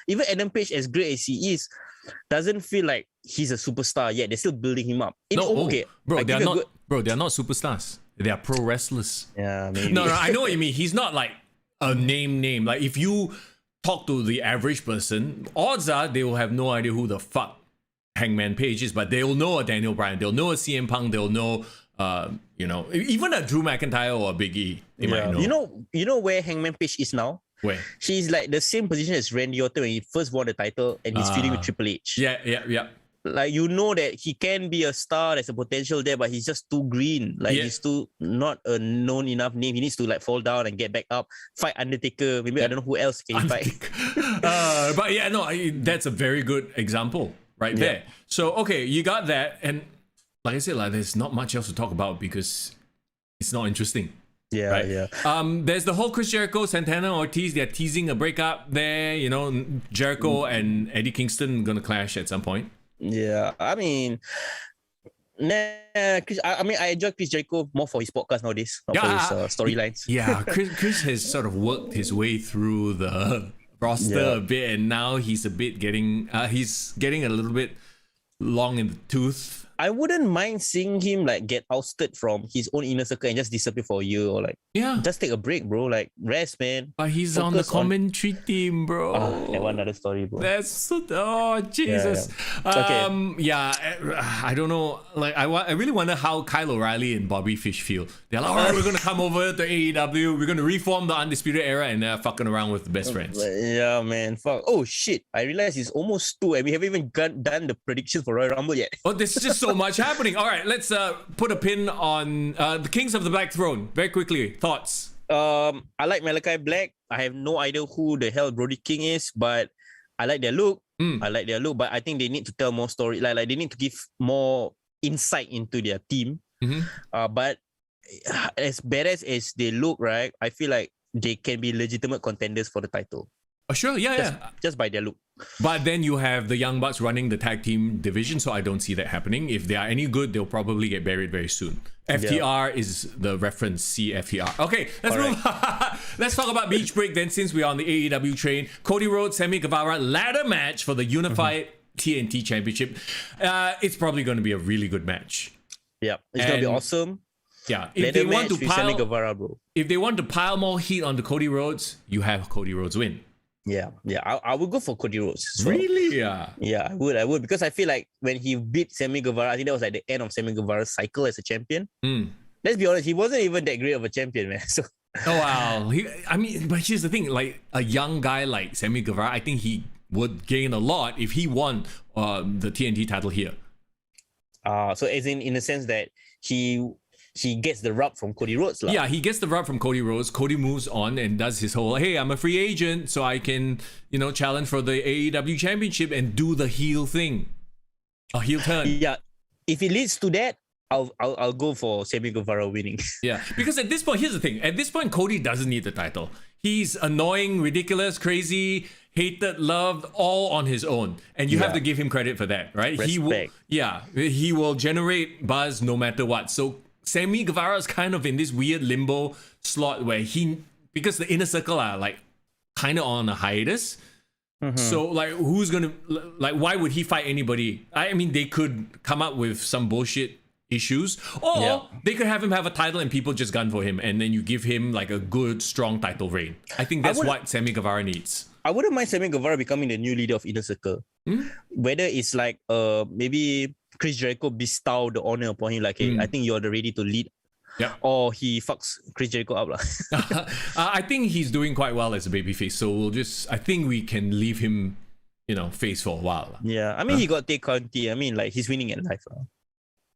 S4: even Adam Page, as great as he is, doesn't feel like he's a superstar yet. They're still building him up.
S3: Bro, they're not superstars. They are pro wrestlers.
S4: Yeah, maybe.
S3: No, I know what you mean. He's not like a name. Like, if you talk to the average person, odds are they will have no idea who the fuck Hangman Page is, but they'll know a Daniel Bryan, they'll know a CM Punk, they'll know even a Drew McIntyre or a Big E. They might know.
S4: You know where Hangman Page is now?
S3: Where?
S4: She's like the same position as Randy Orton when he first won the title and he's feuding with Triple H.
S3: Yeah.
S4: Like, you know that he can be a star, there's a potential there, but he's just too green. Like, he's too not a known enough name. He needs to like fall down and get back up, fight Undertaker. Maybe I don't know who else can he fight.
S3: But yeah, no, that's a very good example right there. So, okay, you got that. And like I said, like, there's not much else to talk about because it's not interesting.
S4: Yeah,
S3: right?
S4: yeah.
S3: There's the whole Chris Jericho, Santana Ortiz. They're teasing a breakup there. You know, Jericho and Eddie Kingston gonna clash at some point.
S4: Yeah, I mean, I enjoy Chris Jericho more for his podcast nowadays, not for his storylines.
S3: Yeah, Chris has sort of worked his way through the roster a bit, and now he's getting a little bit long in the tooth.
S4: I wouldn't mind seeing him like get ousted from his own inner circle and just disappear for a year, or like just take a break, bro. Like, rest, man.
S3: But he's on the commentary team, bro.
S4: That one another story, bro.
S3: That's so, Jesus.
S4: Yeah.
S3: I don't know. Like, I really wonder how Kyle O'Reilly and Bobby Fish feel. They're like, all right, we're gonna come over to AEW. We're gonna reform the Undisputed Era, and they're fucking around with the best friends.
S4: Yeah, man. Fuck. Oh shit! I realized it's almost 2, and we haven't even done the predictions for Royal Rumble yet.
S3: Oh, there's just so much happening. All right, let's put a pin on the Kings of the Black Throne very quickly. Thoughts?
S4: I like Malachi Black. I have no idea who the hell Brody King is, but I like their look. But I think they need to tell more story. Like they need to give more insight into their team. But as badass as they look, right, I feel like they can be legitimate contenders for the title.
S3: Oh, sure,
S4: just by their look.
S3: But then you have the Young Bucks running the tag team division, so I don't see that happening. If they are any good, they'll probably get buried very soon. FTR is the reference. See FTR. Okay, let's move on. Let's talk about Beach Break then, since we are on the AEW train. Cody Rhodes, Sammy Guevara ladder match for the unified TNT Championship. It's probably going to be a really good match.
S4: Yeah, it's going to be awesome.
S3: Yeah,
S4: if they want to pile Guevara, bro.
S3: If they want to pile more heat onto Cody Rhodes, you have Cody Rhodes win.
S4: Yeah. I would go for Cody Rhodes. So.
S3: Really? Yeah,
S4: I would because I feel like when he beat Sammy Guevara, I think that was like the end of Sammy Guevara's cycle as a champion. Let's be honest, he wasn't even that great of a champion, man. So.
S3: Oh wow! But here's the thing: like a young guy like Sammy Guevara, I think he would gain a lot if he won the TNT title here.
S4: So as in the sense that he gets the rub from Cody Rhodes.
S3: Yeah, he gets the rub from Cody Rhodes. Cody moves on and does his whole, hey, I'm a free agent, so I can, challenge for the AEW championship and do the heel thing. A heel turn.
S4: Yeah. If it leads to that, I'll go for Sammy Guevara winning.
S3: Yeah, because at this point, here's the thing. At this point, Cody doesn't need the title. He's annoying, ridiculous, crazy, hated, loved, all on his own. And you have to give him credit for that, right?
S4: Respect.
S3: He will generate buzz no matter what. So Sammy Guevara is kind of in this weird limbo slot where because the Inner Circle are like kind of on a hiatus. So like who's gonna like why would he fight anybody? I mean they could come up with some bullshit issues, or they could have him have a title and people just gun for him, and then you give him like a good strong title reign. I think that's what Sammy Guevara needs.
S4: I wouldn't mind Sammy Guevara becoming the new leader of Inner Circle. Whether it's like maybe Chris Jericho bestow the honor upon him, like hey, I think you're ready to lead. Yeah. Or he fucks Chris Jericho up.
S3: I think he's doing quite well as a babyface, so I think we can leave him, face for a while.
S4: Yeah, I mean, he got Tay Conti. I mean, like, he's winning at life.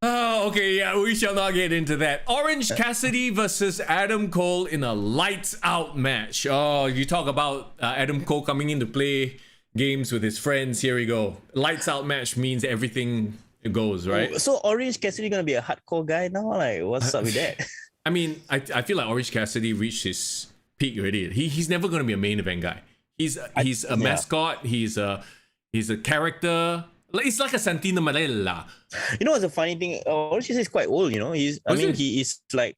S3: Oh, okay, yeah, we shall not get into that. Orange Cassidy versus Adam Cole in a lights out match. Oh, you talk about Adam Cole coming in to play games with his friends. Here we go. Lights out match means everything goes, right?
S4: So Orange Cassidy gonna be a hardcore guy now? Like, what's up with that?
S3: I mean, I feel like Orange Cassidy reached his peak already. He's never gonna be a main event guy. He's a mascot. He's a character. It's like a Santino Marella.
S4: You know what's the funny thing? Orange Cassidy is quite old. He is like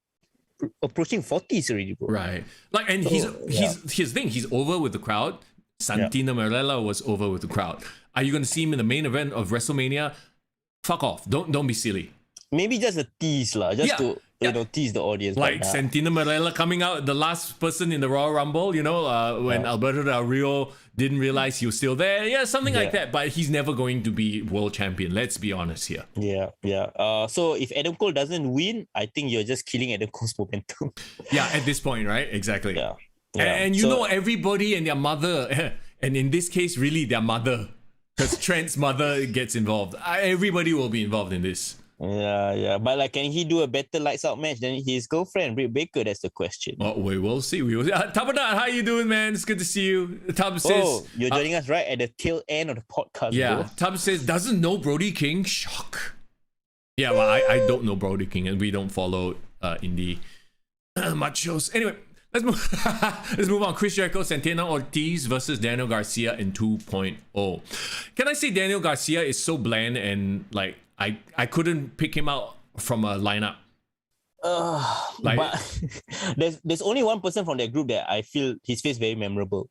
S4: approaching 40s already, bro.
S3: Right. Like, and here's the thing. He's over with the crowd. Santino Marella was over with the crowd. Are you gonna see him in the main event of WrestleMania? Fuck off. Don't be silly.
S4: Maybe just a tease lah, to tease the audience.
S3: Like Santino Marella coming out, the last person in the Royal Rumble, when Alberto Del Rio didn't realize he was still there. Yeah, something like that. But he's never going to be world champion. Let's be honest here.
S4: Yeah. So if Adam Cole doesn't win, I think you're just killing Adam Cole's momentum.
S3: Yeah, at this point, right? Exactly.
S4: Yeah.
S3: And everybody and their mother, and in this case, really their mother. Because Trent's mother gets involved. Everybody will be involved in this.
S4: Yeah. But like, can he do a better lights out match than his girlfriend, Britt Baker? That's the question.
S3: Oh, we will see. Tabadat, how you doing, man? It's good to see you. Tab says...
S4: you're joining us right at the tail end of the podcast,
S3: yeah,
S4: bro.
S3: Tab says, doesn't know Brody King? Shock. Yeah, well, I don't know Brody King, and we don't follow indie much shows. Anyway, let's move on. Chris Jericho, Santana Ortiz versus Daniel Garcia in 2.0. Can I say Daniel Garcia is so bland and like I couldn't pick him out from a lineup.
S4: But there's only one person from that group that I feel his face very memorable.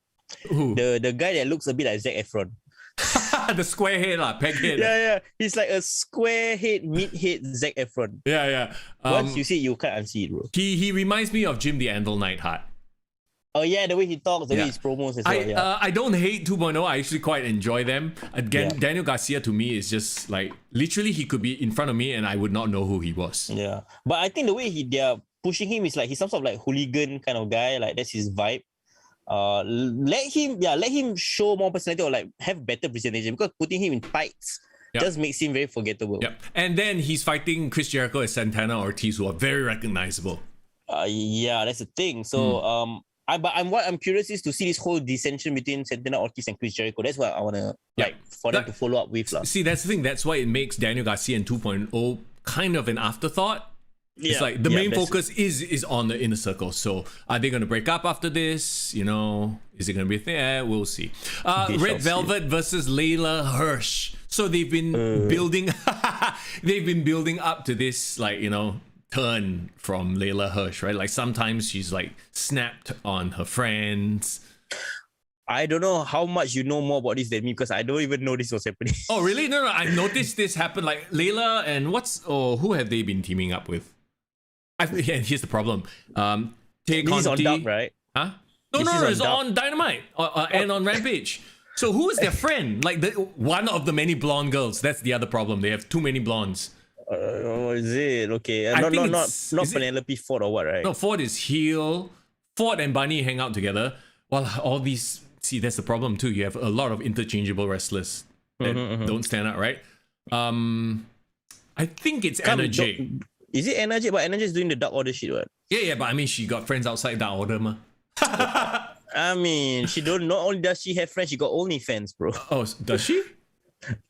S3: Who?
S4: The guy that looks a bit like Zac Efron.
S3: The square head peg head.
S4: Yeah. He's like a square head, mid head Zac Efron.
S3: Yeah.
S4: Once you see it, you can't unsee it, bro.
S3: He reminds me of Jim the Anvil Neidhart.
S4: Oh yeah, the way he talks, the way his promos as well.
S3: I don't hate 2.0. I actually quite enjoy them. Again, Daniel Garcia to me is just like literally he could be in front of me and I would not know who he was.
S4: Yeah, but I think the way they're pushing him is like he's some sort of like hooligan kind of guy. Like that's his vibe. Let him show more personality or like have better presentation, because putting him in tights just makes him very forgettable.
S3: Yep. And then he's fighting Chris Jericho and Santana Ortiz, who are very recognizable.
S4: Yeah, that's the thing. So what I'm curious is to see this whole dissension between Santana Ortiz and Chris Jericho. That's what I want to for them to follow up with.
S3: See, that's the thing. That's why it makes Daniel Garcia in 2.0 kind of an afterthought. It's like the main focus is on the Inner Circle. So are they going to break up after this? Is it going to be a thing? We'll see. Red Velvet versus Layla Hirsch. So they've been building up to this turn from Layla Hirsch, right? Like sometimes she's like snapped on her friends.
S4: I don't know how much you know more about this than me, because I don't even know this was happening.
S3: Oh really? No, I noticed this happen. Like Layla and who have they been teaming up with? Here's the problem.
S4: This is on Dark, right?
S3: Huh? No, it's on Dynamite and on Rampage. So who is their friend? Like one of the many blonde girls. That's the other problem. They have too many blondes.
S4: Is it? Okay. Not Penelope Ford or what, right?
S3: No, Ford is heel. Ford and Bunny hang out together. Well, all these... See, that's the problem too. You have a lot of interchangeable wrestlers that don't stand out, right? I think it's NJ.
S4: Is it NJ? But NJ is doing the Dark Order shit, what?
S3: Yeah, but I mean, she got friends outside Dark Order, ma.
S4: I mean, not only does she have friends, she got OnlyFans, bro.
S3: Oh, does she?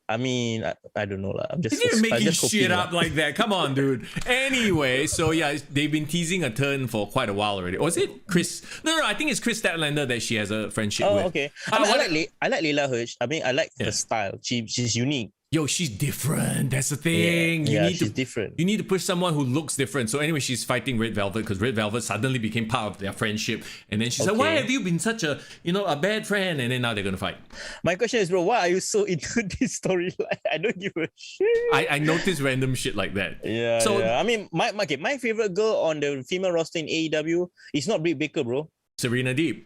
S4: I mean, I don't know lah. I'm just
S3: You're making shit up like that. Come on, dude. Anyway, so yeah, they've been teasing a turn for quite a while already. Or is it Chris? No, I think it's Chris Statlander that she has a friendship with.
S4: Okay. I like Layla Hirsch. I mean, I like her style. She's unique.
S3: yo, she's different. That's the thing.
S4: She's different.
S3: You need to push someone who looks different. So anyway, she's fighting Red Velvet because Red Velvet suddenly became part of their friendship. And then she said, why have you been such a bad friend? And then now they're going to fight.
S4: My question is, bro, why are you so into this storyline? I don't give a shit.
S3: I noticed random shit like that.
S4: Yeah. I mean, my favorite girl on the female roster in AEW is not Britt Baker, bro.
S3: Serena Deeb.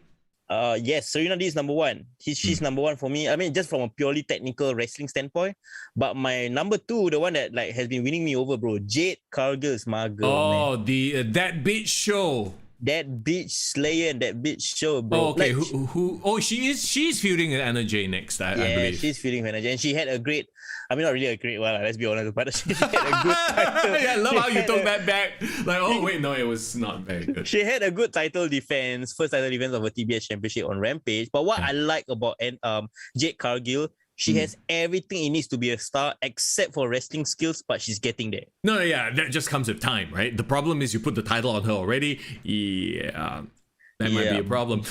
S4: Yes, Serena Deeb is number one. She's number one for me. I mean, just from a purely technical wrestling standpoint. But my number two, the one that like has been winning me over, bro, Jade Cargill is my girl.
S3: Oh, man. The That Bitch Show.
S4: That bitch Slayer and that bitch show, bro.
S3: Oh, okay.
S4: Like,
S3: who? Oh, she's feuding with Anna Jay next. I believe.
S4: She's feuding with Anna Jay, and she had a great. I mean, not really a great one. Let's be honest, but she had a good title.
S3: Yeah, I love how you took that back. Like, oh wait, no, it was not very good.
S4: She had a good title defense, first title defense of a TBS championship on Rampage. But what I like about Jade Cargill, she has everything it needs to be a star except for wrestling skills, but she's getting there.
S3: No, yeah, that just comes with time, right? The problem is you put the title on her already. Yeah, that might be a problem.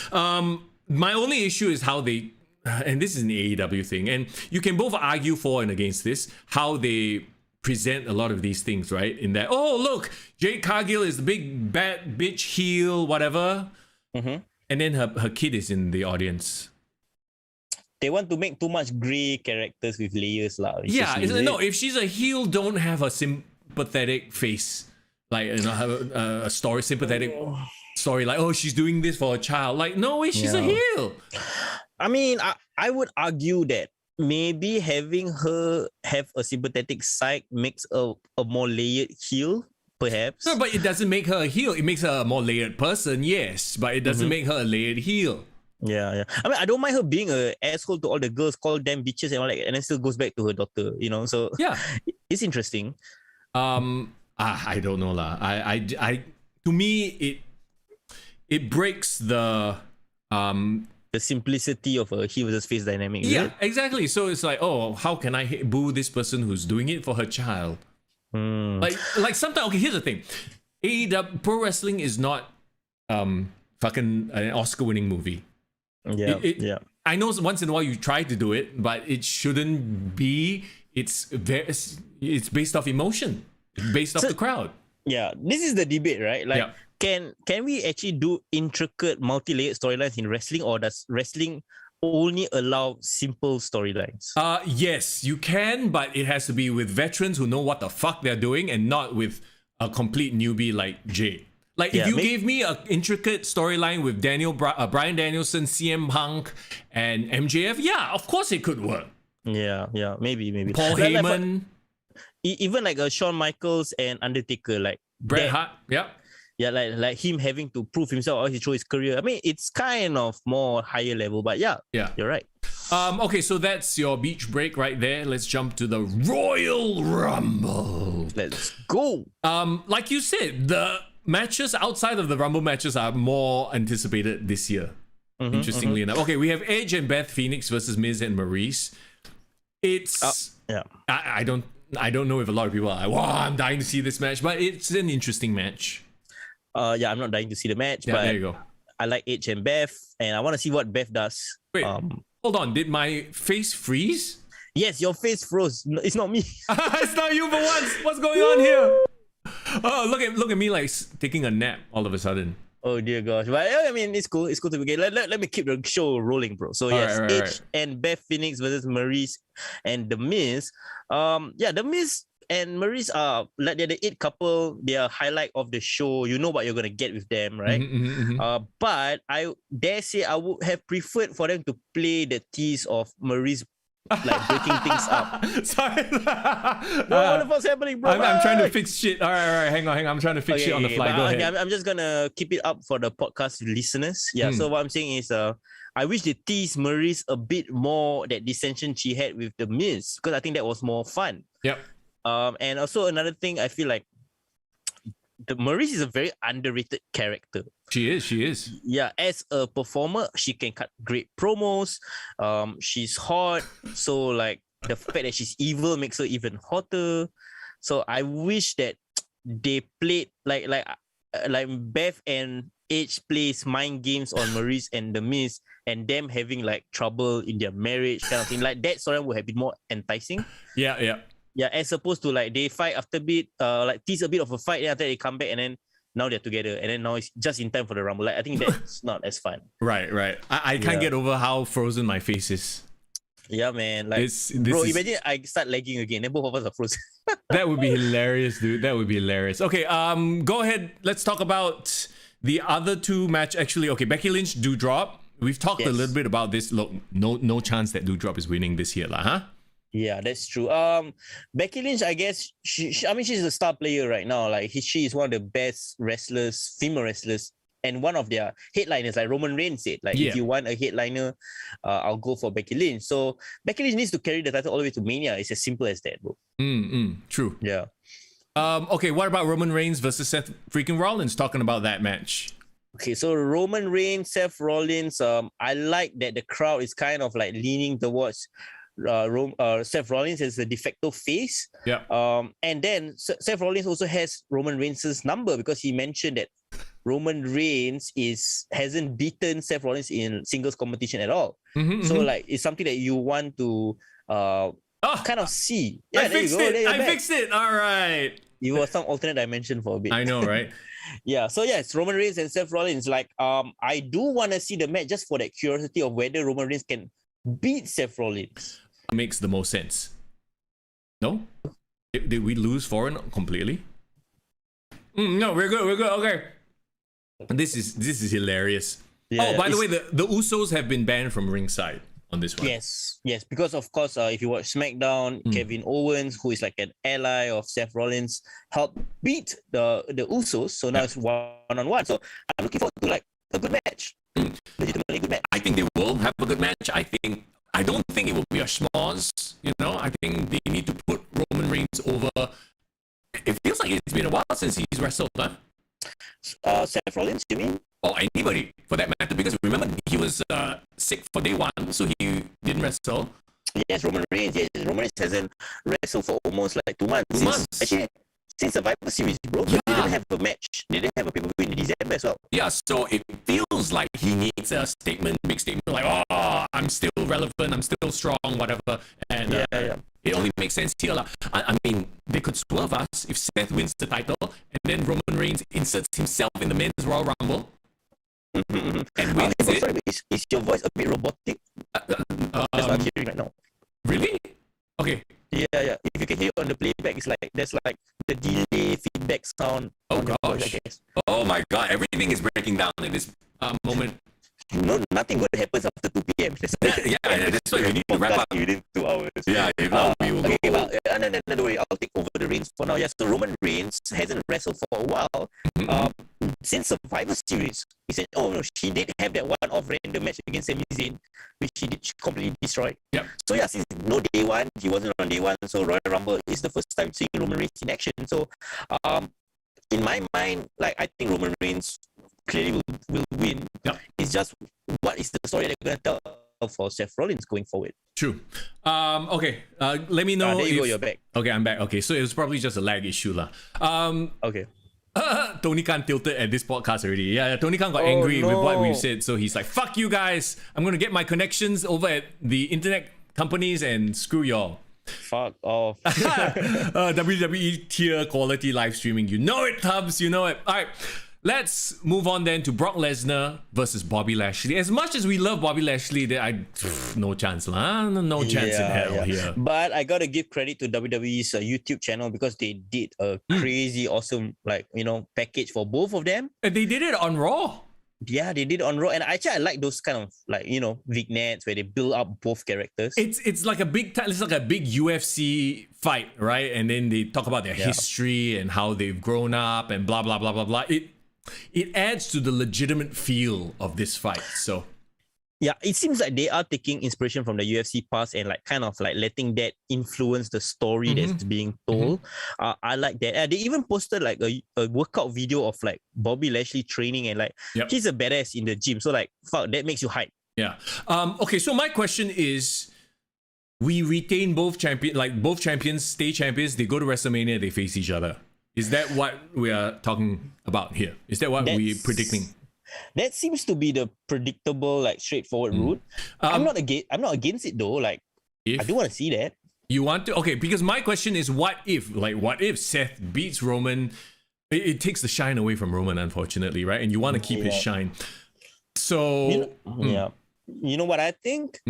S3: My only issue is how they, and this is an AEW thing, and you can both argue for and against this, how they present a lot of these things, right? In that, oh, look, Jade Cargill is the big bad bitch heel, whatever. And then her kid is in the audience.
S4: They want to make too much grey characters with layers, lah.
S3: Yeah, no, if she's a heel, don't have a sympathetic face. Like, have a sympathetic story, like, oh, she's doing this for a child. Like, no way, she's a heel.
S4: I mean, I would argue that maybe having her have a sympathetic side makes a more layered heel, perhaps.
S3: No, but it doesn't make her a heel. It makes her a more layered person, yes, but it doesn't make her a layered heel.
S4: Yeah. I mean, I don't mind her being an asshole to all the girls, call them bitches and all that, and then still goes back to her daughter, So
S3: yeah,
S4: it's interesting.
S3: I don't know lah. I to me it breaks the
S4: simplicity of a heel versus face dynamic.
S3: Yeah, exactly. So it's like, oh, how can I boo this person who's doing it for her child? Like sometimes. Okay, here's the thing: AEW pro wrestling is not fucking an Oscar-winning movie. Yeah. I know once in a while you try to do it, but it shouldn't be. It's based off emotion. It's based off the crowd.
S4: Yeah, this is the debate, right? Like, can we actually do intricate, multi-layered storylines in wrestling, or does wrestling only allow simple storylines?
S3: Yes, you can, but it has to be with veterans who know what the fuck they're doing, and not with a complete newbie like Jay. Like, if you gave me an intricate storyline with Bryan Danielson, CM Punk, and MJF, yeah, of course it could work.
S4: Yeah, maybe.
S3: Paul Heyman.
S4: Even like a Shawn Michaels and Undertaker, like
S3: Bret Hart,
S4: yeah, like him having to prove himself all through his career. I mean, it's kind of more higher level, but yeah, you're right.
S3: Okay, so that's your beach break right there. Let's jump to the Royal Rumble.
S4: Let's go.
S3: Like you said, the matches outside of the Rumble matches are more anticipated this year. Interestingly enough. Okay, we have Edge and Beth Phoenix versus Miz and Maurice. It's I don't know if a lot of people are like, wow, I'm dying to see this match, but it's an interesting match.
S4: I'm not dying to see the match, but
S3: there you go.
S4: I like Edge and Beth, and I want to see what Beth does.
S3: Wait, hold on. Did my face freeze?
S4: Yes, your face froze. It's not me.
S3: It's not you for once. What's going on here? Oh, look at me like taking a nap all of a sudden.
S4: Oh dear gosh. But I mean, it's cool. It's cool to be good. Let me keep the show rolling, bro. So yes, Edge and Beth Phoenix versus Maurice and The Miz. The Miz and Maurice are like they're the it couple. They are highlight of the show. You know what you're gonna get with them, right? But I dare say I would have preferred for them to play the tease of Maurice like breaking things up.
S3: Sorry.
S4: What the fuck's happening, bro?
S3: I'm trying to fix shit. All right. Hang on. I'm trying to fix shit on the fly. Go ahead.
S4: I'm just gonna keep it up for the podcast listeners. Yeah. So what I'm saying is, I wish they teased Maurice a bit more, that dissension she had with The Miz, because I think that was more fun.
S3: Yep.
S4: And also another thing, I feel like the Maurice is a very underrated character.
S3: She is.
S4: Yeah, as a performer, she can cut great promos. She's hot, so like the fact that she's evil makes her even hotter. So I wish that they played like Beth and Edge plays mind games on Maurice and The Miz, and them having like trouble in their marriage kind of thing. Like that story would have been more enticing.
S3: Yeah.
S4: Yeah, as opposed to like they fight after a bit, like tease a bit of a fight, and after they come back and then now they're together, and then now it's just in time for the Rumble. Like I think that's not as fun.
S3: Right. I can't get over how frozen my face is.
S4: Yeah, man. Like, bro, imagine I start lagging again, then both of us are frozen.
S3: That would be hilarious, dude. That would be hilarious. Okay, go ahead. Let's talk about the other two match. Actually, okay, Becky Lynch, Doudrop. We've talked a little bit about this. Look, no chance that Doudrop is winning this year, huh?
S4: Yeah, that's true. Becky Lynch, I guess she's a star player right now. Like she is one of the best wrestlers, female wrestlers, and one of their headliners. Like Roman Reigns said, like if you want a headliner, I'll go for Becky Lynch. So Becky Lynch needs to carry the title all the way to Mania. It's as simple as that, bro.
S3: True.
S4: Yeah.
S3: Okay, what about Roman Reigns versus Seth freaking Rollins? Talking about that match.
S4: Okay, so Roman Reigns, Seth Rollins. I like that the crowd is kind of like leaning towards Seth Rollins as the de facto face.
S3: Yeah.
S4: And then Seth Rollins also has Roman Reigns' number because he mentioned that Roman Reigns hasn't beaten Seth Rollins in singles competition at all. So like it's something that you want to kind of see. Yeah,
S3: I fixed it. All right.
S4: You were some alternate dimension for a bit.
S3: I know, right?
S4: Yeah. So yes, Roman Reigns and Seth Rollins. Like I do want to see the match just for that curiosity of whether Roman Reigns can beat Seth Rollins.
S3: Makes the most sense. No? Did we lose foreign completely? No, we're good. Okay. This is hilarious. Yeah, by the way, the Usos have been banned from ringside on this one.
S4: Yes, because of course, if you watch SmackDown, Kevin Owens, who is like an ally of Seth Rollins, helped beat the Usos. So now it's 1-on-1. So I'm looking forward to like a good match. Legitimately good match.
S3: I think they will have a good match. I don't think it will be a schmoz. You know, I think they need to put Roman Reigns over. It feels like it's been a while since he's wrestled, huh?
S4: Seth Rollins, you mean?
S3: Or anybody for that matter, because remember he was sick for day one, so he didn't wrestle.
S4: Yes, Roman Reigns. Yes, Roman Reigns hasn't wrestled for almost like 2 months. Actually, since Survivor Series, bro. They didn't have a match. They didn't have a pay-per-view in December as well.
S3: Yeah, so it feels like he needs a big statement, like, oh, I'm still relevant, I'm still strong, whatever. And it only makes sense here. I mean, they could swerve us if Seth wins the title, and then Roman Reigns inserts himself in the men's Royal Rumble. And wins it.
S4: Sorry, is your voice a bit robotic? That's what I'm hearing right now.
S3: Really? Okay.
S4: Yeah. If you can hear on the playback, it's like there's like the delay feedback sound.
S3: Oh gosh. Voice, I guess. Oh my god, everything is breaking down in this moment.
S4: No, nothing good happens after 2 p.m.
S3: That's why we need to wrap up
S4: within 2 hours.
S3: Yeah, if not, we will
S4: okay, well, no, don't worry. I'll take over the reins for now. Yeah, so Roman Reigns hasn't wrestled for a while. Since Survivor Series, he said, "Oh no, she did have that one-off random match against Sami Zayn, which she did completely destroy."
S3: Yeah.
S4: So yeah, since no day one, he wasn't on day one. So Royal Rumble is the first time seeing Roman Reigns in action. So, in my mind, like I think Roman Reigns clearly will win.
S3: Yeah.
S4: It's just what is the story they're gonna tell for Seth Rollins going forward.
S3: True. Okay. Let me know.
S4: There you go. You're back.
S3: Okay, I'm back. Okay, so it was probably just a lag issue, lah.
S4: Okay.
S3: Tony Khan tilted at this podcast already. Yeah, Tony Khan got angry with what we said, so he's like, "Fuck you guys! I'm gonna get my connections over at the internet companies and screw y'all."
S4: Fuck off.
S3: WWE tier quality live streaming. You know it, Tubbs. You know it. All right. Let's move on then to Brock Lesnar versus Bobby Lashley. As much as we love Bobby Lashley, no chance, lah. No chance in hell here.
S4: But I gotta give credit to WWE's YouTube channel because they did a crazy, awesome, package for both of them.
S3: And they did it on Raw.
S4: Yeah, they did on Raw, and actually I like those kind of vignettes where they build up both characters.
S3: It's like a big UFC fight, right? And then they talk about their history and how they've grown up and blah blah blah blah blah. It adds to the legitimate feel of this fight. So
S4: yeah, it seems like they are taking inspiration from the UFC past and kind of letting that influence the story that's being told. I like that. They even posted a workout video of Bobby Lashley training and he's a badass in the gym. So fuck, that makes you hype.
S3: Yeah. Okay, so my question is, we retain both champions stay champions, they go to WrestleMania, they face each other. Is that what we are talking about here? Is that what we're predicting?
S4: That seems to be the predictable, like straightforward route. I'm not against it though. Like I do want to see that.
S3: You want to? Okay, because my question is, what if Seth beats Roman? It takes the shine away from Roman, unfortunately, right? And you want to keep his shine. So
S4: you know what I think?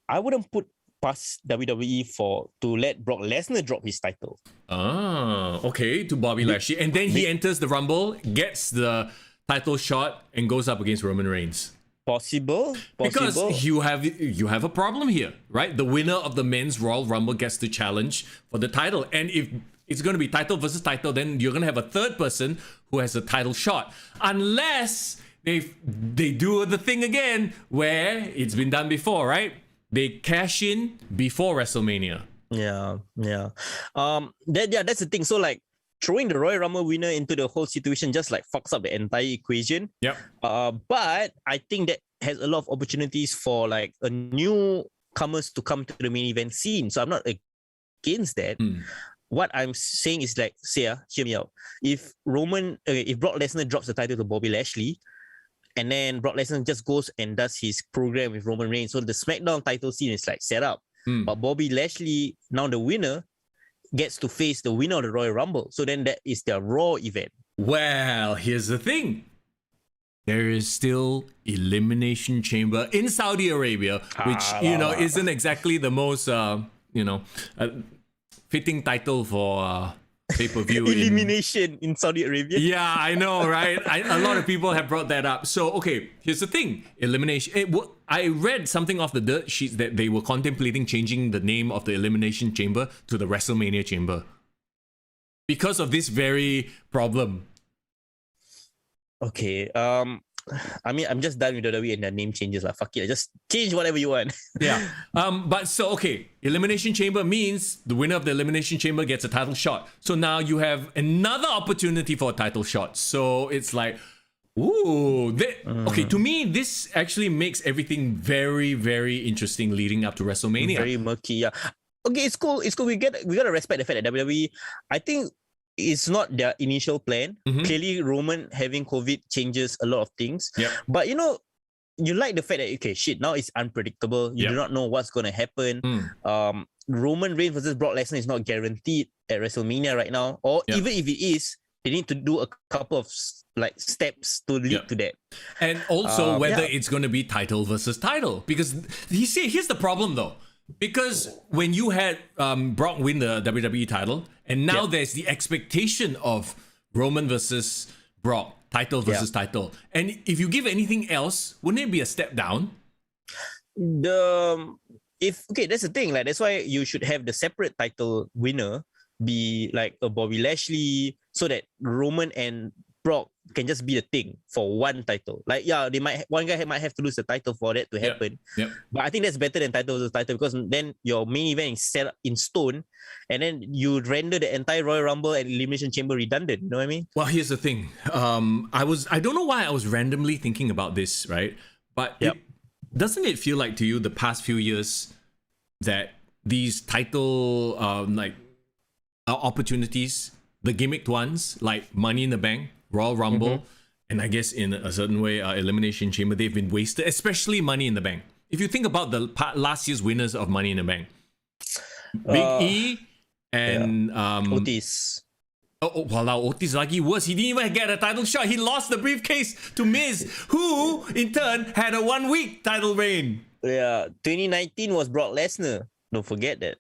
S4: I wouldn't put past WWE to let Brock Lesnar drop his title.
S3: Okay, to Bobby Lashley, and then he enters the Rumble, gets the title shot, and goes up against Roman Reigns.
S4: Possible.
S3: Because you have a problem here, right? The winner of the men's Royal Rumble gets to challenge for the title, and if it's going to be title versus title, then you're going to have a third person who has a title shot, unless they do the thing again where it's been done before, right? They cash in before WrestleMania.
S4: Yeah. That's the thing. So like throwing the Royal Rumble winner into the whole situation just like fucks up the entire equation.
S3: Yep.
S4: But I think that has a lot of opportunities for like a newcomers to come to the main event scene. So I'm not against that. What I'm saying is like, hear me out. If Brock Lesnar drops the title to Bobby Lashley, and then Brock Lesnar just goes and does his program with Roman Reigns, so the SmackDown title scene is like set up. But Bobby Lashley, now the winner, gets to face the winner of the Royal Rumble. So then that is their Raw event.
S3: Well, here's the thing. There is still Elimination Chamber in Saudi Arabia, which, isn't exactly the most, fitting title for pay-per-view.
S4: Elimination in Saudi Arabia.
S3: Yeah, I know, right? A lot of people have brought that up. So, okay, here's the thing. Elimination. I read something off the dirt sheets that they were contemplating changing the name of the Elimination Chamber to the WrestleMania Chamber because of this very problem.
S4: Okay. I mean, I'm just done with WWE and their name changes. Like, fuck it. Just change whatever you want.
S3: Yeah. But so, okay. Elimination Chamber means the winner of the Elimination Chamber gets a title shot. So now you have another opportunity for a title shot. So it's like, ooh. Okay, to me, this actually makes everything very, very interesting leading up to WrestleMania.
S4: Very murky, yeah. Okay, it's cool. It's cool. We gotta respect the fact that WWE, I think, it's not their initial plan. Clearly, Roman having COVID changes a lot of things.
S3: Yep.
S4: But you like the fact that, okay, shit, now it's unpredictable. You do not know what's going to happen. Roman Reigns versus Brock Lesnar is not guaranteed at WrestleMania right now. Or even if it is, they need to do a couple of like steps to lead to that.
S3: And also whether it's going to be title versus title. Because here's the problem though. Because when you had Brock win the WWE title, and now there's the expectation of Roman versus Brock, title versus title. And if you give anything else, wouldn't it be a step down?
S4: That's the thing. Like that's why you should have the separate title winner be like a Bobby Lashley, so that Roman and Brock can just be a thing for one title. Like, one guy might have to lose the title for that to happen.
S3: Yep.
S4: But I think that's better than title versus title, because then your main event is set in stone, and then you render the entire Royal Rumble and Elimination Chamber redundant. You know what I mean?
S3: Well, here's the thing. I don't know why I was randomly thinking about this, right? But doesn't it feel like to you the past few years that these title opportunities, the gimmicked ones like Money in the Bank, Royal Rumble, and I guess in a certain way, Elimination Chamber, they've been wasted, especially Money in the Bank. If you think about the last year's winners of Money in the Bank, Big E and
S4: Otis.
S3: Otis lucky worse. He didn't even get a title shot. He lost the briefcase to Miz, who in turn had a 1 week title reign.
S4: Yeah, 2019 was Brock Lesnar. Don't forget that.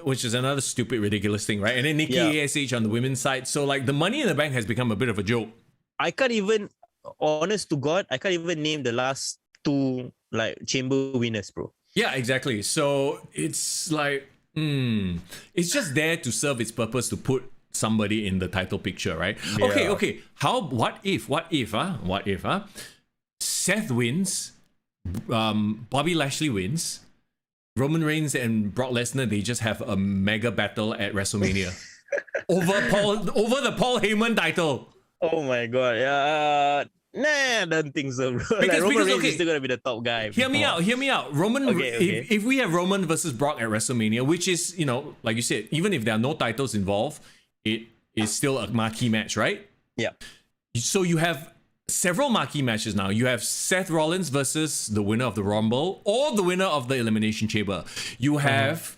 S3: Which is another stupid, ridiculous thing, right? And then Nikki ASH on the women's side. So like the Money in the Bank has become a bit of a joke.
S4: Honest to God, I can't even name the last two like chamber winners, bro. Yeah,
S3: exactly. So it's like, it's just there to serve its purpose to put somebody in the title picture, right? Yeah. Okay. What if Seth wins, Bobby Lashley wins, Roman Reigns and Brock Lesnar, they just have a mega battle at WrestleMania over the Paul Heyman title.
S4: Oh my god, yeah. Nah, I don't think so, bro. Because Roman Reigns is still gonna be the top guy.
S3: Hear me out. Roman. Okay. If we have Roman versus Brock at WrestleMania, which is, like you said, even if there are no titles involved, it is still a marquee match, right?
S4: Yeah.
S3: So you have several marquee matches now. You have Seth Rollins versus the winner of the Rumble or the winner of the Elimination Chamber. You have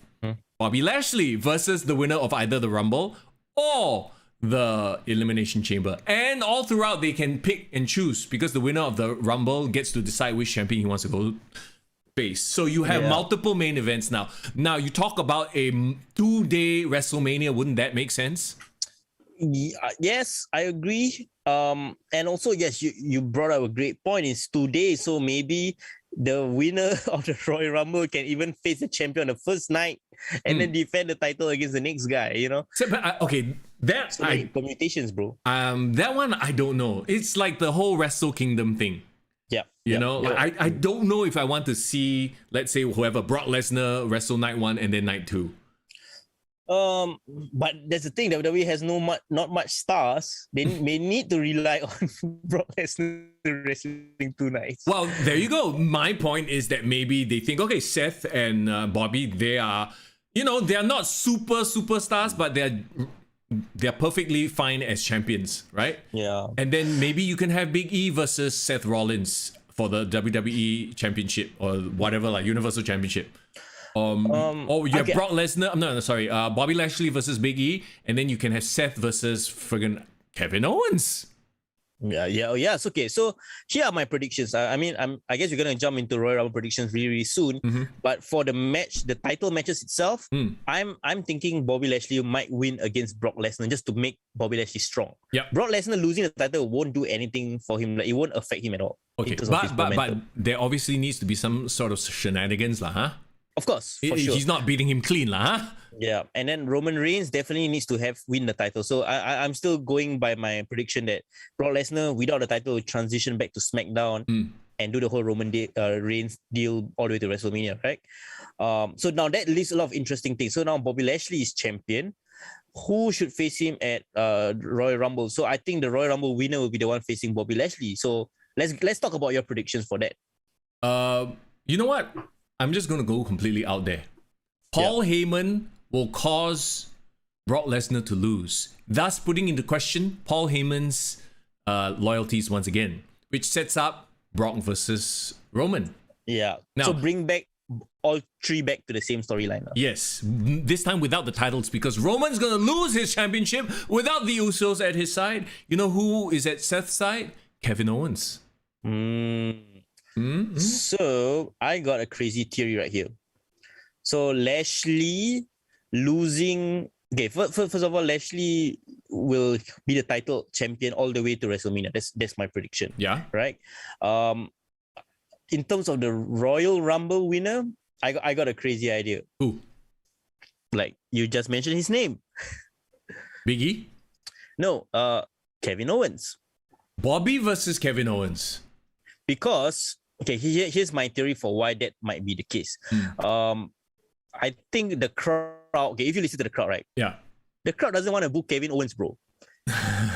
S3: Bobby Lashley versus the winner of either the Rumble or the Elimination Chamber. And all throughout, they can pick and choose because the winner of the Rumble gets to decide which champion he wants to go face. So you have multiple main events now. Now, you talk about a 2-day WrestleMania. Wouldn't that make sense?
S4: Yes, I agree. And also, yes, you brought up a great point. It's 2 days, so maybe the winner of the Royal Rumble can even face the champion on the first night and then defend the title against the next guy, you know?
S3: So, but, okay, that
S4: so permutations, bro.
S3: That one I don't know. It's like the whole Wrestle Kingdom thing.
S4: Yeah.
S3: You know, I don't know if I want to see, let's say, whoever, Brock Lesnar wrestle night 1 and then night 2.
S4: But there's the thing, WWE has not much stars. They may need to rely on Brock Lesnar wrestling 2 nights.
S3: Well, there you go. My point is that maybe they think, okay, Seth and Bobby, they are, you know, they are not superstars, but they're perfectly fine as champions, right?
S4: Yeah.
S3: And then maybe you can have Big E versus Seth Rollins for the WWE Championship or whatever, like Universal Championship. Or you have Brock Lesnar. No, sorry. Bobby Lashley versus Big E, and then you can have Seth versus friggin' Kevin Owens.
S4: Yeah. It's okay. So here are my predictions. I guess we're gonna jump into Royal Rumble predictions really soon. But for the match, the title matches itself, I'm thinking Bobby Lashley might win against Brock Lesnar just to make Bobby Lashley strong.
S3: Yeah.
S4: Brock Lesnar losing the title won't do anything for him. Like, it won't affect him at all.
S3: Okay, but there obviously needs to be some sort of shenanigans, huh?
S4: Of course, for sure.
S3: He's not beating him clean, huh?
S4: Yeah, and then Roman Reigns definitely needs to win the title. So I'm still going by my prediction that Brock Lesnar, without the title, will transition back to SmackDown and do the whole Roman Reigns deal all the way to WrestleMania, right? So now that leaves a lot of interesting things. So now Bobby Lashley is champion. Who should face him at Royal Rumble? So I think the Royal Rumble winner will be the one facing Bobby Lashley. So let's talk about your predictions for that.
S3: You know what? I'm just going to go completely out there. Paul Heyman will cause Brock Lesnar to lose, thus putting into question Paul Heyman's loyalties once again, which sets up Brock versus Roman.
S4: Yeah.
S3: Now,
S4: so bring back all 3 back to the same storyline.
S3: Yes. This time without the titles because Roman's going to lose his championship without the Usos at his side. You know who is at Seth's side? Kevin Owens.
S4: So I got a crazy theory right here. So Lashley losing. Okay, first of all, Lashley will be the title champion all the way to WrestleMania. That's my prediction.
S3: Yeah.
S4: Right. In terms of the Royal Rumble winner, I got a crazy idea.
S3: Who?
S4: Like you just mentioned his name.
S3: Big E?
S4: No. Kevin Owens.
S3: Bobby versus Kevin Owens.
S4: Because here's my theory for why that might be the case. I think the crowd. Okay, if you listen to the crowd, right?
S3: Yeah.
S4: The crowd doesn't want to book Kevin Owens, bro.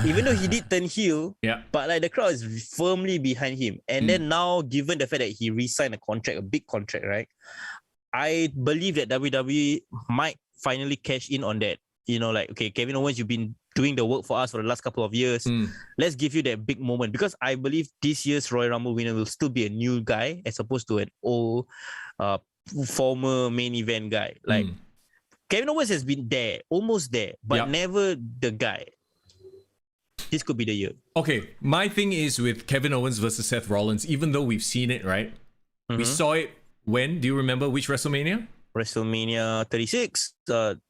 S4: Even though he did turn heel, but like the crowd is firmly behind him. And then now, given the fact that he re-signed a big contract, right? I believe that WWE might finally cash in on that. You know, like, okay, Kevin Owens, you've been doing the work for us for the last couple of years. Let's give you that big moment, because I believe this year's Royal Rumble winner will still be a new guy as opposed to an old former main event guy. Like Kevin Owens has been there, almost there, but never the guy. This could be the year.
S3: Okay, my thing is with Kevin Owens versus Seth Rollins, even though we've seen it, right? We saw it when? Do you remember which WrestleMania?
S4: WrestleMania 36,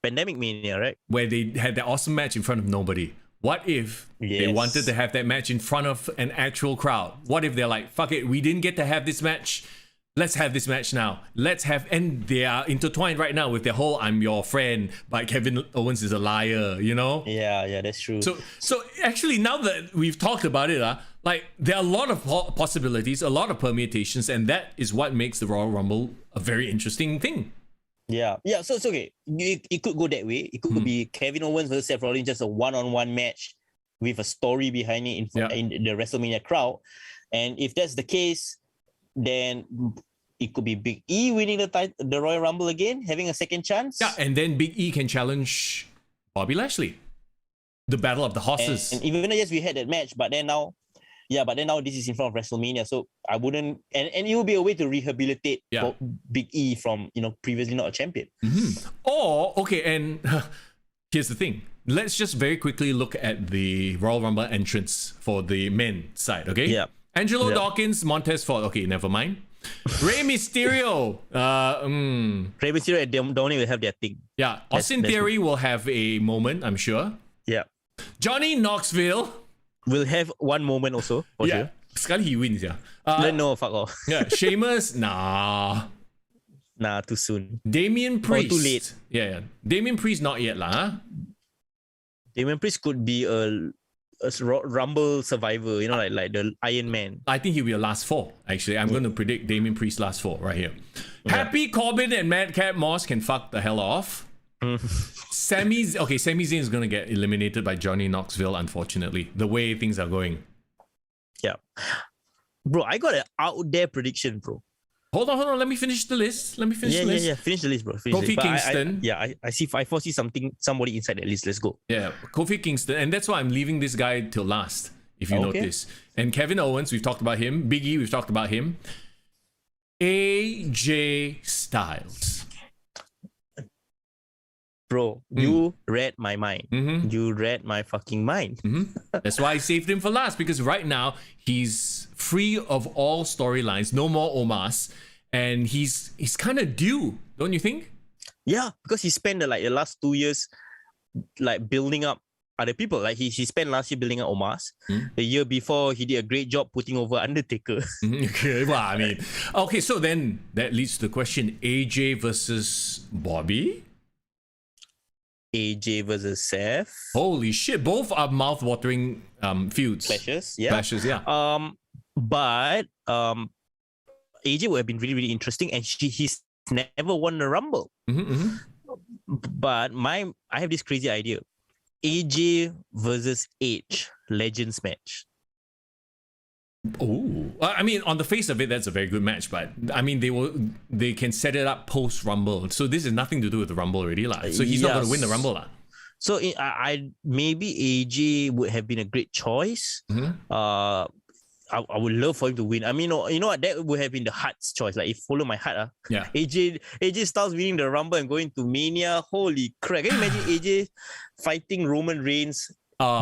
S4: Pandemic Mania, right?
S3: Where they had that awesome match in front of nobody. What if they wanted to have that match in front of an actual crowd? What if they're like, fuck it, we didn't get to have this match. Let's have this match now. And they are intertwined right now with their whole "I'm your friend" but Kevin Owens is a liar, you know?
S4: Yeah, that's true.
S3: So actually, now that we've talked about it, like there are a lot of possibilities, a lot of permutations, and that is what makes the Royal Rumble a very interesting thing.
S4: Yeah. So it's okay. It could go that way. It could be Kevin Owens versus Seth Rollins, just a one-on-one match with a story behind it in the WrestleMania crowd. And if that's the case, then it could be Big E winning the Royal Rumble again, having a second chance.
S3: Yeah, and then Big E can challenge Bobby Lashley. The Battle of the Horses.
S4: And even though, yes, we had that match, but then now, Yeah, but then now this is in front of WrestleMania, so I wouldn't, and it will be a way to rehabilitate Big E from previously not a champion.
S3: Or okay, and here's the thing. Let's just very quickly look at the Royal Rumble entrance for the men side. Okay.
S4: Yeah.
S3: Angelo Dawkins, Montez Ford. Okay, never mind. Rey Mysterio.
S4: Rey Mysterio and Downey will have their thing.
S3: Yeah. Austin Theory will have a moment, I'm sure.
S4: Yeah.
S3: Johnny Knoxville
S4: will have one moment also, for sure.
S3: Sekali he wins, yeah.
S4: No, fuck off.
S3: Yeah. Sheamus, nah.
S4: Nah, too soon.
S3: Damian Priest.
S4: Too late.
S3: Yeah. Damian Priest, not yet, lah. Huh?
S4: Damian Priest could be a Rumble survivor, like the Iron Man.
S3: I think he'll be a last four, actually. I'm going to predict Damian Priest last four right here. Happy Corbin and Madcap Moss can fuck the hell off. Sami Zayn is going to get eliminated by Johnny Knoxville, unfortunately, the way things are going.
S4: Yeah. Bro, I got an out there prediction, bro.
S3: Hold on. Let me finish the list. Finish
S4: the list, bro.
S3: Kofi Kingston.
S4: I foresee somebody inside that list. Let's go.
S3: Yeah, Kofi Kingston. And that's why I'm leaving this guy till last, if you notice. And Kevin Owens, we've talked about him. Big E, we've talked about him. AJ Styles.
S4: Bro, you read my mind. You read my fucking mind.
S3: That's why I saved him for last, because right now he's free of all storylines, no more Omas, and he's kind of due, don't you think?
S4: Yeah, because he spent the last 2 years like building up other people. Like he spent last year building up Omas. The year before he did a great job putting over Undertaker.
S3: Okay, well, I mean, okay, so then that leads to the question: AJ versus Bobby.
S4: AJ versus Seth.
S3: Holy shit, both are mouth-watering feuds.
S4: Clashes, yeah. But AJ would have been really, really interesting, and he's never won the Rumble. But I have this crazy idea: AJ versus Edge Legends match.
S3: Oh, I mean, on the face of it, that's a very good match. But I mean, they can set it up post Rumble, so this is nothing to do with the Rumble already, lah. So he's not going to win the Rumble, lah.
S4: So maybe AJ would have been a great choice. I would love for him to win. I mean, you know what? That would have been the heart's choice. Like, if follow my heart, AJ starts winning the Rumble and going to Mania. Holy crap! Can you imagine AJ fighting Roman Reigns?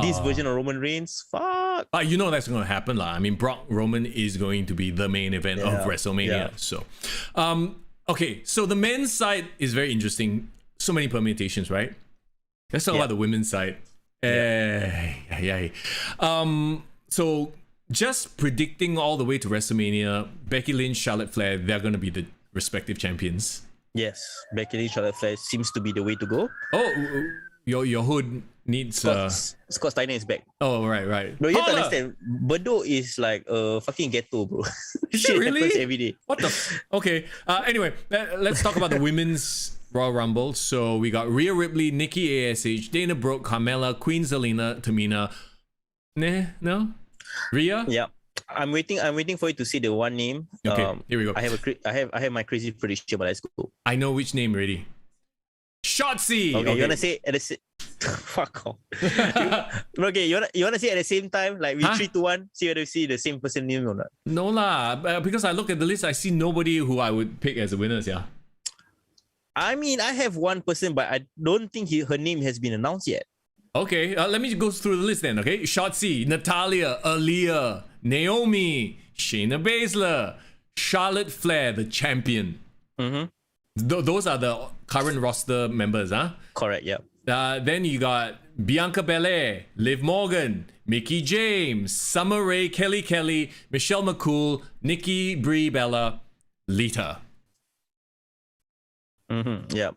S4: This version of Roman Reigns, fuck.
S3: You know that's going to happen, lah. I mean, Brock Roman is going to be the main event of WrestleMania. So, okay. So the men's side is very interesting. So many permutations, right? Let's talk about the women's side. So just predicting all the way to WrestleMania, Becky Lynch, Charlotte Flair, they're going to be the respective champions.
S4: Yes, Becky Lynch, Charlotte Flair seems to be the way to go.
S3: Oh, your hood needs
S4: Scott Steiner is back.
S3: Oh, right.
S4: Bro, you have to understand, Bedok is like a fucking ghetto, bro.
S3: Is it really?
S4: Happens every day.
S3: What the? Okay. Anyway, let's talk about the women's Royal Rumble. So we got Rhea Ripley, Nikki ASH, Dana Brooke, Carmella, Queen Zelina, Tamina. No? Rhea?
S4: Yeah. I'm waiting for you to say the one name.
S3: Okay, here we go.
S4: I have my crazy prediction, but let's go.
S3: I know which name already. Shotzi.
S4: Okay, you wanna say at the fuck off. Okay, you wanna say at the same time, like we 3-1, see whether we see the same person name or not.
S3: No lah, because I look at the list, I see nobody who I would pick as the winners. Yeah.
S4: I mean, I have one person, but I don't think her name has been announced yet.
S3: Okay, let me go through the list then. Okay, Shotzi, Natalia, Aaliyah, Naomi, Shayna Baszler, Charlotte Flair, the champion. Those are the current roster members, huh?
S4: Correct, yeah.
S3: Then you got Bianca Belair, Liv Morgan, Mickie James, Summer Rae, Kelly, Michelle McCool, Nikki Brie Bella, Lita.
S4: Yeah.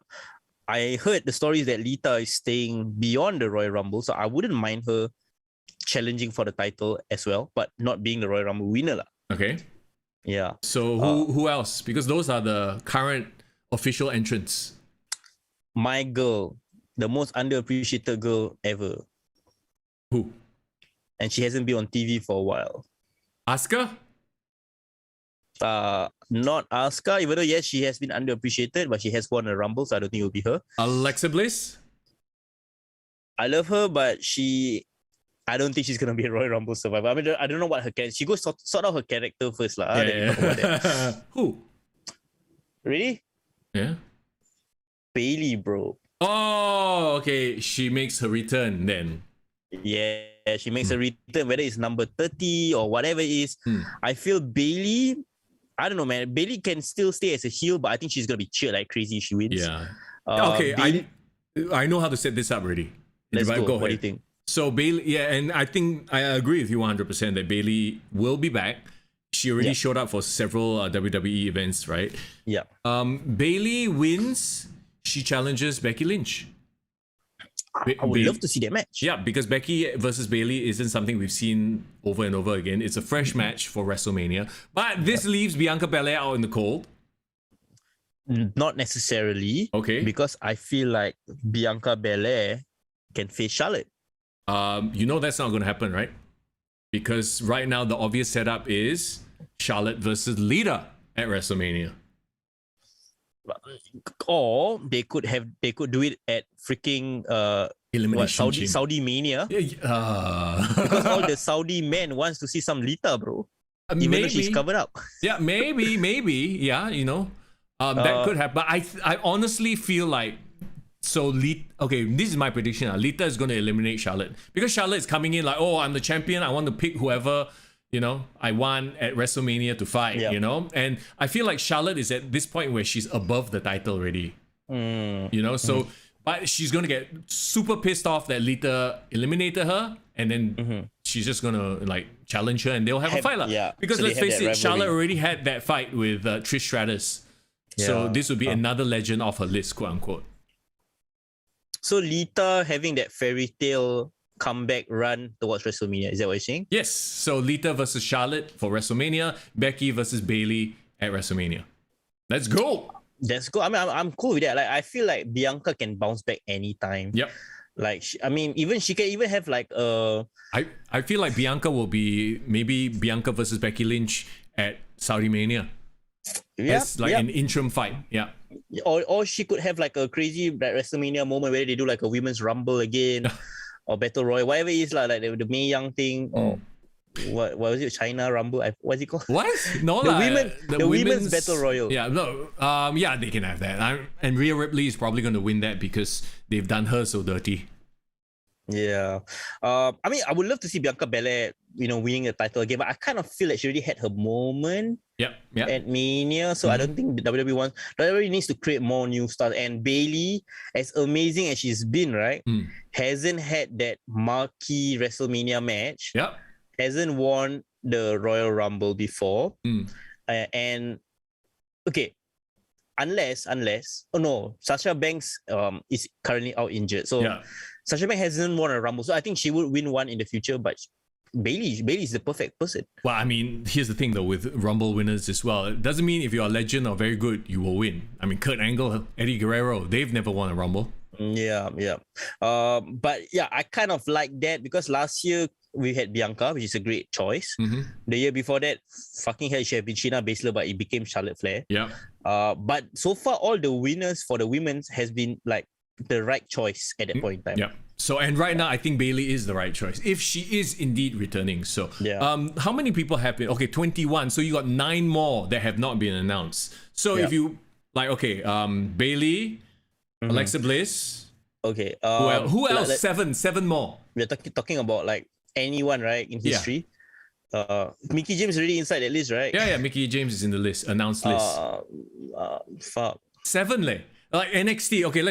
S4: I heard the stories that Lita is staying beyond the Royal Rumble, so I wouldn't mind her challenging for the title as well, but not being the Royal Rumble winner.
S3: Okay.
S4: Yeah.
S3: So who else? Because those are the current official entrants.
S4: My girl, the most underappreciated girl ever.
S3: Who?
S4: And she hasn't been on TV for a while.
S3: Asuka?
S4: Not Asuka, even though yes, she has been underappreciated, but she has won a Rumble, so I don't think it will be her.
S3: Alexa Bliss?
S4: I love her, but she I don't think she's gonna be a Royal Rumble survivor. I mean, I don't know what her character. She goes sort out her character first, lah. Then we talk about that.
S3: Who?
S4: Really?
S3: Yeah.
S4: Bailey, bro.
S3: Oh, okay. She makes her return then.
S4: Yeah, she makes a return, whether it's number 30 or whatever it is. I feel Bailey, I don't know, man. Bailey can still stay as a heel, but I think she's gonna be cheered like crazy if she wins.
S3: Yeah. Okay,
S4: Bailey,
S3: I know how to set this up already.
S4: let's go.
S3: Go
S4: What do you
S3: ahead.
S4: think?
S3: So Bailey, yeah, and I think I agree with you 100% that Bailey will be back. She already showed up for several WWE events, right?
S4: Yeah.
S3: Bailey wins. She challenges Becky Lynch.
S4: I would love to see that match.
S3: Yeah, because Becky versus Bailey isn't something we've seen over and over again. It's a fresh match for WrestleMania. But this leaves Bianca Belair out in the cold.
S4: Not necessarily.
S3: Okay.
S4: Because I feel like Bianca Belair can face Charlotte.
S3: You know that's not going to happen, right? Because right now the obvious setup is Charlotte versus Lita at WrestleMania.
S4: Or they could do it at freaking
S3: Elimination
S4: Saudi Mania.
S3: Yeah,
S4: Because all the Saudi men wants to see some Lita, bro. Even though she's covered up.
S3: Yeah, maybe. Yeah, you know, that could happen. But I honestly feel like Lita. Okay, this is my prediction. Lita is going to eliminate Charlotte because Charlotte is coming in like, oh, I'm the champion. I want to pick whoever I want at WrestleMania to fight.
S4: Yep.
S3: And I feel like Charlotte is at this point where she's above the title already. So. But she's going to get super pissed off that Lita eliminated her, and then she's just going to like challenge her and they'll have a fight.
S4: Yeah.
S3: Because
S4: So
S3: let's face it,
S4: rivalry.
S3: Charlotte already had that fight with Trish Stratus. So
S4: Yeah.
S3: this would be another legend off her list, quote unquote.
S4: So Lita having that fairy tale comeback run towards WrestleMania. Is that what you're saying?
S3: Yes. So Lita versus Charlotte for WrestleMania, Becky versus Bailey at WrestleMania. Let's go.
S4: That's cool. I mean, I'm cool with that. Like, I feel like Bianca can bounce back anytime.
S3: Yep.
S4: Like, she can even have like
S3: I feel like Bianca will be maybe Bianca versus Becky Lynch at Saudi Mania. As like an interim fight. Yeah.
S4: Or she could have like a crazy WrestleMania moment where they do like a women's rumble again, or battle royal, whatever it is like the Mae Young thing, or what was it, China Rumble? What's it called?
S3: What? No,
S4: the women's battle royal.
S3: Yeah, no, yeah, they can have that. And Rhea Ripley is probably going to win that because they've done her so dirty.
S4: Yeah. I mean, I would love to see Bianca Belair, winning the title again, but I kind of feel like she already had her moment
S3: Yep.
S4: at Mania, so I don't think the WWE needs to create more new stars. And Bailey, as amazing as she's been, right, hasn't had that marquee WrestleMania match.
S3: Yep.
S4: Hasn't won the Royal Rumble before. And okay, unless Sasha Banks is currently out injured. So Sasha Banks hasn't won a Rumble. So I think she will win one in the future, but Bailey is the perfect person.
S3: Well, I mean, here's the thing though, with Rumble winners as well, it doesn't mean if you're a legend or very good, you will win. I mean, Kurt Angle, Eddie Guerrero, they've never won a Rumble.
S4: Yeah. But yeah, I kind of like that because last year we had Bianca, which is a great choice. The year before that, fucking hell, she had been Shayna Baszler, but it became Charlotte Flair.
S3: Yeah.
S4: But so far, all the winners for the women's has been like the right choice at that point in time.
S3: Yeah. So, and right now, I think Bailey is the right choice if she is indeed returning. So, how many people have been? Okay, 21. So you got 9 more that have not been announced. So if you like, okay, Bailey, Alexa Bliss.
S4: Okay.
S3: Who else? Seven more.
S4: We're talking about like anyone, right, in history. Mickey James already inside that list, right?
S3: Yeah. Mickey James is in the list, announced list.
S4: Fuck.
S3: 7 leh. Like NXT. Okay,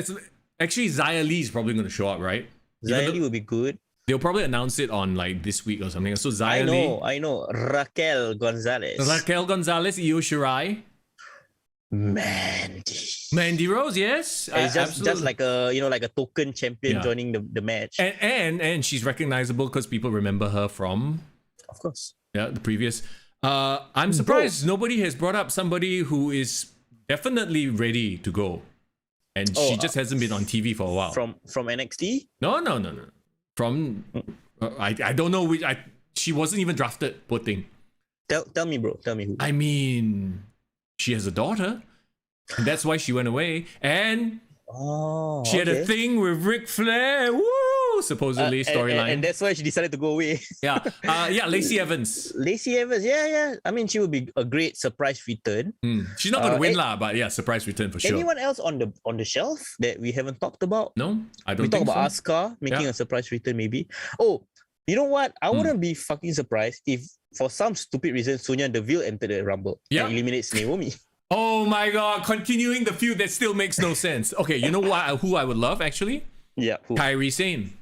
S3: actually Xia Li is probably going to show up, right?
S4: Xia Li will be good.
S3: They'll probably announce it on like this week or something. So Xia Li.
S4: I know. Raquel Gonzalez, Io
S3: Shirai. Mandy Rose, yes.
S4: It's just like a token champion joining the match.
S3: And she's recognizable because people remember her from,
S4: of course,
S3: the previous. I'm surprised nobody has brought up somebody who is definitely ready to go, and she just hasn't been on TV for a while.
S4: From NXT?
S3: No. From I don't know which. She wasn't even drafted. Poor thing.
S4: Tell me, bro. Tell me who.
S3: I mean, she has a daughter. And that's why she went away. And she had a thing with Ric Flair. Woo! supposedly storyline.
S4: And that's why she decided to go away.
S3: Yeah. Lacey Evans.
S4: Lacey Evans, yeah. I mean, she would be a great surprise return.
S3: She's not going to win lah, but yeah, surprise return for sure.
S4: Anyone else on the shelf that we haven't talked about?
S3: No, I don't
S4: we
S3: think
S4: talk about
S3: so.
S4: Asuka making a surprise return, maybe. Oh, you know what? I wouldn't be fucking surprised if, for some stupid reason, Sonya Deville entered the Rumble and eliminates Naomi.
S3: Oh my god, continuing the feud that still makes no sense. Okay, you know what? Who I would love actually?
S4: Yeah, who?
S3: Kairi Sane.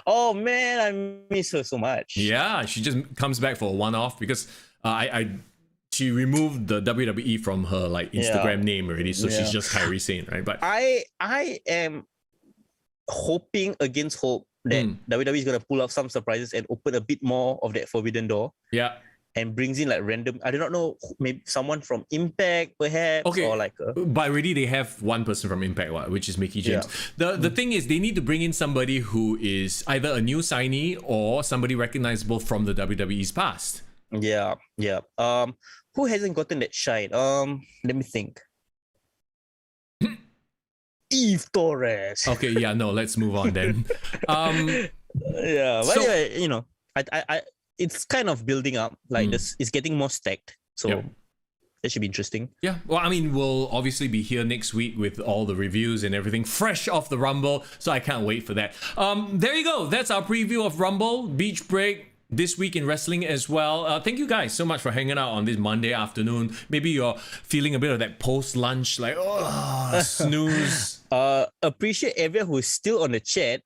S4: Oh man, I miss her so much.
S3: Yeah, she just comes back for a one-off because she removed the WWE from her like Instagram name already, so she's just Kairi Sane, right? But
S4: I am hoping against hope that WWE is gonna pull off some surprises and open a bit more of that forbidden door.
S3: Yeah.
S4: And brings in like random, I do not know, maybe someone from Impact perhaps, or like
S3: but already they have one person from Impact, which is Mickie James. The thing is, they need to bring in somebody who is either a new signee or somebody recognizable from the WWE's past.
S4: Yeah. Who hasn't gotten that shine? Let me think. Eve Torres.
S3: Okay, yeah, no, let's move on then.
S4: Yeah, but anyway, you know, I it's kind of building up. Like this, it's getting more stacked. So that should be interesting.
S3: Yeah, well, I mean, we'll obviously be here next week with all the reviews and everything fresh off the Rumble. So I can't wait for that. There you go. That's our preview of Rumble Beach Break this week in wrestling as well. Thank you guys so much for hanging out on this Monday afternoon. Maybe you're feeling a bit of that post-lunch, like, snooze.
S4: Appreciate everyone who is still on the chat.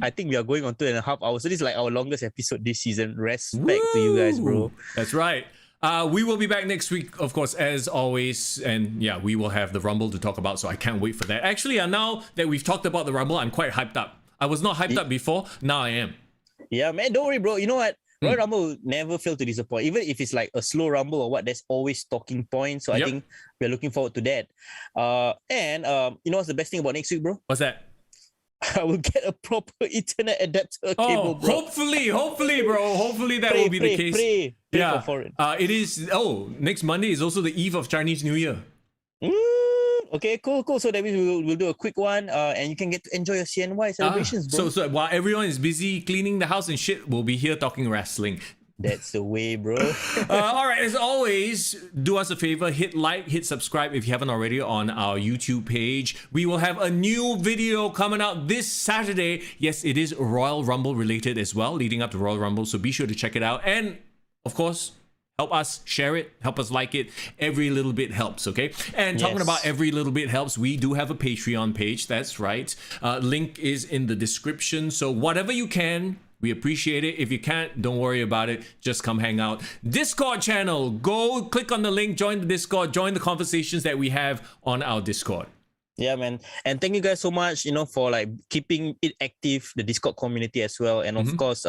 S4: I think we are going on 2.5 hours. So this is like our longest episode this season. Respect to you guys, bro.
S3: That's right. We will be back next week, of course, as always. And yeah, we will have the Rumble to talk about. So I can't wait for that. Actually, now that we've talked about the Rumble, I'm quite hyped up. I was not hyped up before. Now I am. Yeah,
S4: man. Don't worry, bro. You know what? Royal Rumble will never fail to disappoint. Even if it's like a slow Rumble or what, there's always talking points. So I think we're looking forward to that. And you know what's the best thing about next week, bro?
S3: What's that?
S4: I will get a proper Ethernet adapter cable, bro.
S3: Hopefully, bro. Hopefully that will be the case.
S4: Pray for it.
S3: It is. Next Monday is also the eve of Chinese New Year.
S4: Okay, cool. So that means we'll do a quick one, and you can get to enjoy your CNY celebrations, bro.
S3: So while everyone is busy cleaning the house and shit, we'll be here talking wrestling.
S4: That's the way, bro.
S3: All right, as always, do us a favor, hit like, hit subscribe if you haven't already on our YouTube page. We will have a new video coming out this Saturday. Yes, it is Royal Rumble related as well, leading up to Royal Rumble, so be sure to check it out. And, of course, help us share it, help us like it. Every little bit helps, okay? And talking about every little bit helps, we do have a Patreon page, that's right. Link is in the description, so whatever you can, we appreciate it. If you can't, don't worry about it. Just come hang out. Discord channel. Go click on the link, join the Discord, join the conversations that we have on our Discord.
S4: Yeah, man. And thank you guys so much, for like keeping it active, the Discord community as well. And of course,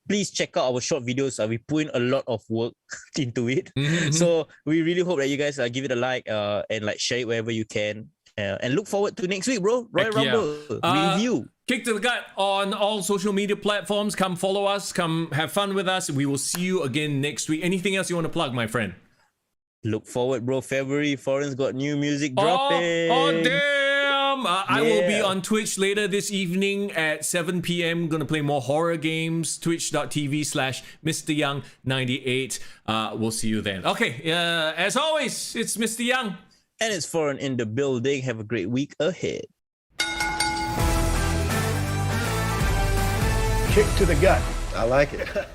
S4: please check out our short videos. We put in a lot of work into it. So we really hope that you guys give it a like and like share it wherever you can. And look forward to next week, bro. Royal Rumble review.
S3: Kick to the gut on all social media platforms. Come follow us. Come have fun with us. We will see you again next week. Anything else you want to plug, my friend?
S4: Look forward, bro. February, Foreign's got new music dropping.
S3: Oh, damn. I will be on Twitch later this evening at 7 p.m. Gonna play more horror games. Twitch.tv/MrYoung98. We'll see you then. Okay, as always, it's Mr. Young.
S4: And it's Foreign in the building. Have a great week ahead.
S2: Kick to the gut. I like it.